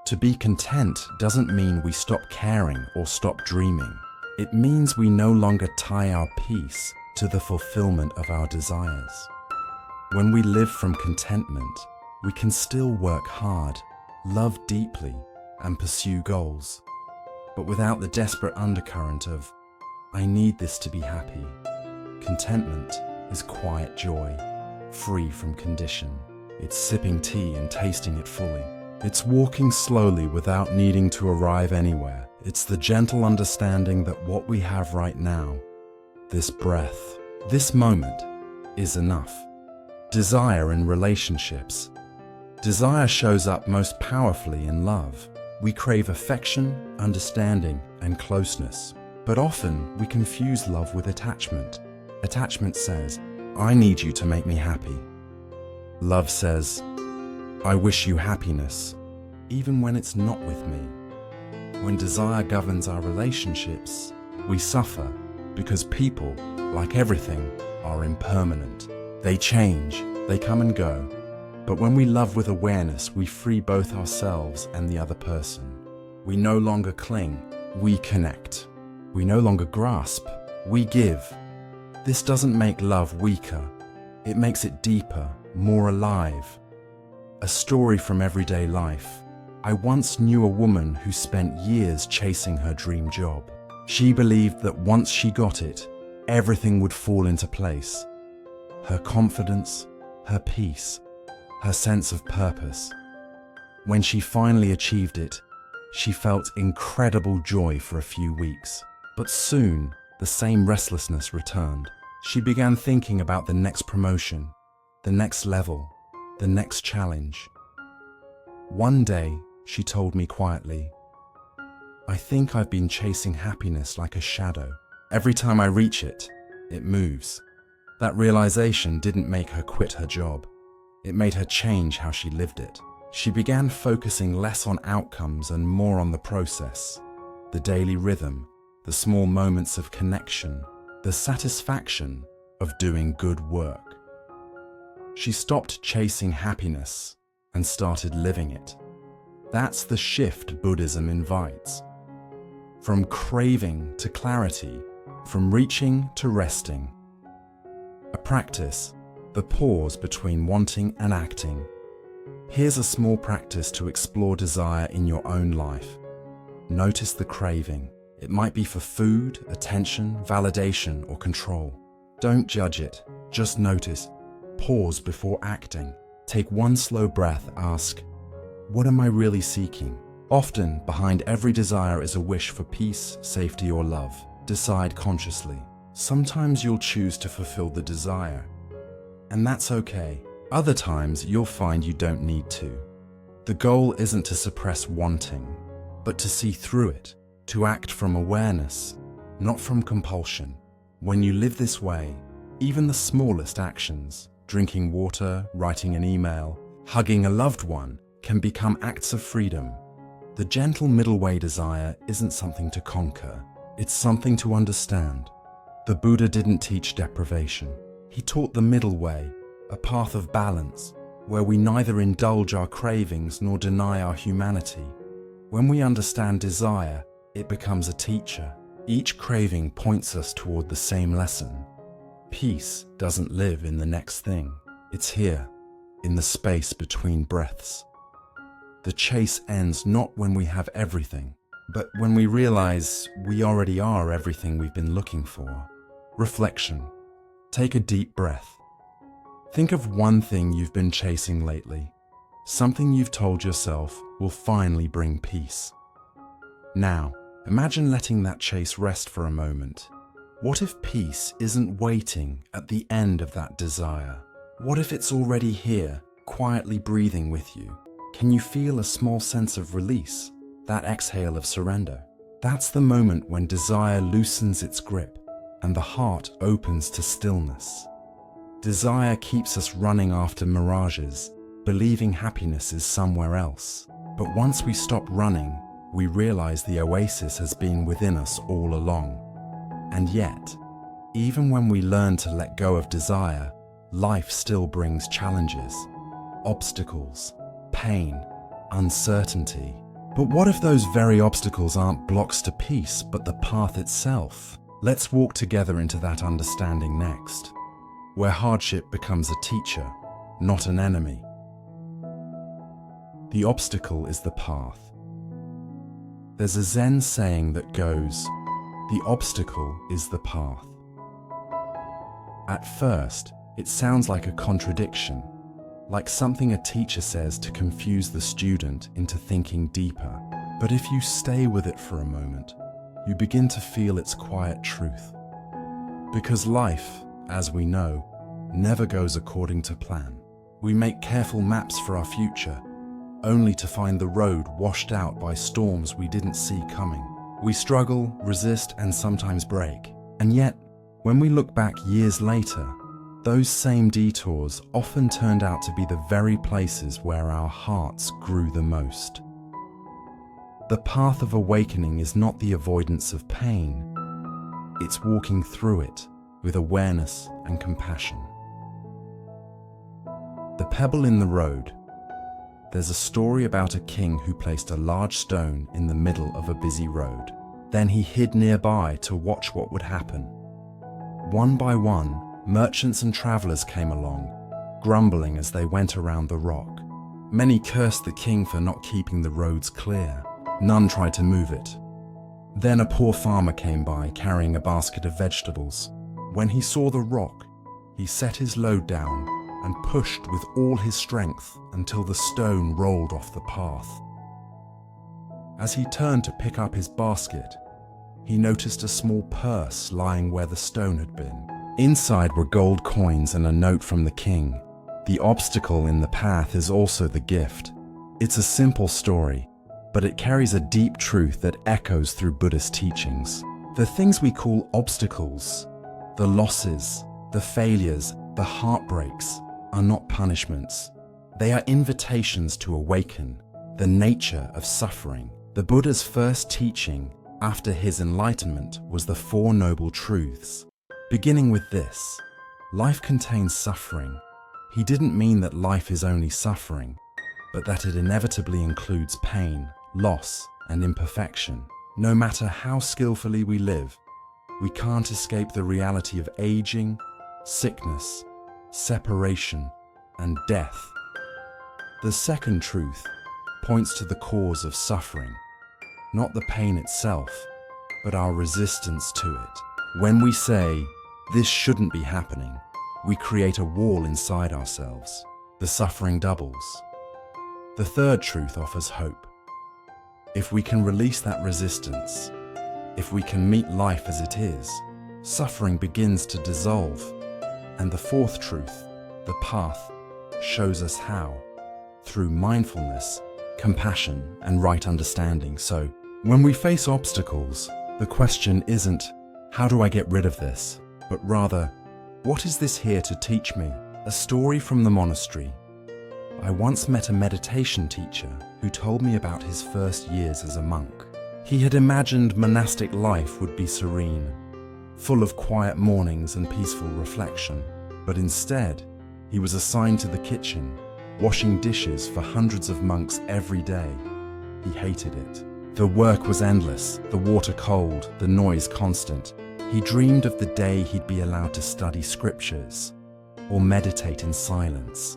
Speaker 1: To be content doesn't mean we stop caring or stop dreaming. It means we no longer tie our peace to the fulfillment of our desires. When we live from contentment, we can still work hard, love deeply, and pursue goals, but without the desperate undercurrent of, "I need this to be happy." Contentment is quiet joy, free from condition. It's sipping tea and tasting it fully. It's walking slowly without needing to arrive anywhere. It's the gentle understanding that what we have right now, this breath, this moment, is enough. Desire in relationships. Desire shows up most powerfully in love. We crave affection, understanding, and closeness. But often we confuse love with attachment. Attachment says, "I need you to make me happy." Love says, "I wish you happiness, even when it's not with me." When desire governs our relationships, we suffer because people, like everything, are impermanent. They change, they come and go. But when we love with awareness, we free both ourselves and the other person. We no longer cling, we connect. We no longer grasp, we give. This doesn't make love weaker. It makes it deeper, more alive. A story from everyday life. I once knew a woman who spent years chasing her dream job. She believed that once she got it, everything would fall into place. Her confidence, her peace, her sense of purpose. When she finally achieved it, she felt incredible joy for a few weeks. But soon, the same restlessness returned. She began thinking about the next promotion, the next level, the next challenge. One day, she told me quietly, "I think I've been chasing happiness like a shadow. Every time I reach it, it moves." That realization didn't make her quit her job. It made her change how she lived it. She began focusing less on outcomes and more on the process, the daily rhythm, the small moments of connection, the satisfaction of doing good work. She stopped chasing happiness and started living it. That's the shift Buddhism invites. From craving to clarity, from reaching to resting. A practice, the pause between wanting and acting. Here's a small practice to explore desire in your own life. Notice the craving. It might be for food, attention, validation, or control. Don't judge it, just notice. Pause before acting. Take one slow breath, ask, what am I really seeking? Often, behind every desire is a wish for peace, safety, or love. Decide consciously. Sometimes you'll choose to fulfill the desire, and that's okay. Other times, you'll find you don't need to. The goal isn't to suppress wanting, but to see through it, to act from awareness, not from compulsion. When you live this way, even the smallest actions, drinking water, writing an email, hugging a loved one, can become acts of freedom. The gentle middle way desire isn't something to conquer, it's something to understand. The Buddha didn't teach deprivation. He taught the middle way, a path of balance, where we neither indulge our cravings nor deny our humanity. When we understand desire, it becomes a teacher. Each craving points us toward the same lesson. Peace doesn't live in the next thing. It's here, in the space between breaths. The chase ends not when we have everything, but when we realize we already are everything we've been looking for. Reflection. Take a deep breath. Think of one thing you've been chasing lately, something you've told yourself will finally bring peace. Now, imagine letting that chase rest for a moment. What if peace isn't waiting at the end of that desire? What if it's already here, quietly breathing with you? Can you feel a small sense of release, that exhale of surrender? That's the moment when desire loosens its grip and the heart opens to stillness. Desire keeps us running after mirages, believing happiness is somewhere else. But once we stop running, we realize the oasis has been within us all along. And yet, even when we learn to let go of desire, life still brings challenges, obstacles, pain, uncertainty. But what if those very obstacles aren't blocks to peace, but the path itself? Let's walk together into that understanding next, where hardship becomes a teacher, not an enemy. The obstacle is the path. There's a Zen saying that goes, "The obstacle is the path." At first, it sounds like a contradiction, like something a teacher says to confuse the student into thinking deeper. But if you stay with it for a moment, you begin to feel its quiet truth. Because life, as we know, never goes according to plan. We make careful maps for our future, only to find the road washed out by storms we didn't see coming. We struggle, resist, and sometimes break. And yet, when we look back years later, those same detours often turned out to be the very places where our hearts grew the most. The path of awakening is not the avoidance of pain, it's walking through it with awareness and compassion. The pebble in the road. There's a story about a king who placed a large stone in the middle of a busy road. Then he hid nearby to watch what would happen. One by one, merchants and travelers came along, grumbling as they went around the rock. Many cursed the king for not keeping the roads clear. None tried to move it. Then a poor farmer came by carrying a basket of vegetables. When he saw the rock, he set his load down and pushed with all his strength until the stone rolled off the path. As he turned to pick up his basket, he noticed a small purse lying where the stone had been. Inside were gold coins and a note from the king. The obstacle in the path is also the gift. It's a simple story, but it carries a deep truth that echoes through Buddhist teachings. The things we call obstacles, the losses, the failures, the heartbreaks, are not punishments. They are invitations to awaken the nature of suffering. The Buddha's first teaching after his enlightenment was the Four Noble Truths. Beginning with this, life contains suffering. He didn't mean that life is only suffering, but that it inevitably includes pain, loss, and imperfection. No matter how skillfully we live, we can't escape the reality of aging, sickness, separation, and death. The second truth points to the cause of suffering, not the pain itself, but our resistance to it. When we say, "This shouldn't be happening," we create a wall inside ourselves. The suffering doubles. The third truth offers hope. If we can release that resistance, if we can meet life as it is, suffering begins to dissolve. And the fourth truth, the path, shows us how, through mindfulness, compassion, and right understanding. So, when we face obstacles, the question isn't, "How do I get rid of this?" but rather, "What is this here to teach me?" A story from the monastery. I once met a meditation teacher who told me about his first years as a monk. He had imagined monastic life would be serene, full of quiet mornings and peaceful reflection. But instead, he was assigned to the kitchen, washing dishes for hundreds of monks every day. He hated it. The work was endless, the water cold, the noise constant. He dreamed of the day he'd be allowed to study scriptures or meditate in silence.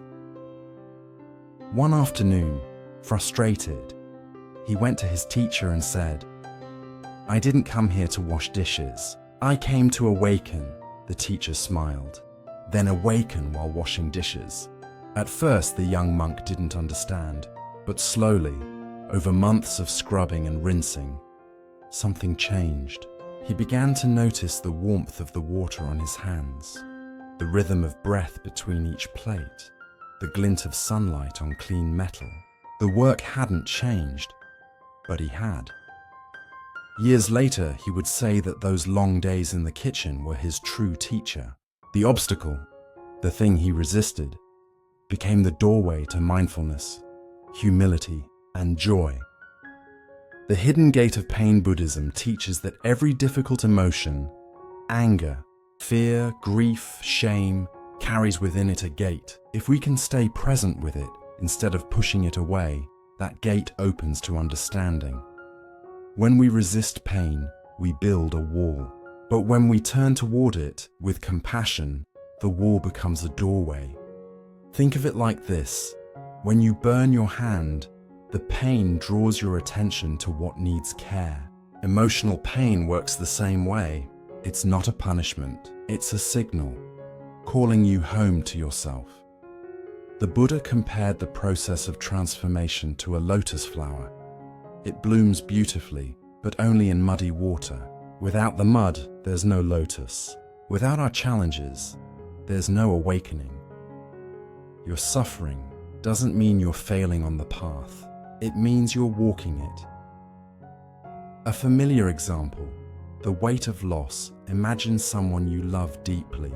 Speaker 1: One afternoon, frustrated, he went to his teacher and said, "I didn't come here to wash dishes. I came to awaken." The teacher smiled. "Then awaken while washing dishes." At first, the young monk didn't understand, but slowly, over months of scrubbing and rinsing, something changed. He began to notice the warmth of the water on his hands, the rhythm of breath between each plate, the glint of sunlight on clean metal. The work hadn't changed, but he had. Years later, he would say that those long days in the kitchen were his true teacher. The obstacle, the thing he resisted, became the doorway to mindfulness, humility, and joy. The hidden gate of pain Buddhism teaches that every difficult emotion, anger, fear, grief, shame, carries within it a gate. If we can stay present with it instead of pushing it away, that gate opens to understanding. When we resist pain, we build a wall. But when we turn toward it with compassion, the wall becomes a doorway. Think of it like this. When you burn your hand, the pain draws your attention to what needs care. Emotional pain works the same way. It's not a punishment, it's a signal, calling you home to yourself. The Buddha compared the process of transformation to a lotus flower. It blooms beautifully, but only in muddy water. Without the mud, there's no lotus. Without our challenges, there's no awakening. Your suffering doesn't mean you're failing on the path. It means you're walking it. A familiar example, the weight of loss. Imagine someone you love deeply.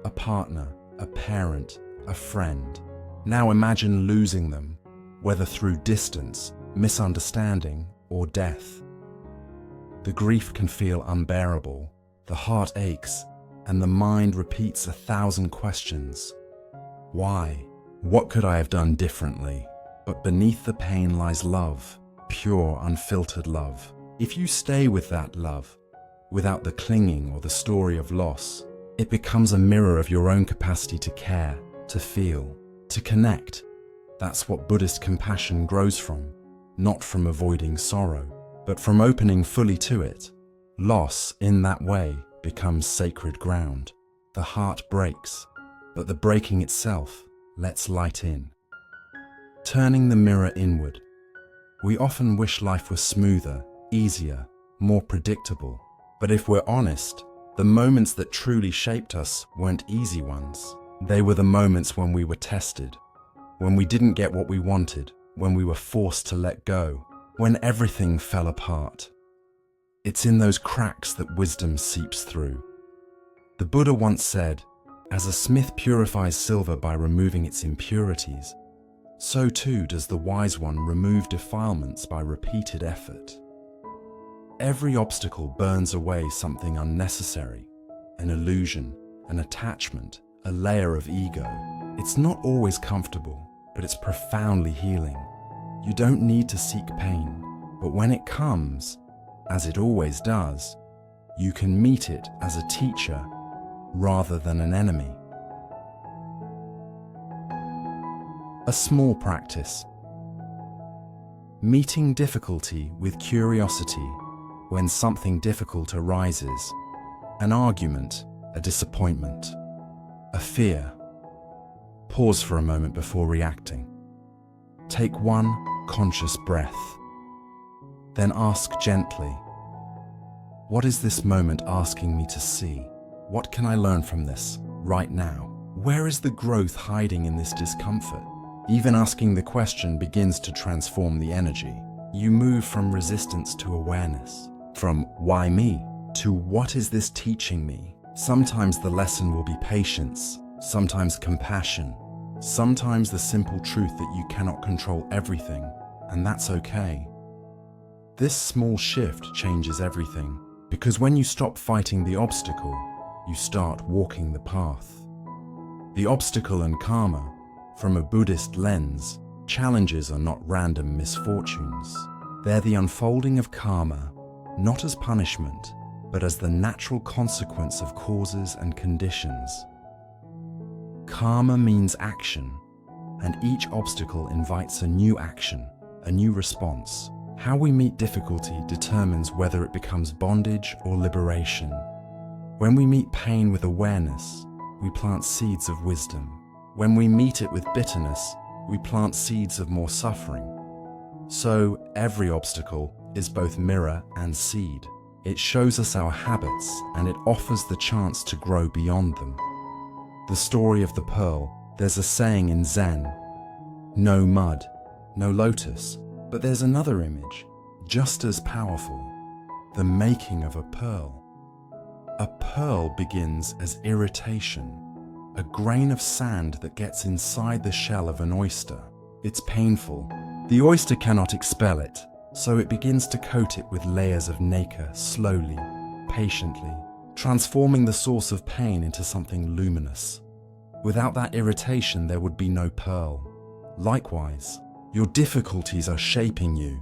Speaker 1: A partner, a parent, a friend. Now imagine losing them, whether through distance, misunderstanding, or death. The grief can feel unbearable, the heart aches, and the mind repeats 1,000 questions. Why? What could I have done differently? But beneath the pain lies love, pure, unfiltered love. If you stay with that love, without the clinging or the story of loss, it becomes a mirror of your own capacity to care, to feel, to connect. That's what Buddhist compassion grows from, not from avoiding sorrow, but from opening fully to it. Loss, in that way, becomes sacred ground. The heart breaks, but the breaking itself lets light in. Turning the mirror inward. We often wish life was smoother, easier, more predictable. But if we're honest, the moments that truly shaped us weren't easy ones. They were the moments when we were tested, when we didn't get what we wanted, when we were forced to let go, when everything fell apart. It's in those cracks that wisdom seeps through. The Buddha once said, "As a smith purifies silver by removing its impurities, so too does the wise one remove defilements by repeated effort." Every obstacle burns away something unnecessary, an illusion, an attachment, a layer of ego. It's not always comfortable, but it's profoundly healing. You don't need to seek pain, but when it comes, as it always does, you can meet it as a teacher rather than an enemy. A small practice. Meeting difficulty with curiosity when something difficult arises. An argument, a disappointment, a fear. Pause for a moment before reacting. Take one conscious breath. Then ask gently, what is this moment asking me to see? What can I learn from this right now? Where is the growth hiding in this discomfort? Even asking the question begins to transform the energy. You move from resistance to awareness, from why me to what is this teaching me? Sometimes the lesson will be patience, sometimes compassion, Sometimes the simple truth that you cannot control everything, and that's okay. This small shift changes everything, because when you stop fighting the obstacle, you start walking the path. The obstacle and karma, from a Buddhist lens, challenges are not random misfortunes. They're the unfolding of karma, not as punishment, but as the natural consequence of causes and conditions. Karma means action, and each obstacle invites a new action, a new response. How we meet difficulty determines whether it becomes bondage or liberation. When we meet pain with awareness, we plant seeds of wisdom. When we meet it with bitterness, we plant seeds of more suffering. So, every obstacle is both mirror and seed. It shows us our habits, and it offers the chance to grow beyond them. The story of the pearl. There's a saying in Zen, no mud, no lotus, but there's another image, just as powerful, the making of a pearl. A pearl begins as irritation, a grain of sand that gets inside the shell of an oyster. It's painful. The oyster cannot expel it, so it begins to coat it with layers of nacre slowly, patiently, transforming the source of pain into something luminous. Without that irritation, there would be no pearl. Likewise, your difficulties are shaping you,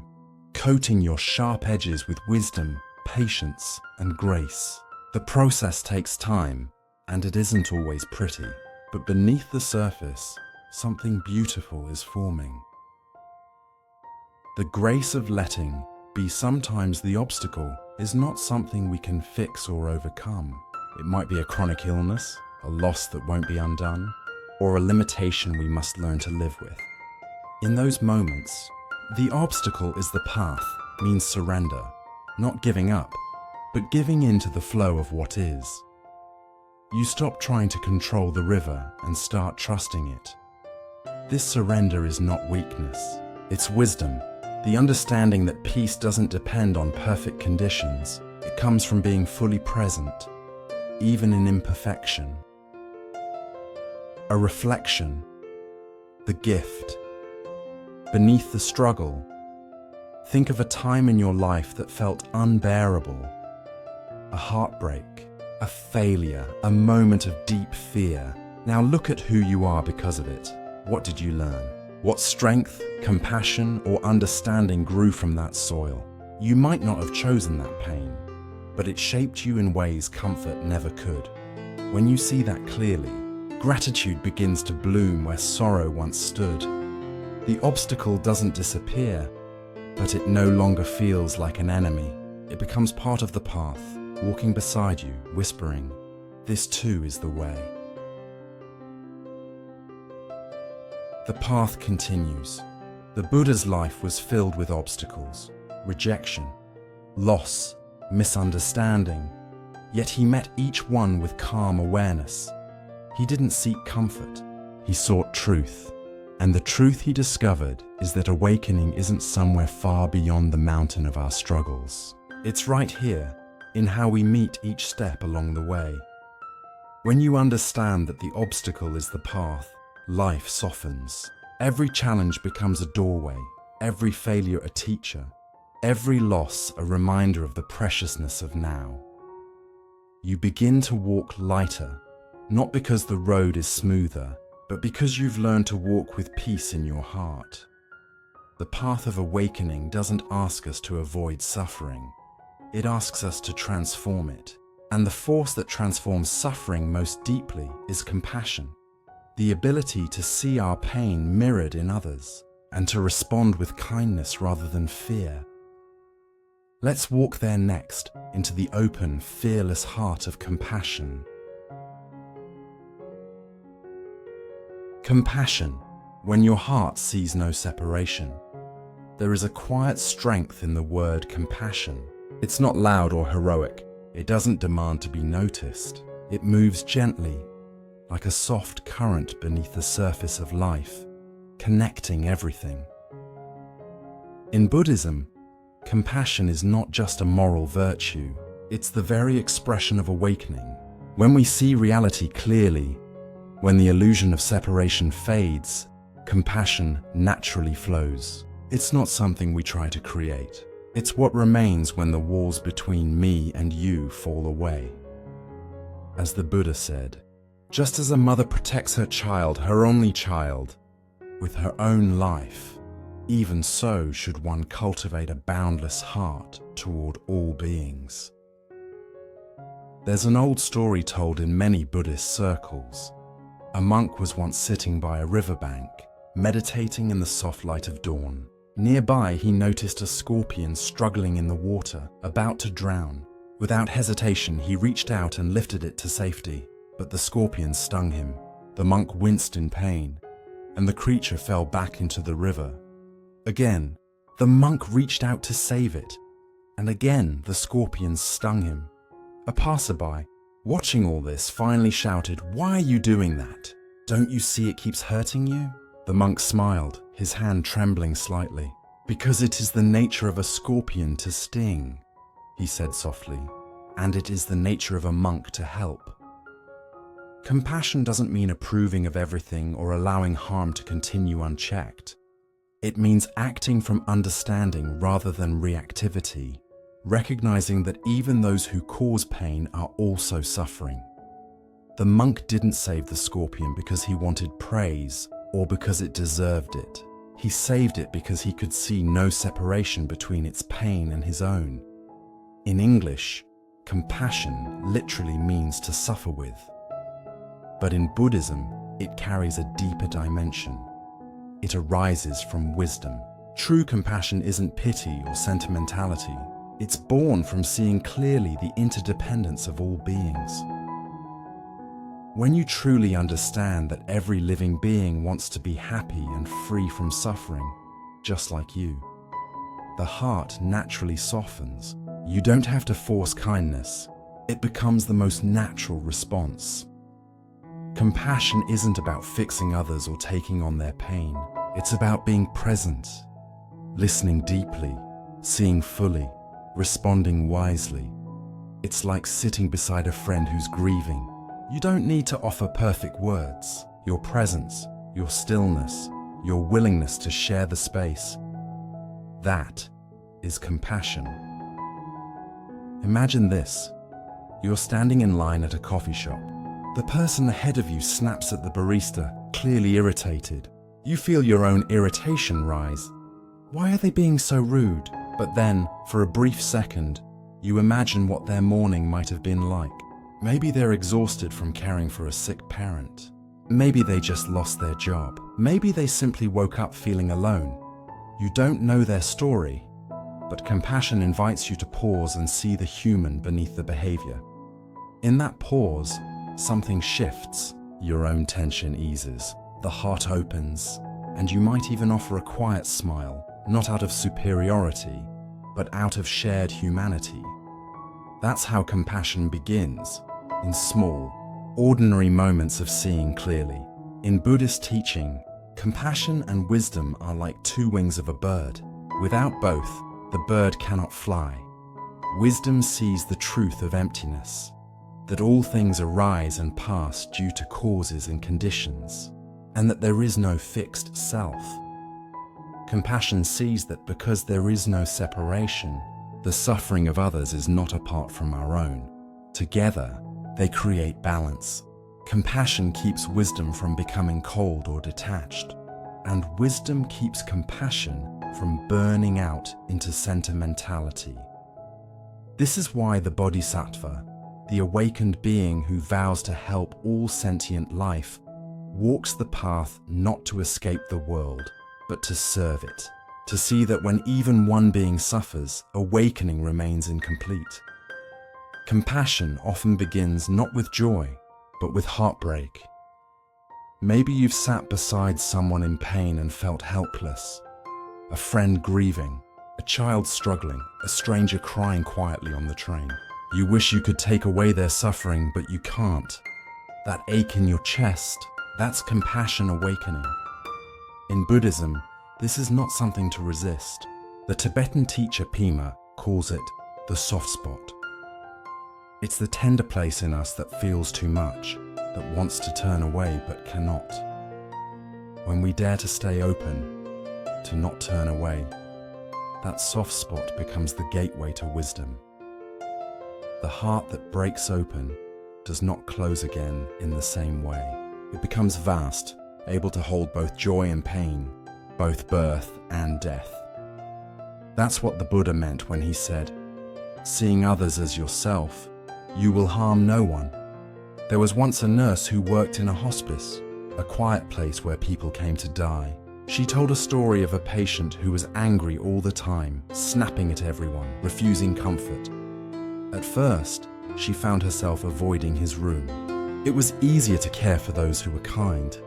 Speaker 1: coating your sharp edges with wisdom, patience, and grace. The process takes time, and it isn't always pretty, but beneath the surface, something beautiful is forming. The grace of letting be sometimes the obstacle is not something we can fix or overcome. It might be a chronic illness, a loss that won't be undone, or a limitation we must learn to live with. In those moments, the obstacle is the path, means surrender, not giving up, but giving in to the flow of what is. You stop trying to control the river and start trusting it. This surrender is not weakness, it's wisdom. The understanding that peace doesn't depend on perfect conditions. It comes from being fully present, even in imperfection. A reflection, the gift. Beneath the struggle, think of a time in your life that felt unbearable. A heartbreak, a failure, a moment of deep fear. Now look at who you are because of it. What did you learn? What strength, compassion, or understanding grew from that soil? You might not have chosen that pain, but it shaped you in ways comfort never could. When you see that clearly, gratitude begins to bloom where sorrow once stood. The obstacle doesn't disappear, but it no longer feels like an enemy. It becomes part of the path, walking beside you, whispering, "This too is the way." The path continues. The Buddha's life was filled with obstacles, rejection, loss, misunderstanding, yet he met each one with calm awareness. He didn't seek comfort, he sought truth. And the truth he discovered is that awakening isn't somewhere far beyond the mountain of our struggles. It's right here, in how we meet each step along the way. When you understand that the obstacle is the path, life softens. Every challenge becomes a doorway, every failure a teacher, every loss a reminder of the preciousness of now. You begin to walk lighter, not because the road is smoother, but because you've learned to walk with peace in your heart. The path of awakening doesn't ask us to avoid suffering. It asks us to transform it. And the force that transforms suffering most deeply is compassion. The ability to see our pain mirrored in others, and to respond with kindness rather than fear. Let's walk there next, into the open, fearless heart of compassion. Compassion, when your heart sees no separation. There is a quiet strength in the word compassion. It's not loud or heroic. It doesn't demand to be noticed. It moves gently, like a soft current beneath the surface of life, connecting everything. In Buddhism, compassion is not just a moral virtue, it's the very expression of awakening. When we see reality clearly, When the illusion of separation fades, compassion naturally flows. It's not something we try to create. It's what remains when the walls between me and you fall away. As the Buddha said, just as a mother protects her child, her only child, with her own life, even so should one cultivate a boundless heart toward all beings. There's an old story told in many Buddhist circles. A monk was once sitting by a riverbank, meditating in the soft light of dawn. Nearby, he noticed a scorpion struggling in the water, about to drown. Without hesitation, he reached out and lifted it to safety, but the scorpion stung him. The monk winced in pain, and the creature fell back into the river. Again, the monk reached out to save it, and again the scorpion stung him. A passerby, watching all this, finally shouted, "Why are you doing that? Don't you see it keeps hurting you?" The monk smiled, his hand trembling slightly. "Because it is the nature of a scorpion to sting," he said softly, "and it is the nature of a monk to help." Compassion doesn't mean approving of everything or allowing harm to continue unchecked. It means acting from understanding rather than reactivity, recognizing that even those who cause pain are also suffering. The monk didn't save the scorpion because he wanted praise or because it deserved it. He saved it because he could see no separation between its pain and his own. In English, compassion literally means to suffer with. But in Buddhism, it carries a deeper dimension. It arises from wisdom. True compassion isn't pity or sentimentality. It's born from seeing clearly the interdependence of all beings. When you truly understand that every living being wants to be happy and free from suffering, just like you, the heart naturally softens. You don't have to force kindness. It becomes the most natural response. Compassion isn't about fixing others or taking on their pain. It's about being present, listening deeply, seeing fully, responding wisely. It's like sitting beside a friend who's grieving. You don't need to offer perfect words. Your presence, your stillness, your willingness to share the space. That is compassion. Imagine this. You're standing in line at a coffee shop. The person ahead of you snaps at the barista, clearly irritated. You feel your own irritation rise. Why are they being so rude? But then, for a brief second, you imagine what their morning might have been like. Maybe they're exhausted from caring for a sick parent. Maybe they just lost their job. Maybe they simply woke up feeling alone. You don't know their story, but compassion invites you to pause and see the human beneath the behavior. In that pause, something shifts. Your own tension eases, the heart opens, and you might even offer a quiet smile, not out of superiority, but out of shared humanity. That's how compassion begins, in small, ordinary moments of seeing clearly. In Buddhist teaching, compassion and wisdom are like two wings of a bird. Without both, the bird cannot fly. Wisdom sees the truth of emptiness, that all things arise and pass due to causes and conditions, and that there is no fixed self. Compassion sees that because there is no separation, the suffering of others is not apart from our own. Together, they create balance. Compassion keeps wisdom from becoming cold or detached, and wisdom keeps compassion from burning out into sentimentality. This is why the Bodhisattva, the awakened being who vows to help all sentient life, walks the path not to escape the world, but to serve it, to see that when even one being suffers, awakening remains incomplete. Compassion often begins not with joy, but with heartbreak. Maybe you've sat beside someone in pain and felt helpless, a friend grieving, a child struggling, a stranger crying quietly on the train. You wish you could take away their suffering, but you can't. That ache in your chest, that's compassion awakening. In Buddhism, this is not something to resist. The Tibetan teacher Pema calls it the soft spot. It's the tender place in us that feels too much, that wants to turn away but cannot. When we dare to stay open, to not turn away, that soft spot becomes the gateway to wisdom. The heart that breaks open does not close again in the same way. It becomes vast, able to hold both joy and pain, both birth and death. That's what the Buddha meant when he said, "Seeing others as yourself, you will harm no one." There was once a nurse who worked in a hospice, a quiet place where people came to die. She told a story of a patient who was angry all the time, snapping at everyone, refusing comfort. At first, she found herself avoiding his room. It was easier to care for those who were kind,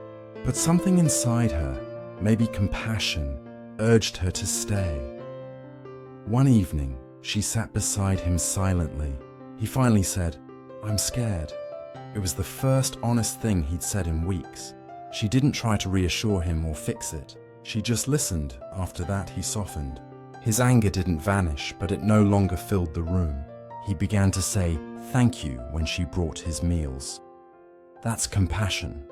Speaker 1: but something inside her, maybe compassion, urged her to stay. One evening, she sat beside him silently. He finally said, "I'm scared." It was the first honest thing he'd said in weeks. She didn't try to reassure him or fix it. She just listened. After that, he softened. His anger didn't vanish, but it no longer filled the room. He began to say thank you when she brought his meals. That's compassion,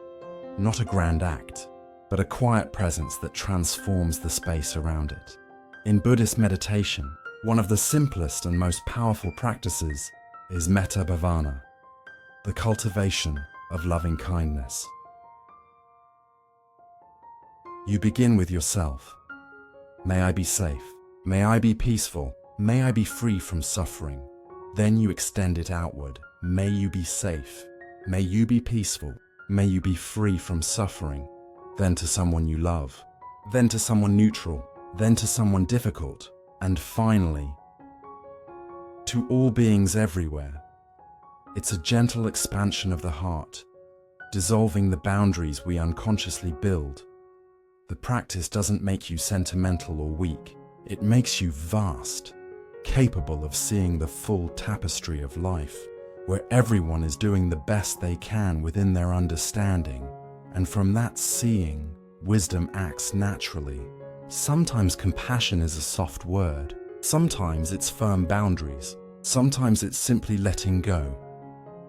Speaker 1: not a grand act, but a quiet presence that transforms the space around it. In Buddhist meditation, one of the simplest and most powerful practices is metta bhavana, the cultivation of loving kindness. You begin with yourself. May I be safe. May I be peaceful. May I be free from suffering. Then you extend it outward. May you be safe. May you be peaceful. May you be free from suffering. Then to someone you love. Then to someone neutral. Then to someone difficult. And finally, to all beings everywhere. It's a gentle expansion of the heart, dissolving the boundaries we unconsciously build. The practice doesn't make you sentimental or weak. It makes you vast, capable of seeing the full tapestry of life, where everyone is doing the best they can within their understanding. And from that seeing, wisdom acts naturally. Sometimes compassion is a soft word. Sometimes it's firm boundaries. Sometimes it's simply letting go.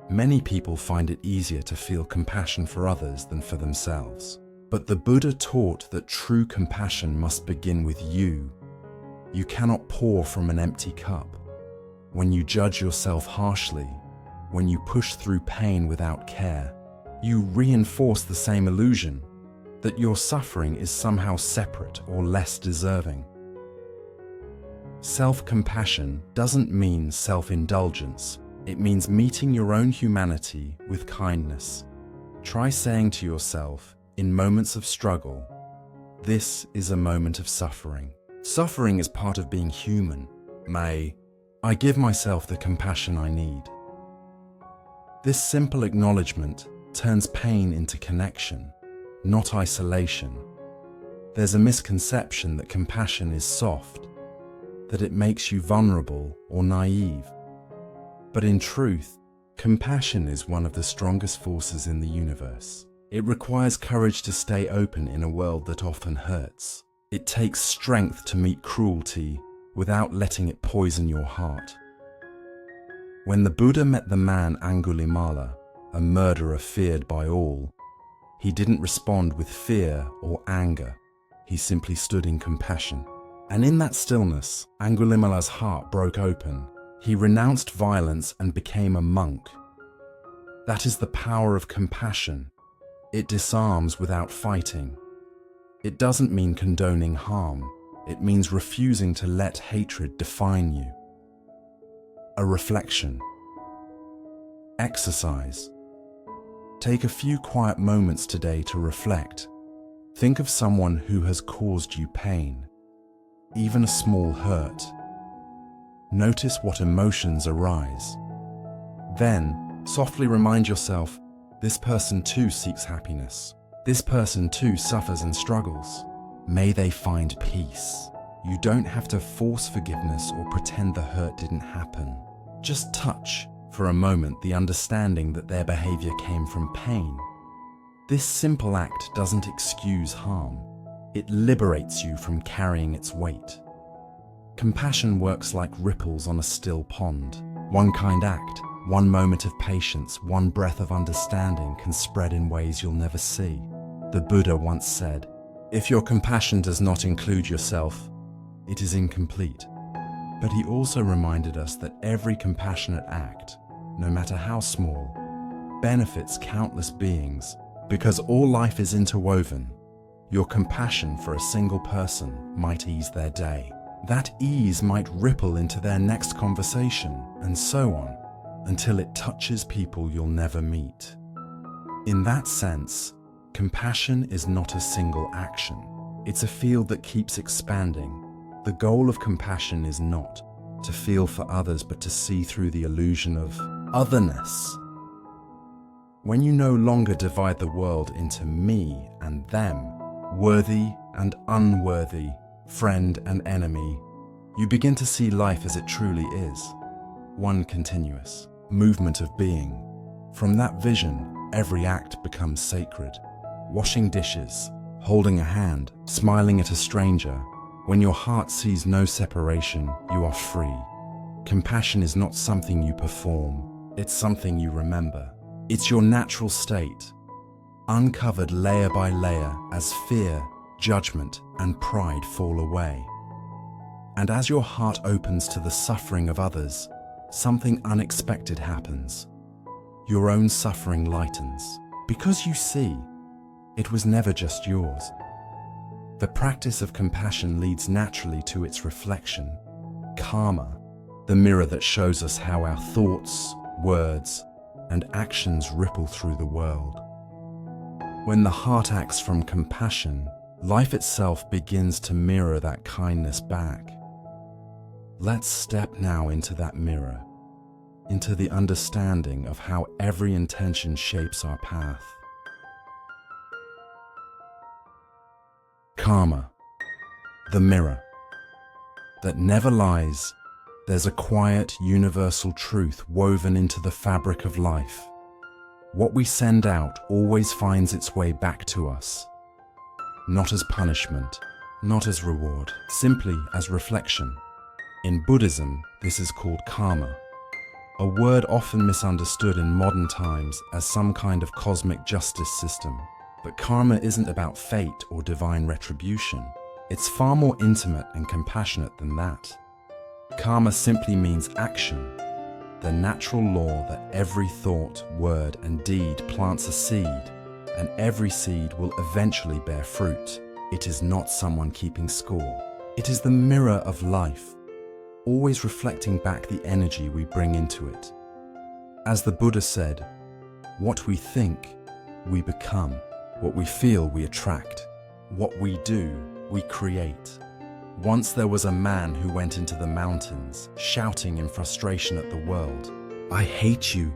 Speaker 1: Many people find it easier to feel compassion for others than for themselves. But the Buddha taught that true compassion must begin with you. You cannot pour from an empty cup. When you judge yourself harshly, when you push through pain without care, you reinforce the same illusion that your suffering is somehow separate or less deserving. Self-compassion doesn't mean self-indulgence. It means meeting your own humanity with kindness. Try saying to yourself, in moments of struggle, this is a moment of suffering. Suffering is part of being human. May I give myself the compassion I need. This simple acknowledgement turns pain into connection, not isolation. There's a misconception that compassion is soft, that it makes you vulnerable or naive. But in truth, compassion is one of the strongest forces in the universe. It requires courage to stay open in a world that often hurts. It takes strength to meet cruelty without letting it poison your heart. When the Buddha met the man Angulimala, a murderer feared by all, he didn't respond with fear or anger. He simply stood in compassion. And in that stillness, Angulimala's heart broke open. He renounced violence and became a monk. That is the power of compassion. It disarms without fighting. It doesn't mean condoning harm. It means refusing to let hatred define you. A reflection. Exercise. Take a few quiet moments today to reflect. Think of someone who has caused you pain, even a small hurt. Notice what emotions arise. Then, softly remind yourself, this person too seeks happiness. This person too suffers and struggles. May they find peace. You don't have to force forgiveness or pretend the hurt didn't happen. Just touch, for a moment, the understanding that their behavior came from pain. This simple act doesn't excuse harm. It liberates you from carrying its weight. Compassion works like ripples on a still pond. One kind act, One moment of patience, one breath of understanding can spread in ways you'll never see. The Buddha once said, "If your compassion does not include yourself, it is incomplete." But he also reminded us that every compassionate act, no matter how small, benefits countless beings, because all life is interwoven. Your compassion for a single person might ease their day. That ease might ripple into their next conversation, and so on, until it touches people you'll never meet. In that sense, compassion is not a single action. It's a field that keeps expanding. The goal of compassion is not to feel for others, but to see through the illusion of otherness. When you no longer divide the world into me and them, worthy and unworthy, friend and enemy, you begin to see life as it truly is, one continuous movement of being. From that vision, every act becomes sacred. Washing dishes, holding a hand, smiling at a stranger. When your heart sees no separation, you are free. Compassion is not something you perform, it's something you remember. It's your natural state, uncovered layer by layer as fear, judgment, and pride fall away. And as your heart opens to the suffering of others, something unexpected happens. Your own suffering lightens, because you see, it was never just yours. The practice of compassion leads naturally to its reflection, karma, the mirror that shows us how our thoughts, words, and actions ripple through the world. When the heart acts from compassion, life itself begins to mirror that kindness back. Let's step now into that mirror, into the understanding of how every intention shapes our path. Karma, the mirror that never lies. There's a quiet, universal truth woven into the fabric of life. What we send out always finds its way back to us, not as punishment, not as reward, simply as reflection. In Buddhism, this is called karma, a word often misunderstood in modern times as some kind of cosmic justice system. But karma isn't about fate or divine retribution. It's far more intimate and compassionate than that. Karma simply means action, the natural law that every thought, word, and deed plants a seed, and every seed will eventually bear fruit. It is not someone keeping score. It is the mirror of life, always reflecting back the energy we bring into it. As the Buddha said, what we think, we become. What we feel, we attract. What we do, we create. Once there was a man who went into the mountains, shouting in frustration at the world. "I hate you,"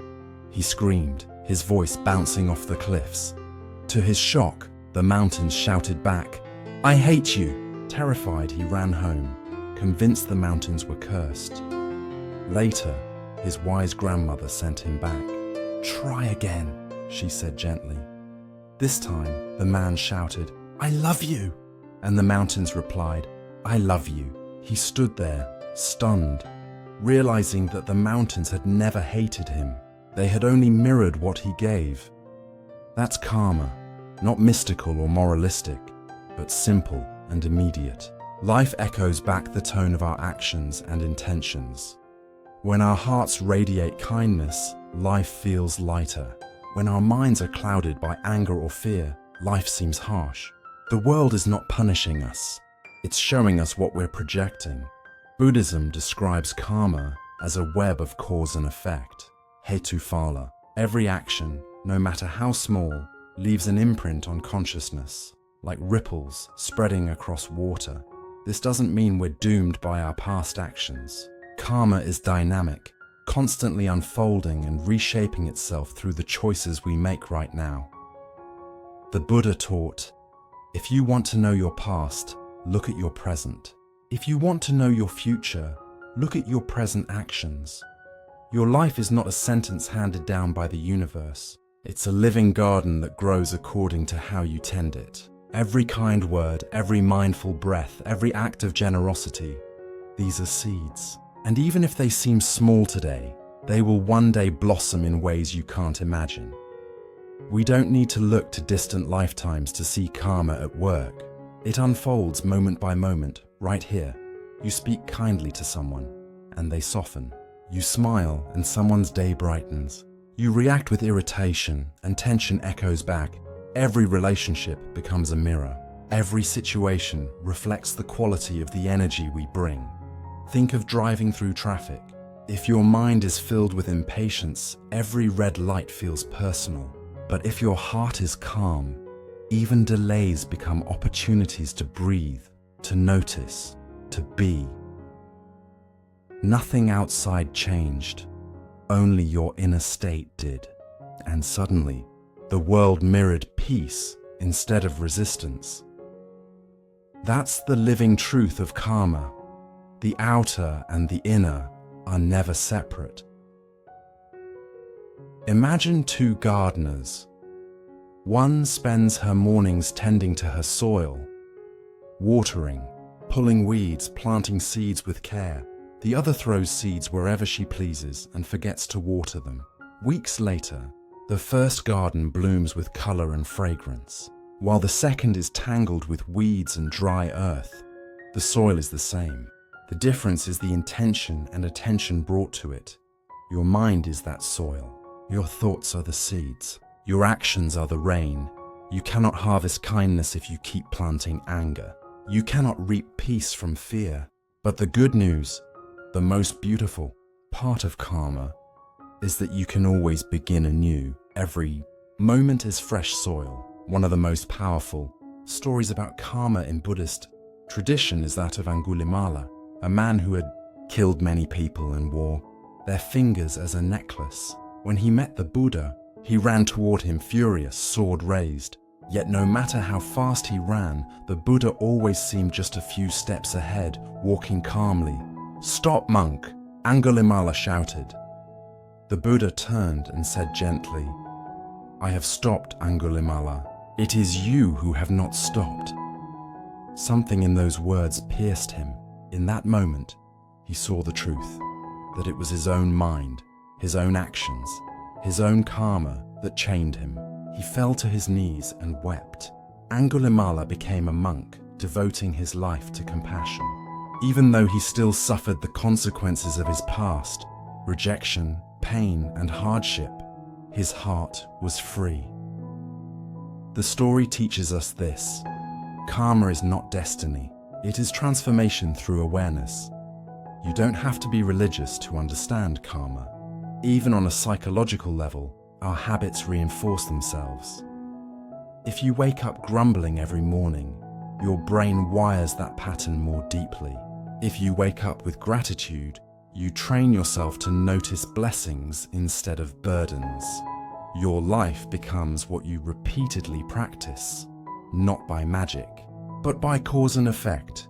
Speaker 1: he screamed, his voice bouncing off the cliffs. To his shock, the mountains shouted back, "I hate you." Terrified, he ran home, convinced the mountains were cursed. Later, his wise grandmother sent him back. "Try again," she said gently. This time, the man shouted, "I love you," and the mountains replied, "I love you." He stood there, stunned, realizing that the mountains had never hated him. They had only mirrored what he gave. That's karma, not mystical or moralistic, but simple and immediate. Life echoes back the tone of our actions and intentions. When our hearts radiate kindness, life feels lighter. When our minds are clouded by anger or fear, life seems harsh. The world is not punishing us. It's showing us what we're projecting. Buddhism describes karma as a web of cause and effect. Hetuphala. Every action, no matter how small, leaves an imprint on consciousness, like ripples spreading across water. This doesn't mean we're doomed by our past actions. Karma is dynamic, constantly unfolding and reshaping itself through the choices we make right now. The Buddha taught, if you want to know your past, look at your present. If you want to know your future, look at your present actions. Your life is not a sentence handed down by the universe. It's a living garden that grows according to how you tend it. Every kind word, every mindful breath, every act of generosity, these are seeds. And even if they seem small today, they will one day blossom in ways you can't imagine. We don't need to look to distant lifetimes to see karma at work. It unfolds moment by moment, right here. You speak kindly to someone, and they soften. You smile, and someone's day brightens. You react with irritation, and tension echoes back. Every relationship becomes a mirror. Every situation reflects the quality of the energy we bring. Think of driving through traffic. If your mind is filled with impatience, every red light feels personal. But if your heart is calm, even delays become opportunities to breathe, to notice, to be. Nothing outside changed, only your inner state did. And suddenly, the world mirrored peace instead of resistance. That's the living truth of karma. The outer and the inner are never separate. Imagine two gardeners. One spends her mornings tending to her soil, watering, pulling weeds, planting seeds with care. The other throws seeds wherever she pleases and forgets to water them. Weeks later, the first garden blooms with color and fragrance, while the second is tangled with weeds and dry earth. The soil is the same. The difference is the intention and attention brought to it. Your mind is that soil. Your thoughts are the seeds. Your actions are the rain. You cannot harvest kindness if you keep planting anger. You cannot reap peace from fear. But the good news, the most beautiful part of karma, is that you can always begin anew. Every moment is fresh soil. One of the most powerful stories about karma in Buddhist tradition is that of Angulimala, a man who had killed many people and wore their fingers as a necklace. When he met the Buddha, he ran toward him furious, sword raised. Yet no matter how fast he ran, the Buddha always seemed just a few steps ahead, walking calmly. "Stop, monk!" Angulimala shouted. The Buddha turned and said gently, "I have stopped, Angulimala. It is you who have not stopped." Something in those words pierced him. In that moment, he saw the truth, that it was his own mind, his own actions, his own karma that chained him. He fell to his knees and wept. Angulimala became a monk, devoting his life to compassion. Even though he still suffered the consequences of his past, rejection, pain, and hardship, his heart was free. The story teaches us this: karma is not destiny. It is transformation through awareness. You don't have to be religious to understand karma. Even on a psychological level, our habits reinforce themselves. If you wake up grumbling every morning, your brain wires that pattern more deeply. If you wake up with gratitude, you train yourself to notice blessings instead of burdens. Your life becomes what you repeatedly practice, not by magic, but by cause and effect.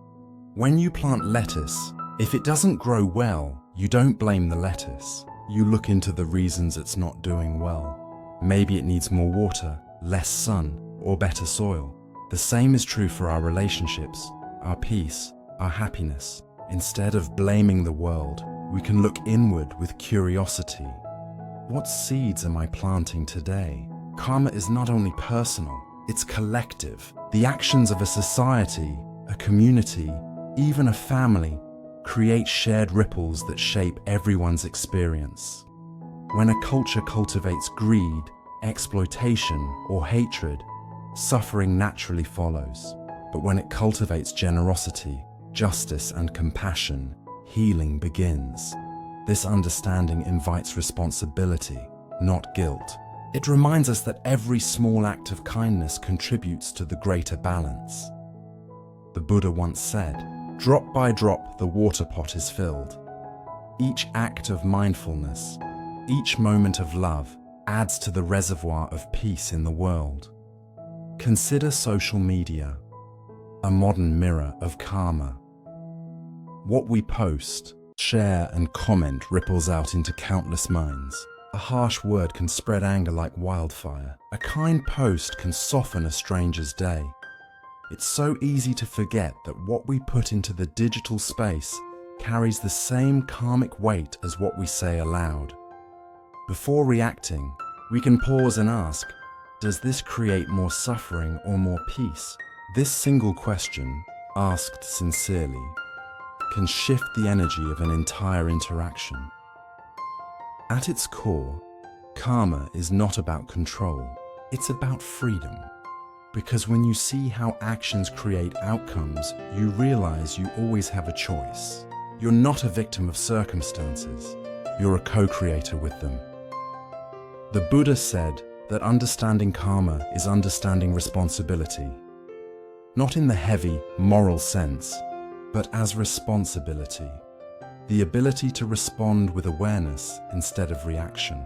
Speaker 1: When you plant lettuce, if it doesn't grow well, you don't blame the lettuce. You look into the reasons it's not doing well. Maybe it needs more water, less sun, or better soil. The same is true for our relationships, our peace, our happiness. Instead of blaming the world, we can look inward with curiosity. What seeds am I planting today? Karma is not only personal, it's collective. The actions of a society, a community, even a family, create shared ripples that shape everyone's experience. When a culture cultivates greed, exploitation, or hatred, suffering naturally follows. But when it cultivates generosity, justice, and compassion, healing begins. This understanding invites responsibility, not guilt. It reminds us that every small act of kindness contributes to the greater balance. The Buddha once said, "Drop by drop, the water pot is filled." Each act of mindfulness, each moment of love, adds to the reservoir of peace in the world. Consider social media, a modern mirror of karma. What we post, share, and comment ripples out into countless minds. A harsh word can spread anger like wildfire. A kind post can soften a stranger's day. It's so easy to forget that what we put into the digital space carries the same karmic weight as what we say aloud. Before reacting, we can pause and ask, does this create more suffering or more peace? This single question, asked sincerely, can shift the energy of an entire interaction. At its core, karma is not about control, it's about freedom. Because when you see how actions create outcomes, you realize you always have a choice. You're not a victim of circumstances, you're a co-creator with them. The Buddha said that understanding karma is understanding responsibility, not in the heavy, moral sense, but as responsibility, the ability to respond with awareness instead of reaction.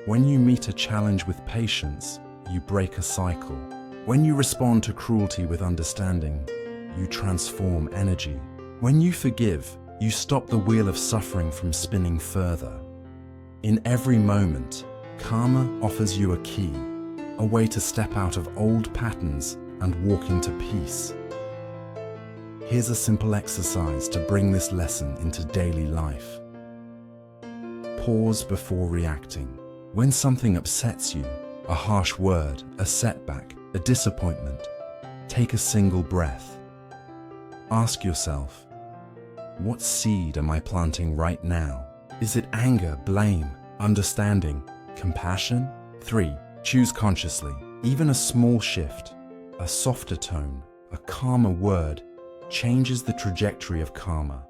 Speaker 1: When you meet a challenge with patience, you break a cycle. When you respond to cruelty with understanding, you transform energy. When you forgive, you stop the wheel of suffering from spinning further. In every moment, karma offers you a key, a way to step out of old patterns and walk into peace. Here's a simple exercise to bring this lesson into daily life. Pause before reacting. When something upsets you, a harsh word, a setback, a disappointment, take a single breath. Ask yourself, what seed am I planting right now? Is it anger, blame, understanding, compassion? 3. Choose consciously. Even a small shift, a softer tone, a calmer word, changes the trajectory of karma.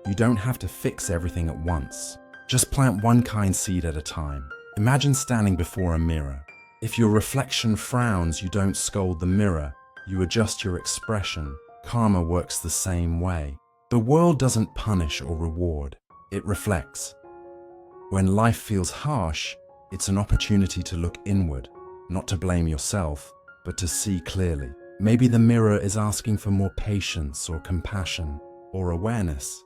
Speaker 1: You don't have to fix everything at once. Just plant one kind seed at a time. Imagine standing before a mirror. If your reflection frowns, you don't scold the mirror, you adjust your expression. Karma works the same way. The world doesn't punish or reward, it reflects. When life feels harsh, it's an opportunity to look inward, not to blame yourself, but to see clearly. Maybe the mirror is asking for more patience or compassion or awareness.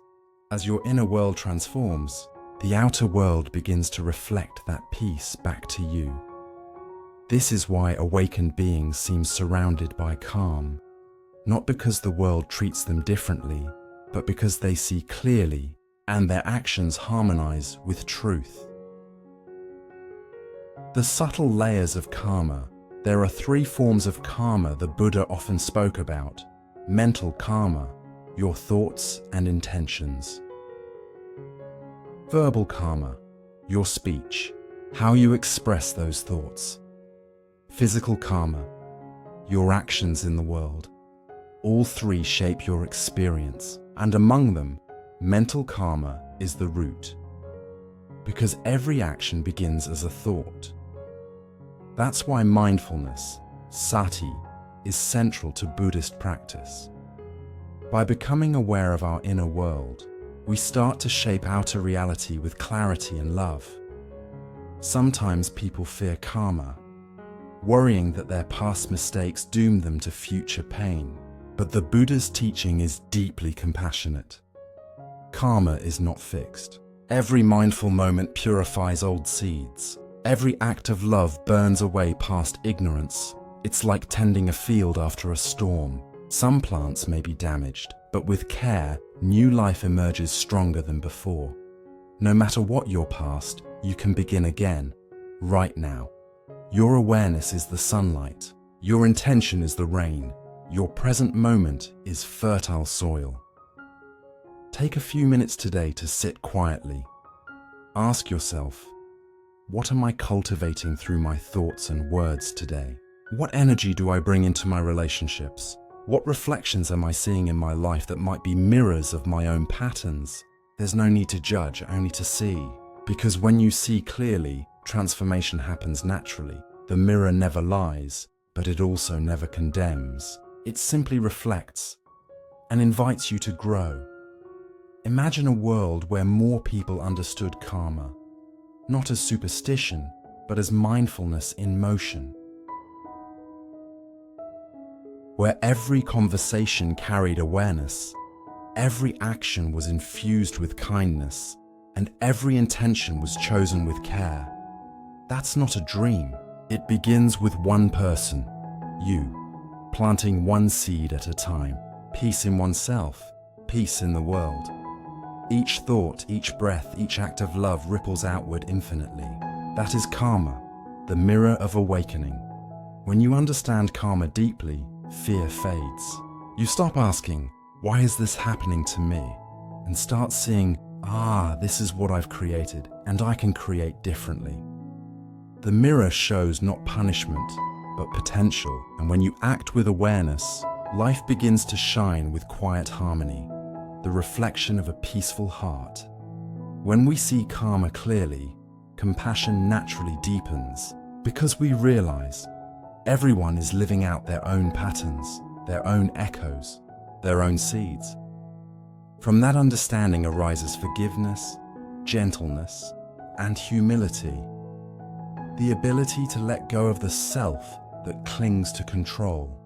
Speaker 1: As your inner world transforms, the outer world begins to reflect that peace back to you. This is why awakened beings seem surrounded by calm, not because the world treats them differently, but because they see clearly and their actions harmonize with truth. The subtle layers of karma. There are 3 forms of karma the Buddha often spoke about. Mental karma, your thoughts and intentions. Verbal karma, your speech, how you express those thoughts. Physical karma, your actions in the world. All 3 shape your experience, and among them, mental karma is the root. Because every action begins as a thought. That's why mindfulness, sati, is central to Buddhist practice. By becoming aware of our inner world, we start to shape outer reality with clarity and love. Sometimes people fear karma, worrying that their past mistakes doom them to future pain. But the Buddha's teaching is deeply compassionate. Karma is not fixed. Every mindful moment purifies old seeds. Every act of love burns away past ignorance. It's like tending a field after a storm. Some plants may be damaged, but with care, new life emerges stronger than before. No matter what your past, you can begin again, right now. Your awareness is the sunlight. Your intention is the rain. Your present moment is fertile soil. Take a few minutes today to sit quietly. Ask yourself, what am I cultivating through my thoughts and words today? What energy do I bring into my relationships? What reflections am I seeing in my life that might be mirrors of my own patterns? There's no need to judge, only to see. Because when you see clearly, transformation happens naturally. The mirror never lies, but it also never condemns. It simply reflects and invites you to grow. Imagine a world where more people understood karma, not as superstition, but as mindfulness in motion. Where every conversation carried awareness, every action was infused with kindness, and every intention was chosen with care. That's not a dream. It begins with one person, you. Planting one seed at a time, peace in oneself, peace in the world. Each thought, each breath, each act of love ripples outward infinitely. That is karma, the mirror of awakening. When you understand karma deeply, fear fades. You stop asking, why is this happening to me? And start seeing, this is what I've created, and I can create differently. The mirror shows not punishment, but potential, and when you act with awareness, life begins to shine with quiet harmony, the reflection of a peaceful heart. When we see karma clearly, compassion naturally deepens, because we realize everyone is living out their own patterns, their own echoes, their own seeds. From that understanding arises forgiveness, gentleness, and humility. The ability to let go of the self that clings to control.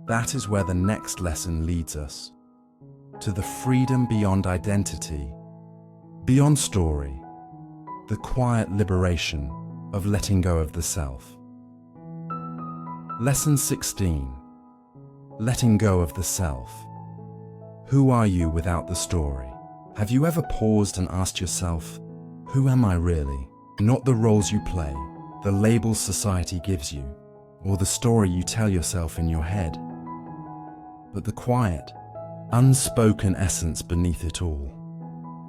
Speaker 1: That is where the next lesson leads us, to the freedom beyond identity, beyond story, the quiet liberation of letting go of the self. Lesson 16. Letting go of the self. Who are you without the story? Have you ever paused and asked yourself, who am I really? Not the roles you play, the labels society gives you, or the story you tell yourself in your head, but the quiet, unspoken essence beneath it all.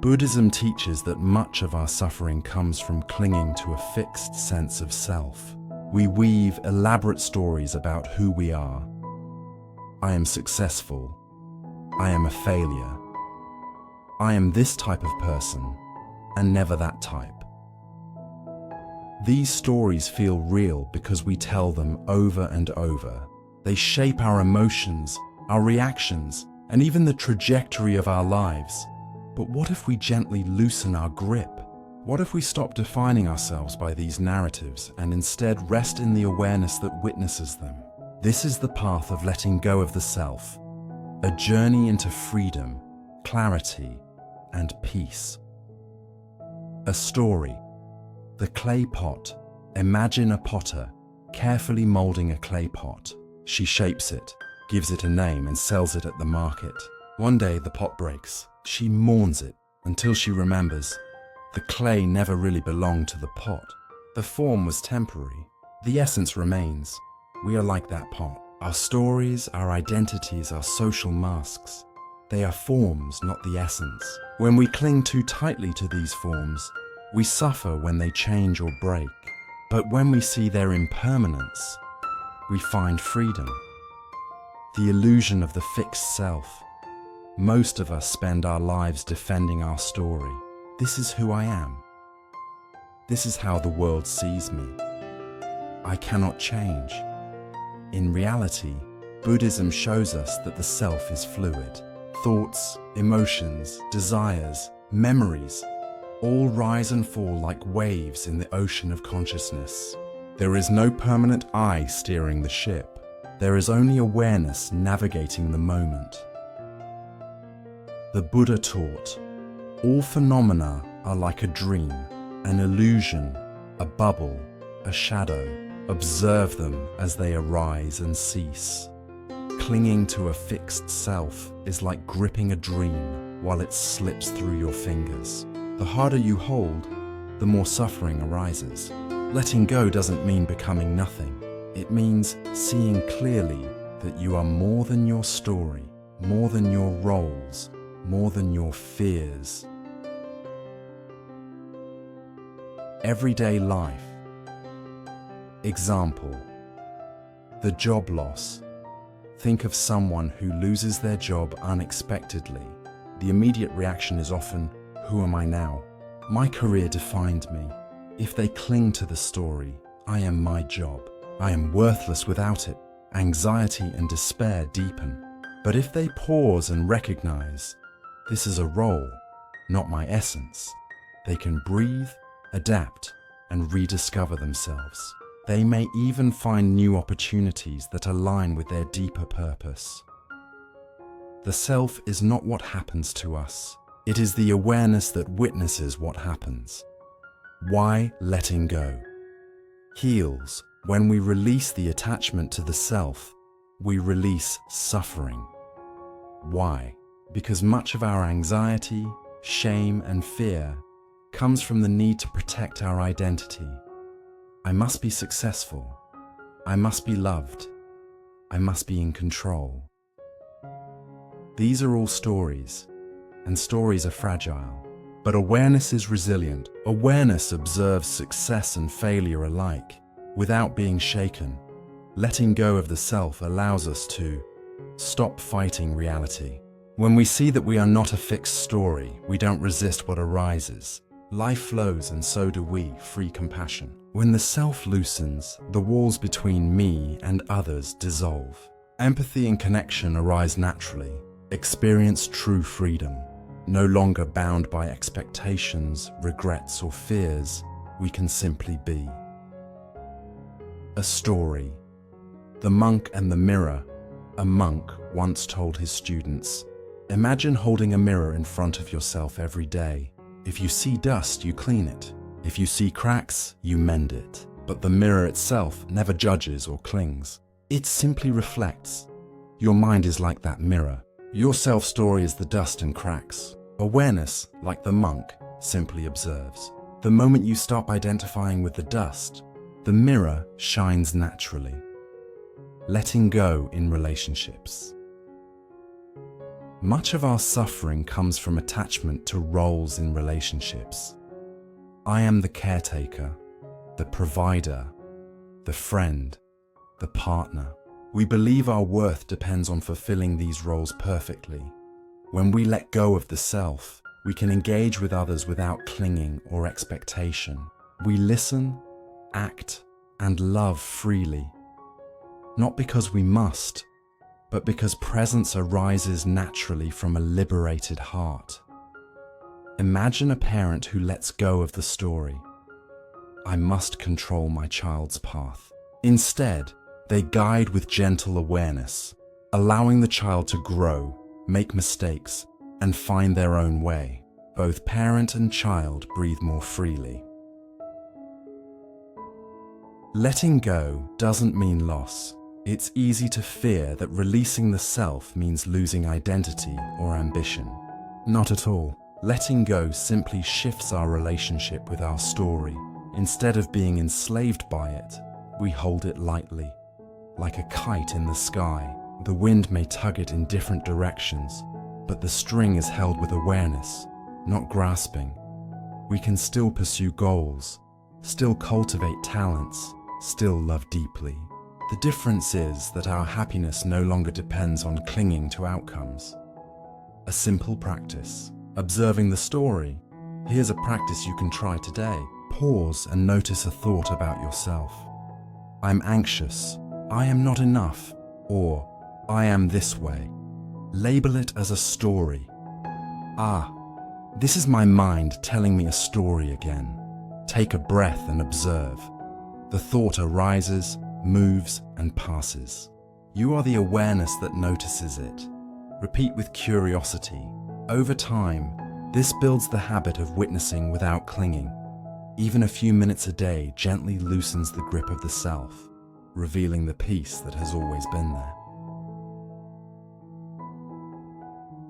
Speaker 1: Buddhism teaches that much of our suffering comes from clinging to a fixed sense of self. We weave elaborate stories about who we are. I am successful. I am a failure. I am this type of person, and never that type. These stories feel real because we tell them over and over. They shape our emotions, our reactions, and even the trajectory of our lives. But what if we gently loosen our grip? What if we stop defining ourselves by these narratives and instead rest in the awareness that witnesses them? This is the path of letting go of the self, a journey into freedom, clarity, and peace. A story. The clay pot. Imagine a potter carefully molding a clay pot. She shapes it, gives it a name, and sells it at the market. One day the pot breaks. She mourns it until she remembers the clay never really belonged to the pot. The form was temporary. The essence remains. We are like that pot. Our stories, our identities are social masks. They are forms, not the essence. When we cling too tightly to these forms, we suffer when they change or break. But when we see their impermanence, we find freedom. The illusion of the fixed self. Most of us spend our lives defending our story. This is who I am. This is how the world sees me. I cannot change. In reality, Buddhism shows us that the self is fluid. Thoughts, emotions, desires, memories, all rise and fall like waves in the ocean of consciousness. There is no permanent I steering the ship. There is only awareness navigating the moment. The Buddha taught, all phenomena are like a dream, an illusion, a bubble, a shadow. Observe them as they arise and cease. Clinging to a fixed self is like gripping a dream while it slips through your fingers. The harder you hold, the more suffering arises. Letting go doesn't mean becoming nothing. It means seeing clearly that you are more than your story, more than your roles, more than your fears. Everyday life. Example. The job loss. Think of someone who loses their job unexpectedly. The immediate reaction is often, who am I now? My career defined me. If they cling to the story, I am my job. I am worthless without it. Anxiety and despair deepen. But if they pause and recognize, this is a role, not my essence, they can breathe, adapt, and rediscover themselves. They may even find new opportunities that align with their deeper purpose. The self is not what happens to us. It is the awareness that witnesses what happens. Why letting go? Heals. When we release the attachment to the self, we release suffering. Why? Because much of our anxiety, shame, and fear comes from the need to protect our identity. I must be successful. I must be loved. I must be in control. These are all stories, and stories are fragile. But awareness is resilient. Awareness observes success and failure alike, without being shaken. Letting go of the self allows us to stop fighting reality. When we see that we are not a fixed story, we don't resist what arises. Life flows, and so do we, free compassion. When the self loosens, the walls between me and others dissolve. Empathy and connection arise naturally. Experience true freedom. No longer bound by expectations, regrets, or fears, we can simply be. A story. The monk and the mirror. A monk once told his students, imagine holding a mirror in front of yourself every day. If you see dust, you clean it. If you see cracks, you mend it. But the mirror itself never judges or clings. It simply reflects. Your mind is like that mirror. Your self-story is the dust and cracks. Awareness, like the monk, simply observes. The moment you stop identifying with the dust, the mirror shines naturally. Letting go in relationships. Much of our suffering comes from attachment to roles in relationships. I am the caretaker, the provider, the friend, the partner. We believe our worth depends on fulfilling these roles perfectly. When we let go of the self, we can engage with others without clinging or expectation. We listen, act, and love freely. Not because we must, but because presence arises naturally from a liberated heart. Imagine a parent who lets go of the story. I must control my child's path. Instead, they guide with gentle awareness, allowing the child to grow, make mistakes, and find their own way. Both parent and child breathe more freely. Letting go doesn't mean loss. It's easy to fear that releasing the self means losing identity or ambition. Not at all. Letting go simply shifts our relationship with our story. Instead of being enslaved by it, we hold it lightly. Like a kite in the sky, the wind may tug it in different directions, but the string is held with awareness, not grasping. We can still pursue goals, still cultivate talents, still love deeply. The difference is that our happiness no longer depends on clinging to outcomes. A simple practice. Observing the story. Here's a practice you can try today. Pause and notice a thought about yourself. I'm anxious. I am not enough, or I am this way. Label it as a story. This is my mind telling me a story again. Take a breath and observe. The thought arises, moves, and passes. You are the awareness that notices it. Repeat with curiosity. Over time, this builds the habit of witnessing without clinging. Even a few minutes a day gently loosens the grip of the self, revealing the peace that has always been there.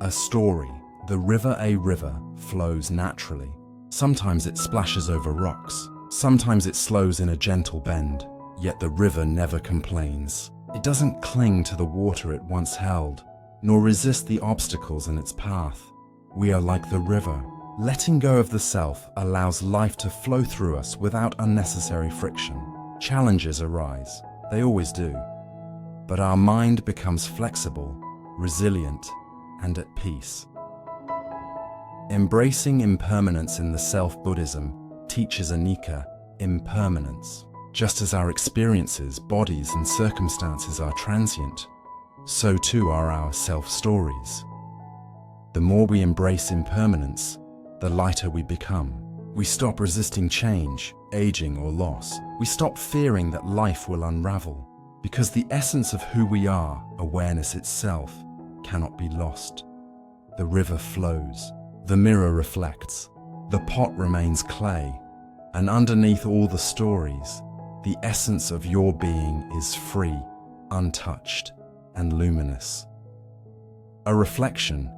Speaker 1: A story. The river A river flows naturally. Sometimes it splashes over rocks. Sometimes it slows in a gentle bend. Yet the river never complains. It doesn't cling to the water it once held, nor resist the obstacles in its path. We are like the river. Letting go of the self allows life to flow through us without unnecessary friction. Challenges arise. They always do. But our mind becomes flexible, resilient, and at peace. Embracing impermanence in the self-Buddhism teaches anicca, impermanence. Just as our experiences, bodies, and circumstances are transient, so too are our self-stories. The more we embrace impermanence, the lighter we become. We stop resisting change, aging, or loss. We stop fearing that life will unravel, because the essence of who we are, awareness itself, cannot be lost. The river flows, the mirror reflects, the pot remains clay, and underneath all the stories, the essence of your being is free, untouched, and luminous. A reflection.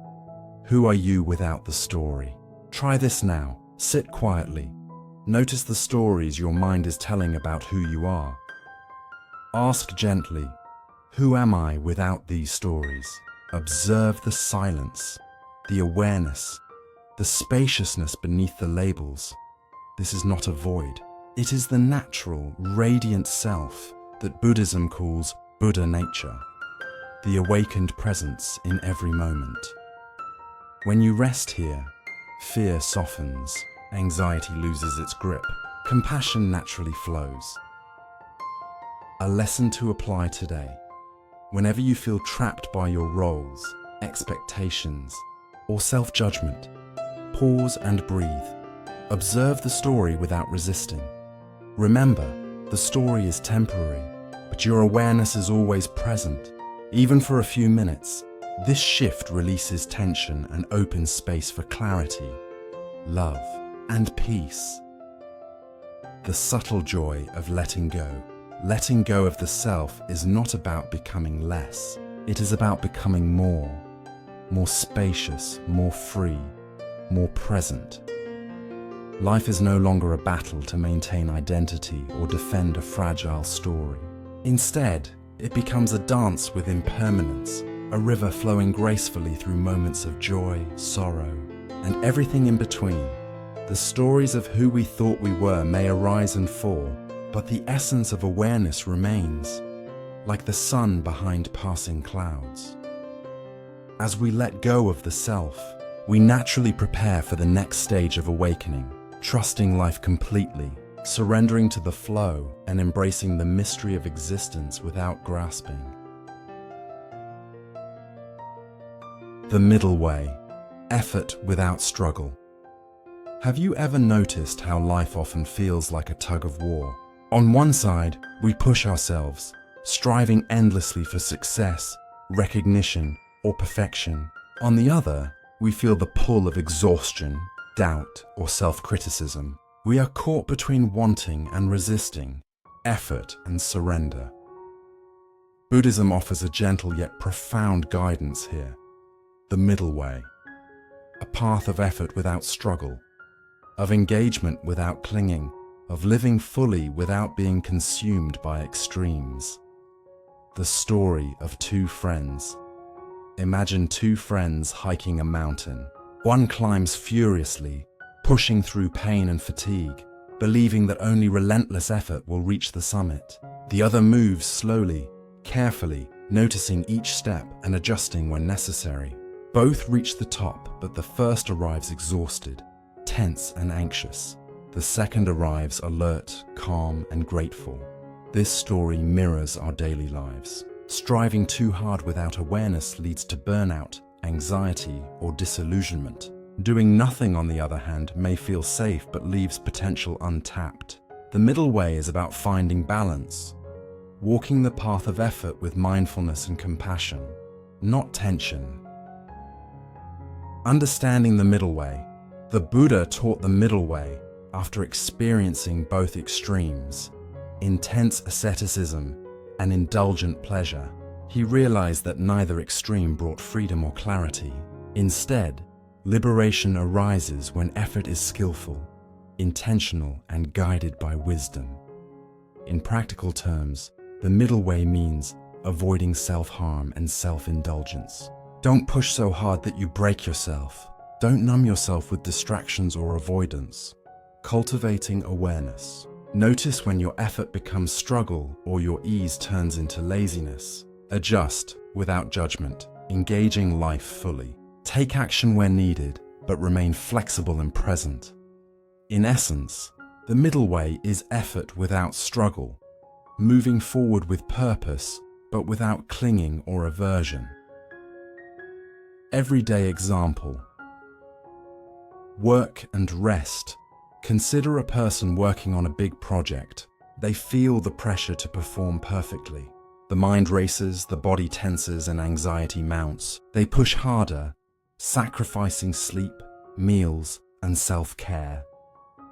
Speaker 1: Who are you without the story? Try this now. Sit quietly. Notice the stories your mind is telling about who you are. Ask gently, who am I without these stories? Observe the silence, the awareness, the spaciousness beneath the labels. This is not a void. It is the natural, radiant self that Buddhism calls Buddha nature, the awakened presence in every moment. When you rest here, fear softens, anxiety loses its grip, compassion naturally flows. A lesson to apply today. Whenever you feel trapped by your roles, expectations, or self-judgment, pause and breathe. Observe the story without resisting. Remember, the story is temporary, but your awareness is always present. Even for a few minutes, this shift releases tension and opens space for clarity, love, and peace. The subtle joy of letting go. Letting go of the self is not about becoming less. It is about becoming more spacious, more free, more present. Life is no longer a battle to maintain identity or defend a fragile story. Instead, it becomes a dance with impermanence, a river flowing gracefully through moments of joy, sorrow, and everything in between. The stories of who we thought we were may arise and fall, but the essence of awareness remains, like the sun behind passing clouds. As we let go of the self, we naturally prepare for the next stage of awakening, trusting life completely, surrendering to the flow, and embracing the mystery of existence without grasping. The middle way, effort without struggle. Have you ever noticed how life often feels like a tug of war? On one side, we push ourselves, striving endlessly for success, recognition, or perfection. On the other, we feel the pull of exhaustion, doubt, or self-criticism. We are caught between wanting and resisting, effort and surrender. Buddhism offers a gentle yet profound guidance here. The middle way, a path of effort without struggle, of engagement without clinging, of living fully without being consumed by extremes. The story of two friends. Imagine two friends hiking a mountain. One climbs furiously, pushing through pain and fatigue, believing that only relentless effort will reach the summit. The other moves slowly, carefully, noticing each step and adjusting when necessary. Both reach the top, but the first arrives exhausted, tense and anxious. The second arrives alert, calm, and grateful. This story mirrors our daily lives. Striving too hard without awareness leads to burnout, anxiety, or disillusionment. Doing nothing, on the other hand, may feel safe but leaves potential untapped. The middle way is about finding balance, walking the path of effort with mindfulness and compassion, not tension. Understanding the middle way. The Buddha taught the middle way after experiencing both extremes, intense asceticism and indulgent pleasure. He realized that neither extreme brought freedom or clarity. Instead, liberation arises when effort is skillful, intentional, and guided by wisdom. In practical terms, the middle way means avoiding self-harm and self-indulgence. Don't push so hard that you break yourself. Don't numb yourself with distractions or avoidance. Cultivating awareness. Notice when your effort becomes struggle or your ease turns into laziness. Adjust without judgment, engaging life fully. Take action where needed, but remain flexible and present. In essence, the middle way is effort without struggle, moving forward with purpose, but without clinging or aversion. Everyday example. Work and rest. Consider a person working on a big project. They feel the pressure to perform perfectly. The mind races, the body tenses, and anxiety mounts. They push harder, sacrificing sleep, meals, and self-care.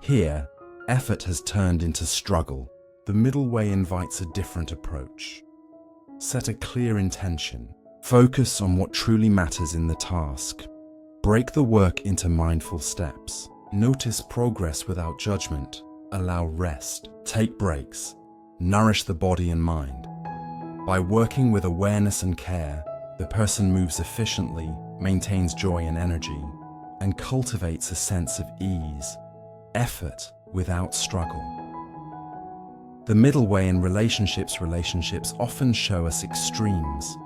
Speaker 1: Here, effort has turned into struggle. The middle way invites a different approach. Set a clear intention. Focus on what truly matters in the task. Break the work into mindful steps. Notice progress without judgment. Allow rest. Take breaks. Nourish the body and mind. By working with awareness and care, the person moves efficiently, maintains joy and energy, and cultivates a sense of ease, effort without struggle. The middle way in relationships often show us extremes: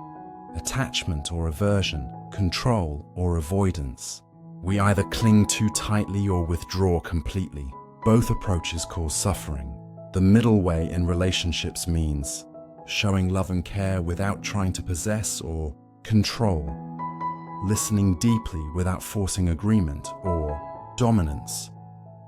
Speaker 1: attachment or aversion, control or avoidance. We either cling too tightly or withdraw completely. Both approaches cause suffering. The middle way in relationships means showing love and care without trying to possess or control, listening deeply without forcing agreement or dominance,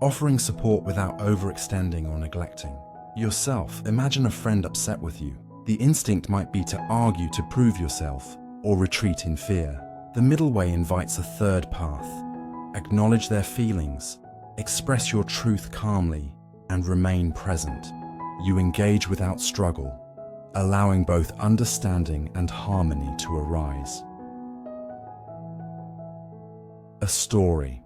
Speaker 1: offering support without overextending or neglecting yourself. Imagine a friend upset with you. The instinct might be to argue to prove yourself or retreat in fear. The middle way invites a third path. Acknowledge their feelings, express your truth calmly, and remain present. You engage without struggle, allowing both understanding and harmony to arise. A story.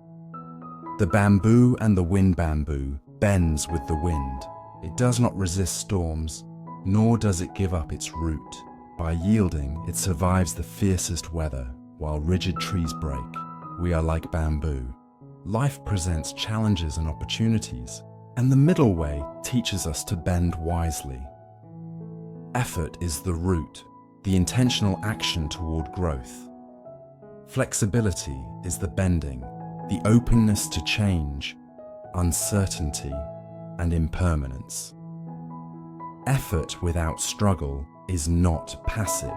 Speaker 1: The bamboo and the wind bamboo bends with the wind. It does not resist storms, nor does it give up its root. By yielding, it survives the fiercest weather, while rigid trees break. We are like bamboo. Life presents challenges and opportunities, and the middle way teaches us to bend wisely. Effort is the root, the intentional action toward growth. Flexibility is the bending, the openness to change, uncertainty, and impermanence. Effort without struggle is not passive.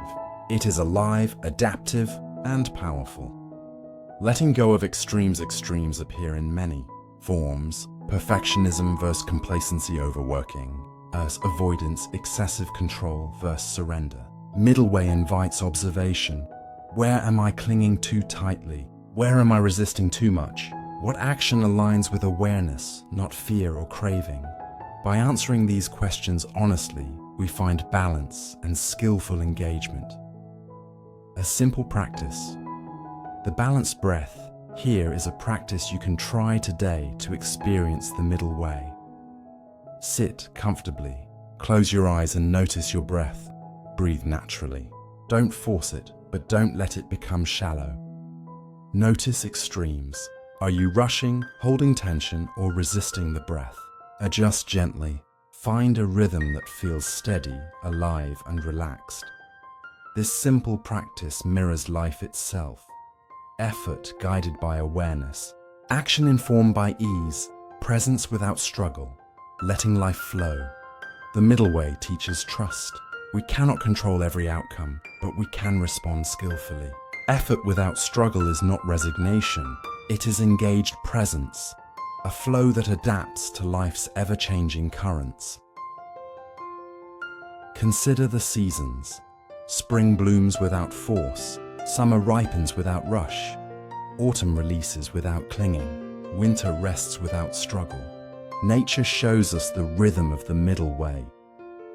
Speaker 1: It is alive, adaptive, and powerful. Letting go of extremes appear in many forms: perfectionism versus complacency, overworking, as avoidance, excessive control versus surrender. Middle way invites observation. Where am I clinging too tightly? Where am I resisting too much? What action aligns with awareness, not fear or craving? By answering these questions honestly, we find balance and skillful engagement. A simple practice. The balanced breath. Here is a practice you can try today to experience the middle way. Sit comfortably. Close your eyes and notice your breath. Breathe naturally. Don't force it, but don't let it become shallow. Notice extremes. Are you rushing, holding tension, or resisting the breath? Adjust gently. Find a rhythm that feels steady, alive, and relaxed. This simple practice mirrors life itself. Effort guided by awareness, action informed by ease, presence without struggle, letting life flow. The middle way teaches trust. We cannot control every outcome, but we can respond skillfully. Effort without struggle is not resignation, it is engaged presence, a flow that adapts to life's ever-changing currents. Consider the seasons. Spring blooms without force, summer ripens without rush, autumn releases without clinging, winter rests without struggle. Nature shows us the rhythm of the middle way,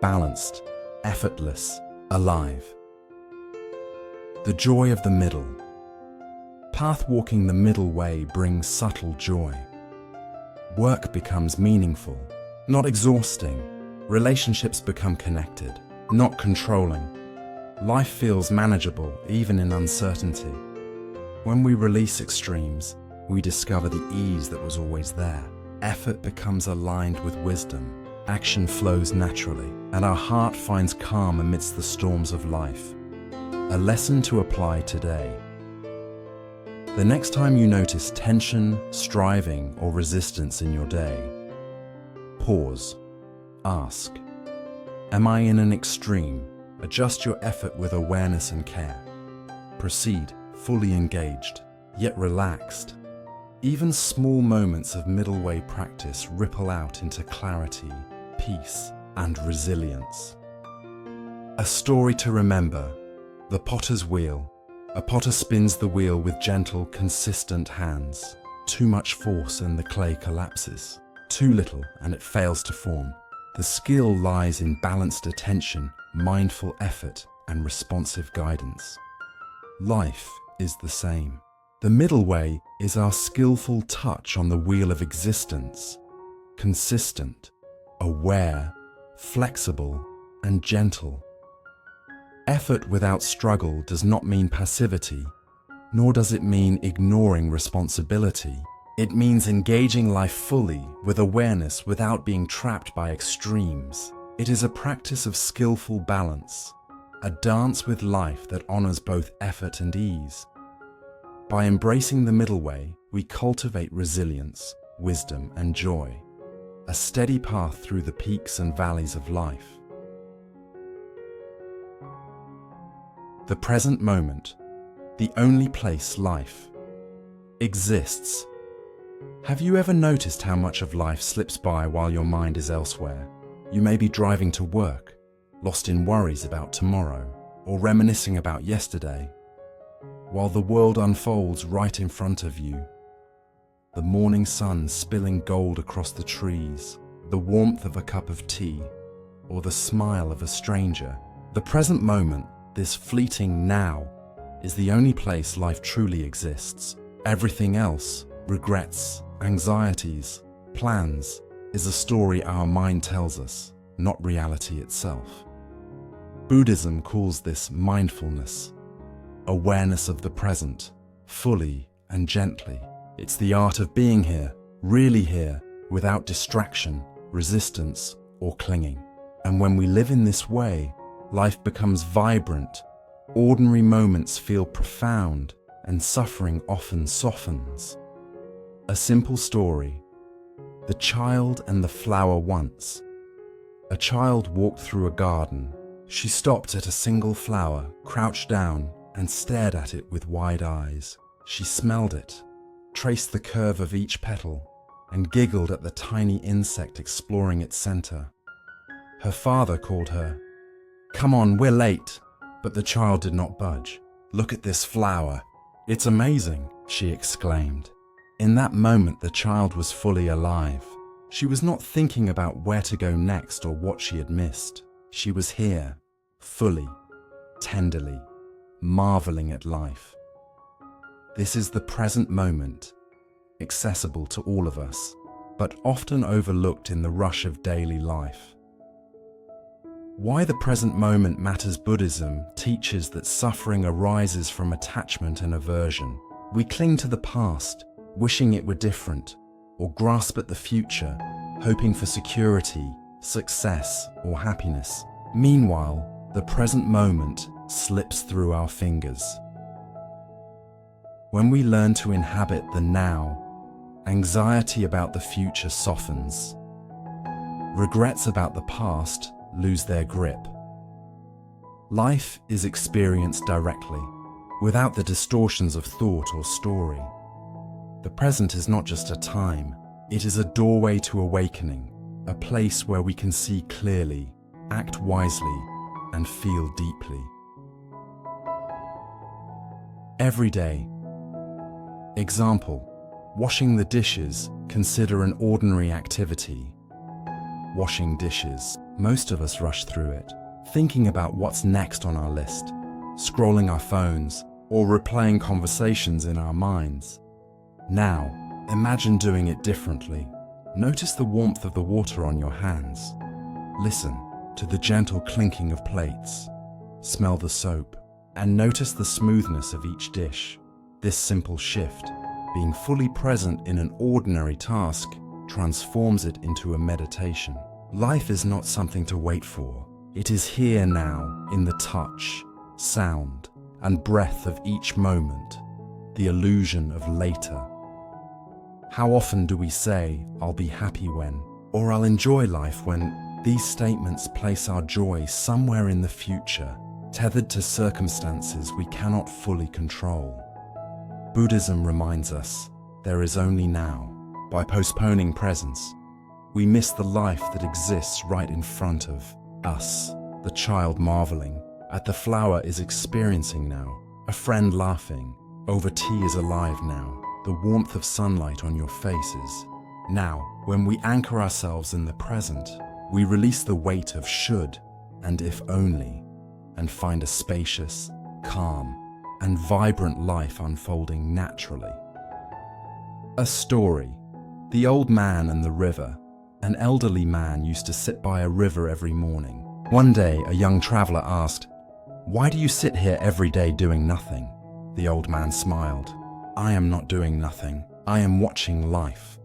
Speaker 1: balanced, effortless, alive. The joy of the middle. Path walking the middle way brings subtle joy. Work becomes meaningful, not exhausting. Relationships become connected, not controlling. Life feels manageable even in uncertainty. When we release extremes, we discover the ease that was always there. Effort becomes aligned with wisdom. Action flows naturally, and our heart finds calm amidst the storms of life. A lesson to apply today. The next time you notice tension, striving, or resistance in your day, pause. Ask, am I in an extreme? Adjust your effort with awareness and care. Proceed, fully engaged, yet relaxed. Even small moments of middle way practice ripple out into clarity, peace, and resilience. A story to remember. The potter's wheel. A potter spins the wheel with gentle, consistent hands. Too much force and the clay collapses. Too little and it fails to form. The skill lies in balanced attention, mindful effort, and responsive guidance. Life is the same. The middle way is our skillful touch on the wheel of existence, consistent, aware, flexible, and gentle. Effort without struggle does not mean passivity, nor does it mean ignoring responsibility. It means engaging life fully with awareness without being trapped by extremes. It is a practice of skillful balance, a dance with life that honors both effort and ease. By embracing the middle way, we cultivate resilience, wisdom, and joy, a steady path through the peaks and valleys of life. The present moment, the only place life exists. Have you ever noticed how much of life slips by while your mind is elsewhere? You may be driving to work, lost in worries about tomorrow, or reminiscing about yesterday, while the world unfolds right in front of you. The morning sun spilling gold across the trees, the warmth of a cup of tea, or the smile of a stranger. The present moment, this fleeting now, is the only place life truly exists. Everything else, regrets, anxieties, plans, is a story our mind tells us, not reality itself. Buddhism calls this mindfulness, awareness of the present, fully and gently. It's the art of being here, really here, without distraction, resistance, or clinging. And when we live in this way, life becomes vibrant, ordinary moments feel profound, and suffering often softens. A simple story. The child and the flower once. A child walked through a garden. She stopped at a single flower, crouched down, and stared at it with wide eyes. She smelled it, traced the curve of each petal, and giggled at the tiny insect exploring its center. Her father called her. "Come on, we're late." But the child did not budge. "Look at this flower. It's amazing," she exclaimed. In that moment, the child was fully alive. She was not thinking about where to go next or what she had missed. She was here, fully, tenderly, marveling at life. This is the present moment, accessible to all of us, but often overlooked in the rush of daily life. Why the present moment matters. Buddhism teaches that suffering arises from attachment and aversion. We cling to the past, wishing it were different, or grasp at the future, hoping for security, success, or happiness. Meanwhile, the present moment slips through our fingers. When we learn to inhabit the now, anxiety about the future softens. Regrets about the past lose their grip. Life is experienced directly, without the distortions of thought or story. The present is not just a time, it is a doorway to awakening, a place where we can see clearly, act wisely, and feel deeply. Every day. Example, washing the dishes, consider an ordinary activity. Washing dishes. Most of us rush through it, thinking about what's next on our list, scrolling our phones, or replaying conversations in our minds. Now, imagine doing it differently. Notice the warmth of the water on your hands. Listen to the gentle clinking of plates. Smell the soap, and notice the smoothness of each dish. This simple shift, being fully present in an ordinary task, transforms it into a meditation. Life is not something to wait for. It is here now, in the touch, sound, and breath of each moment, the illusion of later. How often do we say, "I'll be happy when," or "I'll enjoy life when"? These statements place our joy somewhere in the future, tethered to circumstances we cannot fully control. Buddhism reminds us there is only now. By postponing presence, we miss the life that exists right in front of us. The child marveling at the flower is experiencing now. A friend laughing over tea is alive now. The warmth of sunlight on your faces. Now, when we anchor ourselves in the present, we release the weight of should and if only, and find a spacious, calm, and vibrant life unfolding naturally. A story. The Old Man and the River. An elderly man used to sit by a river every morning. One day, a young traveler asked, "Why do you sit here every day doing nothing?" The old man smiled. "I am not doing nothing. I am watching life."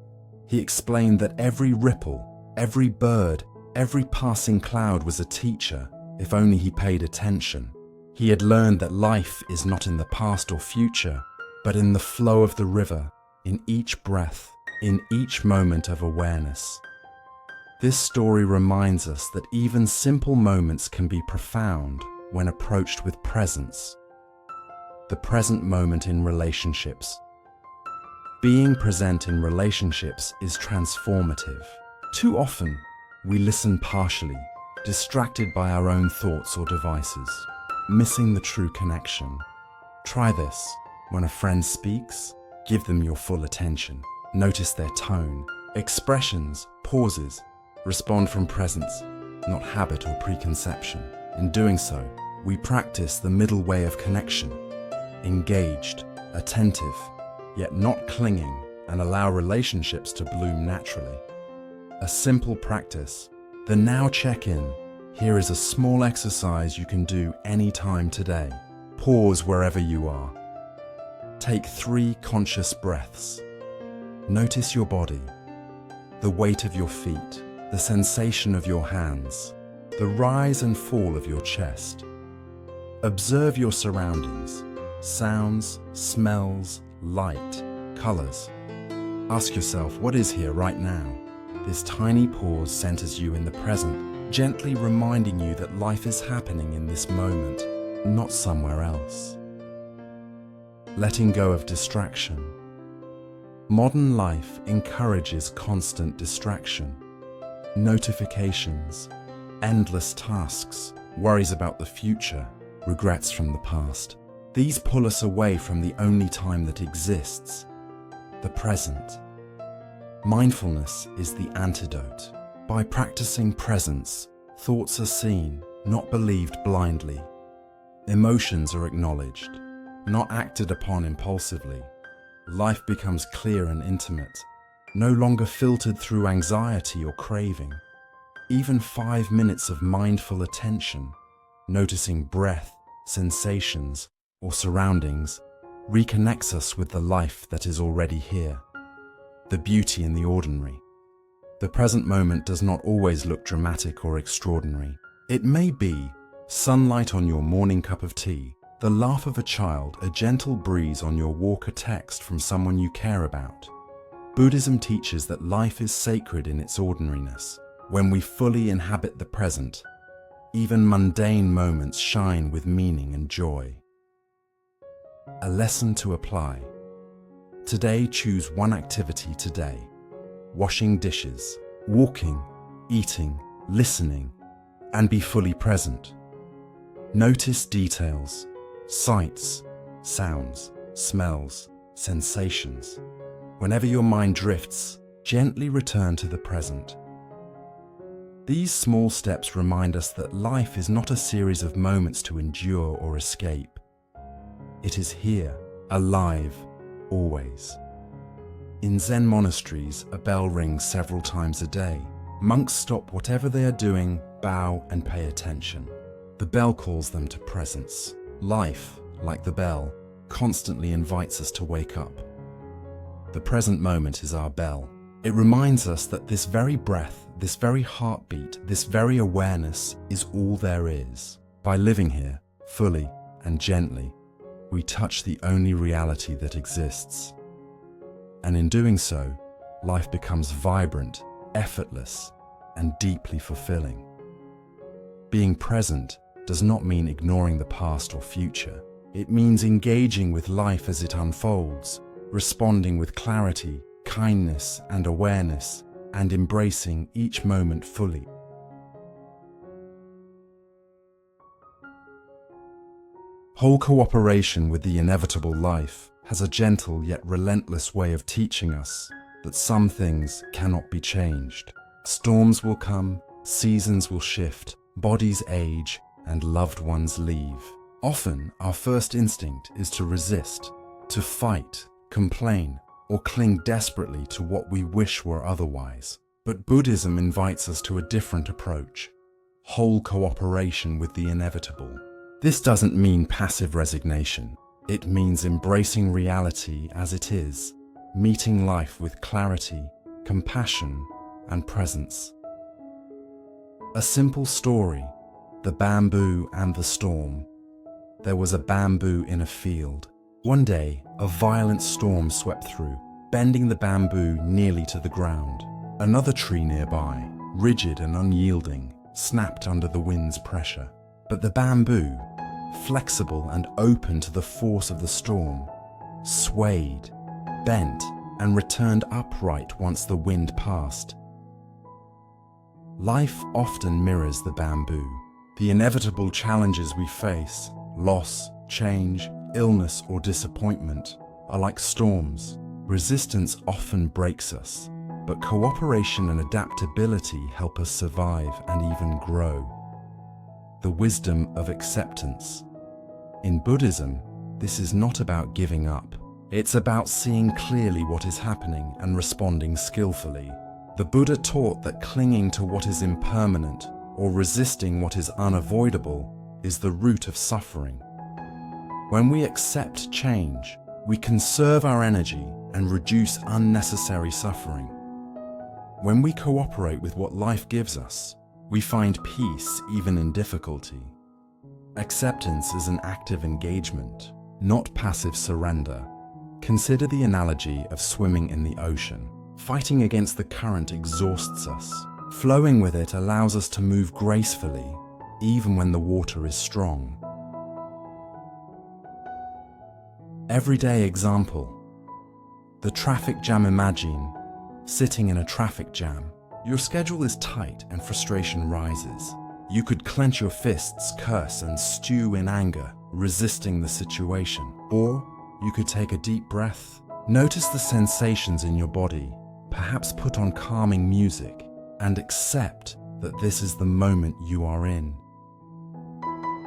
Speaker 1: He explained that every ripple, every bird, every passing cloud was a teacher, if only he paid attention. He had learned that life is not in the past or future, but in the flow of the river, in each breath, in each moment of awareness. This story reminds us that even simple moments can be profound when approached with presence. The present moment in relationships. Being present in relationships is transformative. Too often, we listen partially, distracted by our own thoughts or devices, missing the true connection. Try this. When a friend speaks, give them your full attention. Notice their tone, expressions, pauses. Respond from presence, not habit or preconception. In doing so, we practice the middle way of connection. Engaged, attentive, yet not clinging, and allow relationships to bloom naturally. A simple practice. The Now Check-In. Here is a small exercise you can do anytime today. Pause wherever you are. Take 3 conscious breaths. Notice your body, the weight of your feet, the sensation of your hands, the rise and fall of your chest. Observe your surroundings, sounds, smells, light, colors. Ask yourself, what is here right now? This tiny pause centers you in the present, gently reminding you that life is happening in this moment, not somewhere else. Letting go of distraction. Modern life encourages constant distraction. Notifications, endless tasks, worries about the future, regrets from the past. These pull us away from the only time that exists, the present. Mindfulness is the antidote. By practicing presence, thoughts are seen, not believed blindly. Emotions are acknowledged, not acted upon impulsively. Life becomes clear and intimate, no longer filtered through anxiety or craving. Even 5 minutes of mindful attention, noticing breath, sensations, or surroundings, reconnects us with the life that is already here. The beauty in the ordinary. The present moment does not always look dramatic or extraordinary. It may be sunlight on your morning cup of tea, the laugh of a child, a gentle breeze on your walk, a text from someone you care about. Buddhism teaches that life is sacred in its ordinariness. When we fully inhabit the present, even mundane moments shine with meaning and joy. A lesson to apply. Today, choose one activity today. Washing dishes, walking, eating, listening, and be fully present. Notice details, sights, sounds, smells, sensations. Whenever your mind drifts, gently return to the present. These small steps remind us that life is not a series of moments to endure or escape. It is here, alive, always. In Zen monasteries, a bell rings several times a day. Monks stop whatever they are doing, bow, and pay attention. The bell calls them to presence. Life, like the bell, constantly invites us to wake up. The present moment is our bell. It reminds us that this very breath, this very heartbeat, this very awareness is all there is. By living here, fully and gently, we touch the only reality that exists. And in doing so, life becomes vibrant, effortless, and deeply fulfilling. Being present does not mean ignoring the past or future. It means engaging with life as it unfolds, responding with clarity, kindness, and awareness, and embracing each moment fully. Whole cooperation with the inevitable life has a gentle yet relentless way of teaching us that some things cannot be changed. Storms will come, seasons will shift, bodies age, and loved ones leave. Often, our first instinct is to resist, to fight, complain, or cling desperately to what we wish were otherwise. But Buddhism invites us to a different approach: whole cooperation with the inevitable. This doesn't mean passive resignation. It means embracing reality as it is, meeting life with clarity, compassion, and presence. A simple story: the bamboo and the storm. There was a bamboo in a field. One day, a violent storm swept through, bending the bamboo nearly to the ground. Another tree nearby, rigid and unyielding, snapped under the wind's pressure. But the bamboo, flexible and open to the force of the storm, swayed, bent, and returned upright once the wind passed. Life often mirrors the bamboo. The inevitable challenges we face, loss, change, illness, or disappointment, are like storms. Resistance often breaks us, but cooperation and adaptability help us survive and even grow. The wisdom of acceptance. In Buddhism, this is not about giving up. It's about seeing clearly what is happening and responding skillfully. The Buddha taught that clinging to what is impermanent or resisting what is unavoidable is the root of suffering. When we accept change, we conserve our energy and reduce unnecessary suffering. When we cooperate with what life gives us, we find peace even in difficulty. Acceptance is an active engagement, not passive surrender. Consider the analogy of swimming in the ocean. Fighting against the current exhausts us. Flowing with it allows us to move gracefully, even when the water is strong. Everyday example. The traffic jam. Imagine sitting in a traffic jam. Your schedule is tight and frustration rises. You could clench your fists, curse, and stew in anger, resisting the situation. Or you could take a deep breath. Notice the sensations in your body, perhaps put on calming music, and accept that this is the moment you are in.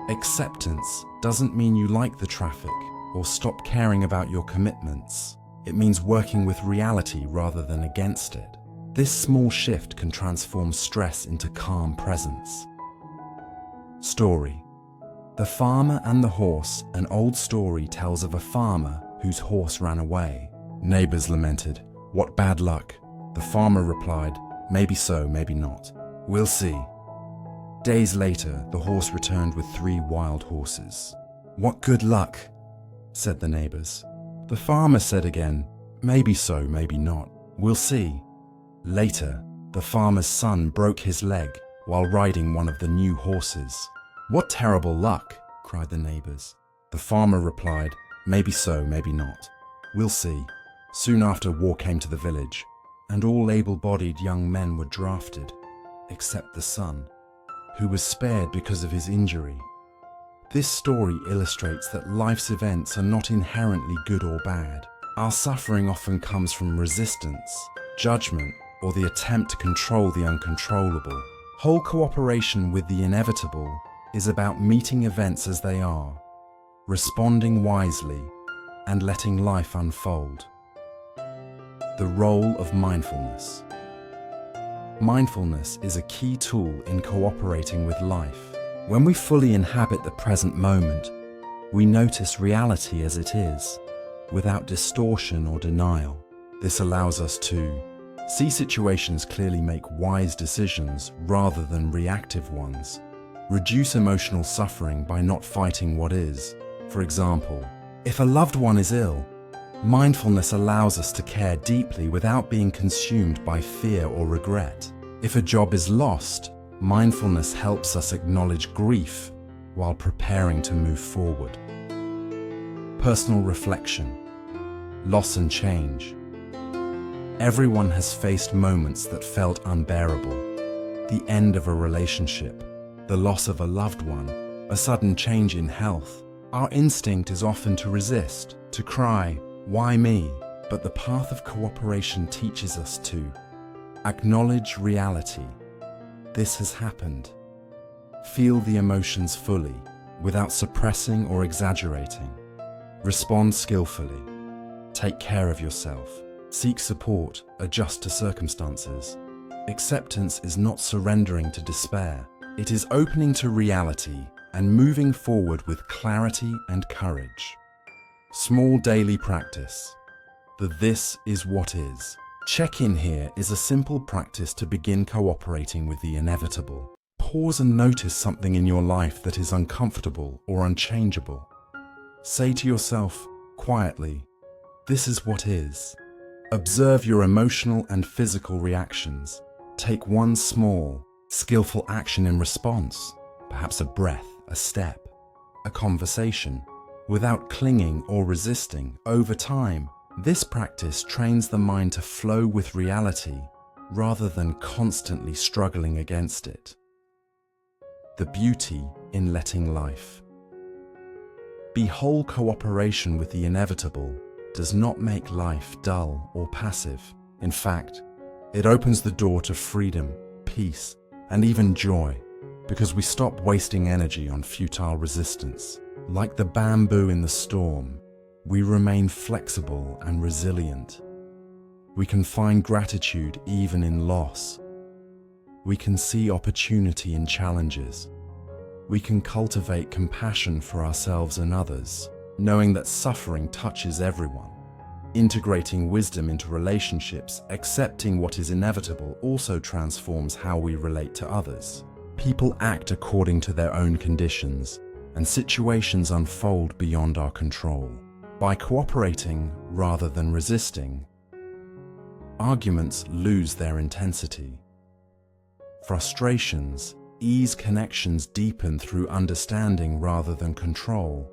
Speaker 1: Acceptance doesn't mean you like the traffic or stop caring about your commitments. It means working with reality rather than against it. This small shift can transform stress into calm presence. Story. The Farmer and the Horse. An old story tells of a farmer whose horse ran away. Neighbors lamented, "What bad luck." The farmer replied, "Maybe so, maybe not. We'll see." Days later, the horse returned with 3 wild horses. "What good luck," said the neighbors. The farmer said again, "Maybe so, maybe not. We'll see." Later, the farmer's son broke his leg while riding one of the new horses. "What terrible luck," cried the neighbors. The farmer replied, "Maybe so, maybe not. We'll see." Soon after, war came to the village, and all able-bodied young men were drafted, except the son, who was spared because of his injury. This story illustrates that life's events are not inherently good or bad. Our suffering often comes from resistance, judgment, or the attempt to control the uncontrollable. Whole cooperation with the inevitable is about meeting events as they are, responding wisely, and letting life unfold. The role of mindfulness. Mindfulness is a key tool in cooperating with life. When we fully inhabit the present moment, we notice reality as it is, without distortion or denial. This allows us to see situations clearly, make wise decisions rather than reactive ones, reduce emotional suffering by not fighting what is. For example, if a loved one is ill, mindfulness allows us to care deeply without being consumed by fear or regret. If a job is lost, mindfulness helps us acknowledge grief while preparing to move forward. Personal reflection. Loss and change. Everyone has faced moments that felt unbearable. The end of a relationship, the loss of a loved one, a sudden change in health. Our instinct is often to resist, to cry, "Why me?" But the path of cooperation teaches us to acknowledge reality. This has happened. Feel the emotions fully. without suppressing or exaggerating. Respond skillfully. Take care of yourself. Seek support, adjust to circumstances. Acceptance is not surrendering to despair. It is opening to reality and moving forward with clarity and courage. Small daily practice. The "this is what is" check-in here is a simple practice to begin cooperating with the inevitable. Pause and notice something in your life that is uncomfortable or unchangeable. Say to yourself, quietly, "This is what is." Observe your emotional and physical reactions. Take one small, skillful action in response, perhaps a breath, a step, a conversation, without clinging or resisting. Over time, this practice trains the mind to flow with reality rather than constantly struggling against it. The beauty in letting life. Whole cooperation with the inevitable does not make life dull or passive. In fact, it opens the door to freedom, peace, and even joy, because we stop wasting energy on futile resistance. Like the bamboo in the storm, we remain flexible and resilient. We can find gratitude even in loss. We can see opportunity in challenges. We can cultivate compassion for ourselves and others, knowing that suffering touches everyone. Integrating wisdom into relationships, accepting what is inevitable, also transforms how we relate to others. People act according to their own conditions, and situations unfold beyond our control. By cooperating rather than resisting, arguments lose their intensity. Frustrations ease, connections deepen through understanding rather than control.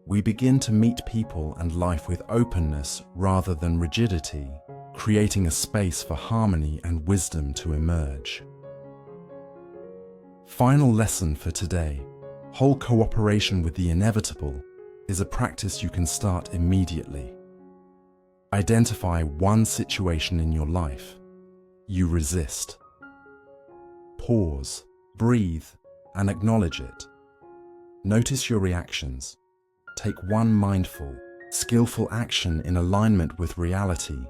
Speaker 1: We begin to meet people and life with openness rather than rigidity, creating a space for harmony and wisdom to emerge. Final lesson for today. Whole cooperation with the inevitable is a practice you can start immediately. Identify one situation in your life you resist. Pause, breathe, and acknowledge it. Notice your reactions. Take one mindful, skillful action in alignment with reality.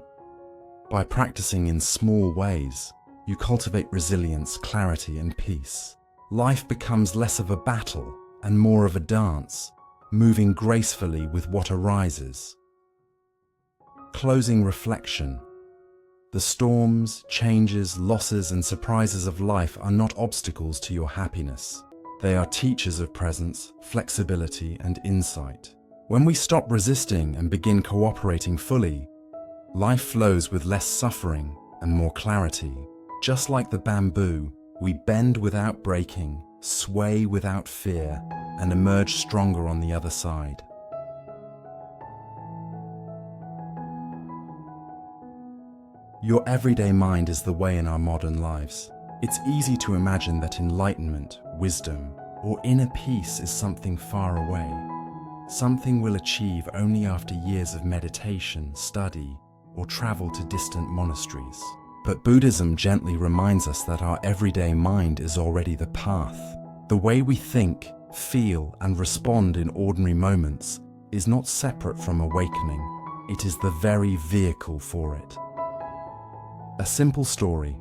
Speaker 1: By practicing in small ways, you cultivate resilience, clarity, and peace. Life becomes less of a battle and more of a dance, moving gracefully with what arises. Closing reflection. The storms, changes, losses, and surprises of life are not obstacles to your happiness. They are teachers of presence, flexibility, and insight. When we stop resisting and begin cooperating fully, life flows with less suffering and more clarity. Just like the bamboo, we bend without breaking, sway without fear, and emerge stronger on the other side. Your everyday mind is the way in our modern lives. It's easy to imagine that enlightenment, wisdom, or inner peace is something far away, something we'll achieve only after years of meditation, study, or travel to distant monasteries. But Buddhism gently reminds us that our everyday mind is already the path. The way we think, feel, and respond in ordinary moments is not separate from awakening. It is the very vehicle for it. A simple story.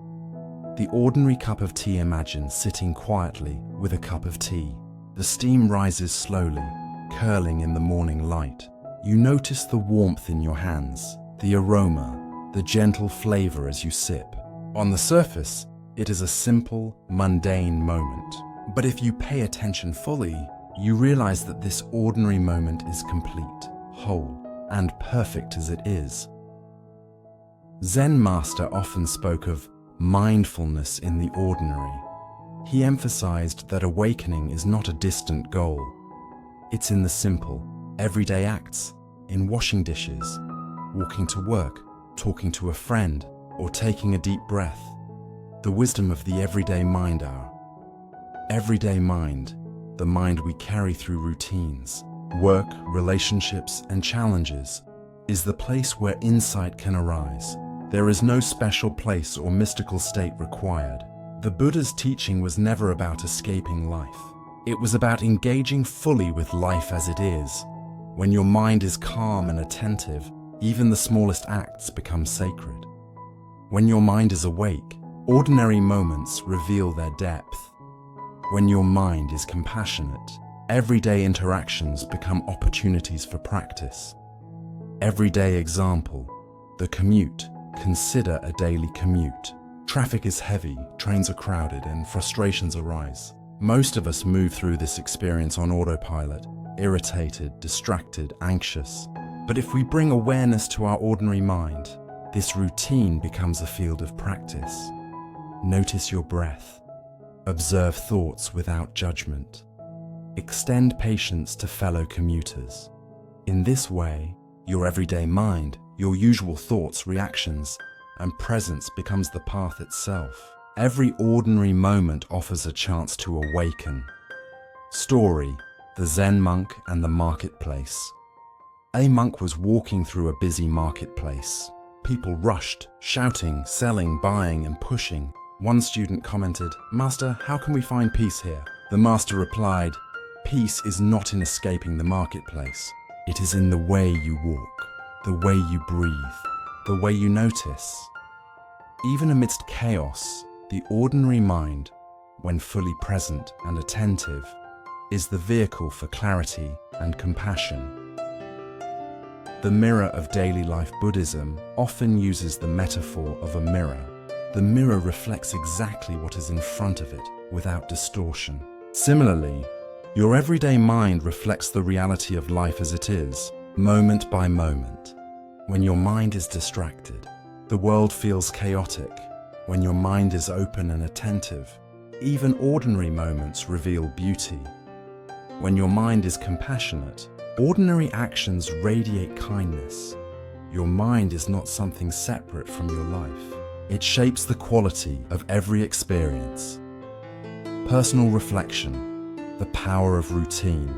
Speaker 1: The ordinary cup of tea. Imagine sitting quietly with a cup of tea. The steam rises slowly, curling in the morning light. You notice the warmth in your hands, the aroma, the gentle flavor as you sip. On the surface, it is a simple, mundane moment. But if you pay attention fully, you realize that this ordinary moment is complete, whole, and perfect as it is. Zen master often spoke of mindfulness in the ordinary. He emphasized that awakening is not a distant goal. It's in the simple, everyday acts, in washing dishes, walking to work, talking to a friend, or taking a deep breath. The wisdom of the everyday mind. Our everyday mind, the mind we carry through routines, work, relationships, and challenges, is the place where insight can arise. There is no special place or mystical state required. The Buddha's teaching was never about escaping life. It was about engaging fully with life as it is. When your mind is calm and attentive, even the smallest acts become sacred. When your mind is awake, ordinary moments reveal their depth. When your mind is compassionate, everyday interactions become opportunities for practice. Everyday example: the commute. Consider a daily commute. Traffic is heavy, trains are crowded, and frustrations arise. Most of us move through this experience on autopilot, irritated, distracted, anxious. But if we bring awareness to our ordinary mind, this routine becomes a field of practice. Notice your breath. Observe thoughts without judgment. Extend patience to fellow commuters. In this way, your everyday mind, your usual thoughts, reactions, and presence becomes the path itself. Every ordinary moment offers a chance to awaken. Story: the Zen monk and the marketplace. A monk was walking through a busy marketplace. People rushed, shouting, selling, buying, and pushing. One student commented, "Master, how can we find peace here?" The master replied, "Peace is not in escaping the marketplace. It is in the way you walk, the way you breathe, the way you notice." Even amidst chaos, the ordinary mind, when fully present and attentive, is the vehicle for clarity and compassion. The mirror of daily life Buddhism often uses the metaphor of a mirror. The mirror reflects exactly what is in front of it, without distortion. Similarly, your everyday mind reflects the reality of life as it is, moment by moment. When your mind is distracted, the world feels chaotic. When your mind is open and attentive, even ordinary moments reveal beauty. When your mind is compassionate, ordinary actions radiate kindness. Your mind is not something separate from your life. It shapes the quality of every experience. Personal reflection: the power of routine.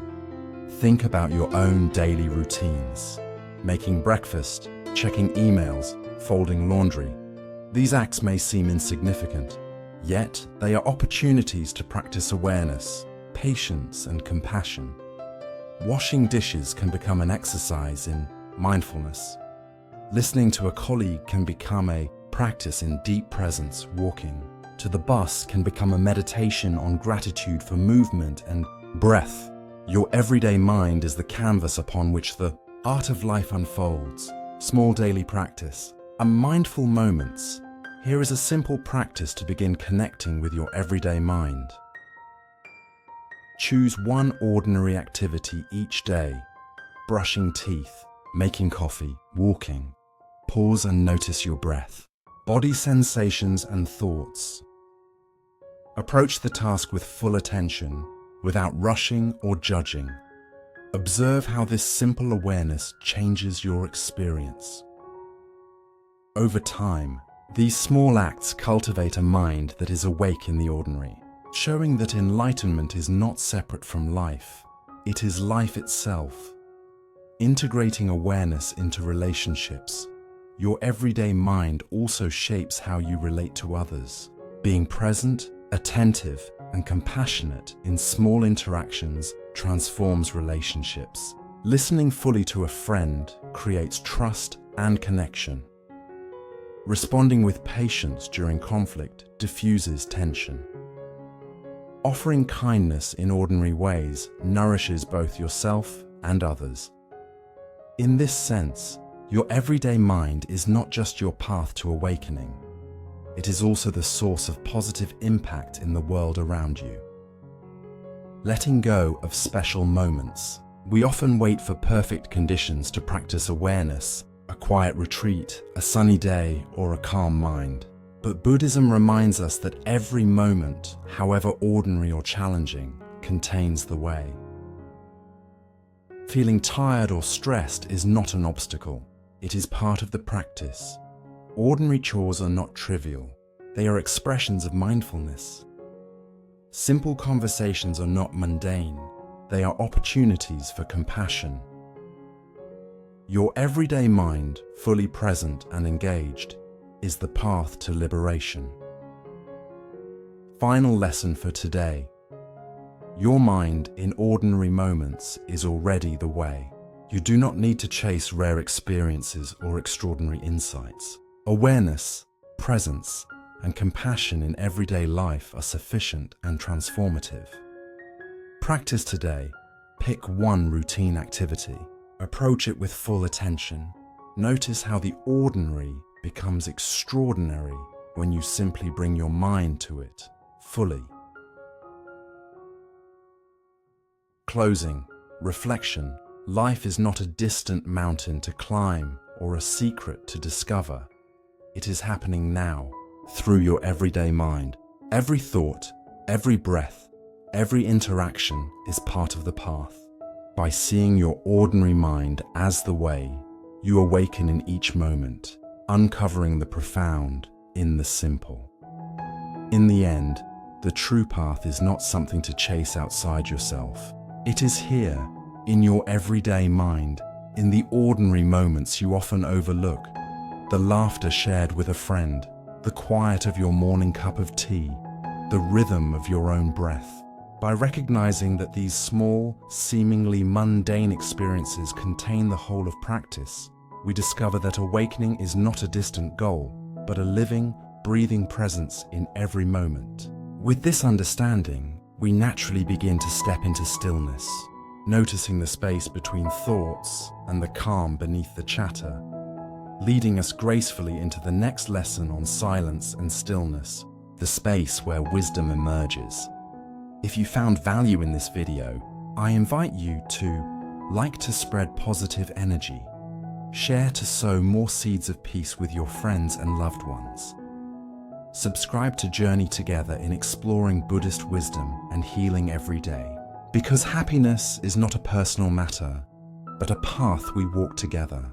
Speaker 1: Think about your own daily routines. Making breakfast, checking emails, folding laundry. These acts may seem insignificant, yet they are opportunities to practice awareness, patience, and compassion. Washing dishes can become an exercise in mindfulness. Listening to a colleague can become a practice in deep presence. Walking to the bus can become a meditation on gratitude for movement and breath. Your everyday mind is the canvas upon which the art of life unfolds. Small daily practice are mindful moments. Here is a simple practice to begin connecting with your everyday mind. Choose one ordinary activity each day: brushing teeth, making coffee, walking. Pause and notice your breath, body sensations and thoughts. Approach the task with full attention, without rushing or judging. Observe how this simple awareness changes your experience. Over time, these small acts cultivate a mind that is awake in the ordinary, showing that enlightenment is not separate from life. It is life itself. Integrating awareness into relationships, your everyday mind also shapes how you relate to others. Being present, attentive, and compassionate in small interactions transforms relationships. Listening fully to a friend creates trust and connection. Responding with patience during conflict diffuses tension. Offering kindness in ordinary ways nourishes both yourself and others. In this sense, your everyday mind is not just your path to awakening. It is also the source of positive impact in the world around you. Letting go of special moments. We often wait for perfect conditions to practice awareness: a quiet retreat, a sunny day, or a calm mind. But Buddhism reminds us that every moment, however ordinary or challenging, contains the way. Feeling tired or stressed is not an obstacle. It is part of the practice. Ordinary chores are not trivial. They are expressions of mindfulness. Simple conversations are not mundane. They are opportunities for compassion. Your everyday mind, fully present and engaged, is the path to liberation. Final lesson for today. Your mind in ordinary moments is already the way. You do not need to chase rare experiences or extraordinary insights. Awareness, presence, and compassion in everyday life are sufficient and transformative. Practice today. Pick one routine activity. Approach it with full attention. Notice how the ordinary becomes extraordinary when you simply bring your mind to it fully. Closing. Reflection. Life is not a distant mountain to climb or a secret to discover. It is happening now, through your everyday mind. Every thought, every breath, every interaction is part of the path. By seeing your ordinary mind as the way, you awaken in each moment, uncovering the profound in the simple. In the end, the true path is not something to chase outside yourself. It is here, in your everyday mind, in the ordinary moments you often overlook. The laughter shared with a friend, the quiet of your morning cup of tea, the rhythm of your own breath. By recognizing that these small, seemingly mundane experiences contain the whole of practice, we discover that awakening is not a distant goal, but a living, breathing presence in every moment. With this understanding, we naturally begin to step into stillness, noticing the space between thoughts and the calm beneath the chatter, leading us gracefully into the next lesson on silence and stillness, the space where wisdom emerges. If you found value in this video, I invite you to spread positive energy, share to sow more seeds of peace with your friends and loved ones. Subscribe to journey together in exploring Buddhist wisdom and healing every day. Because happiness is not a personal matter, but a path we walk together.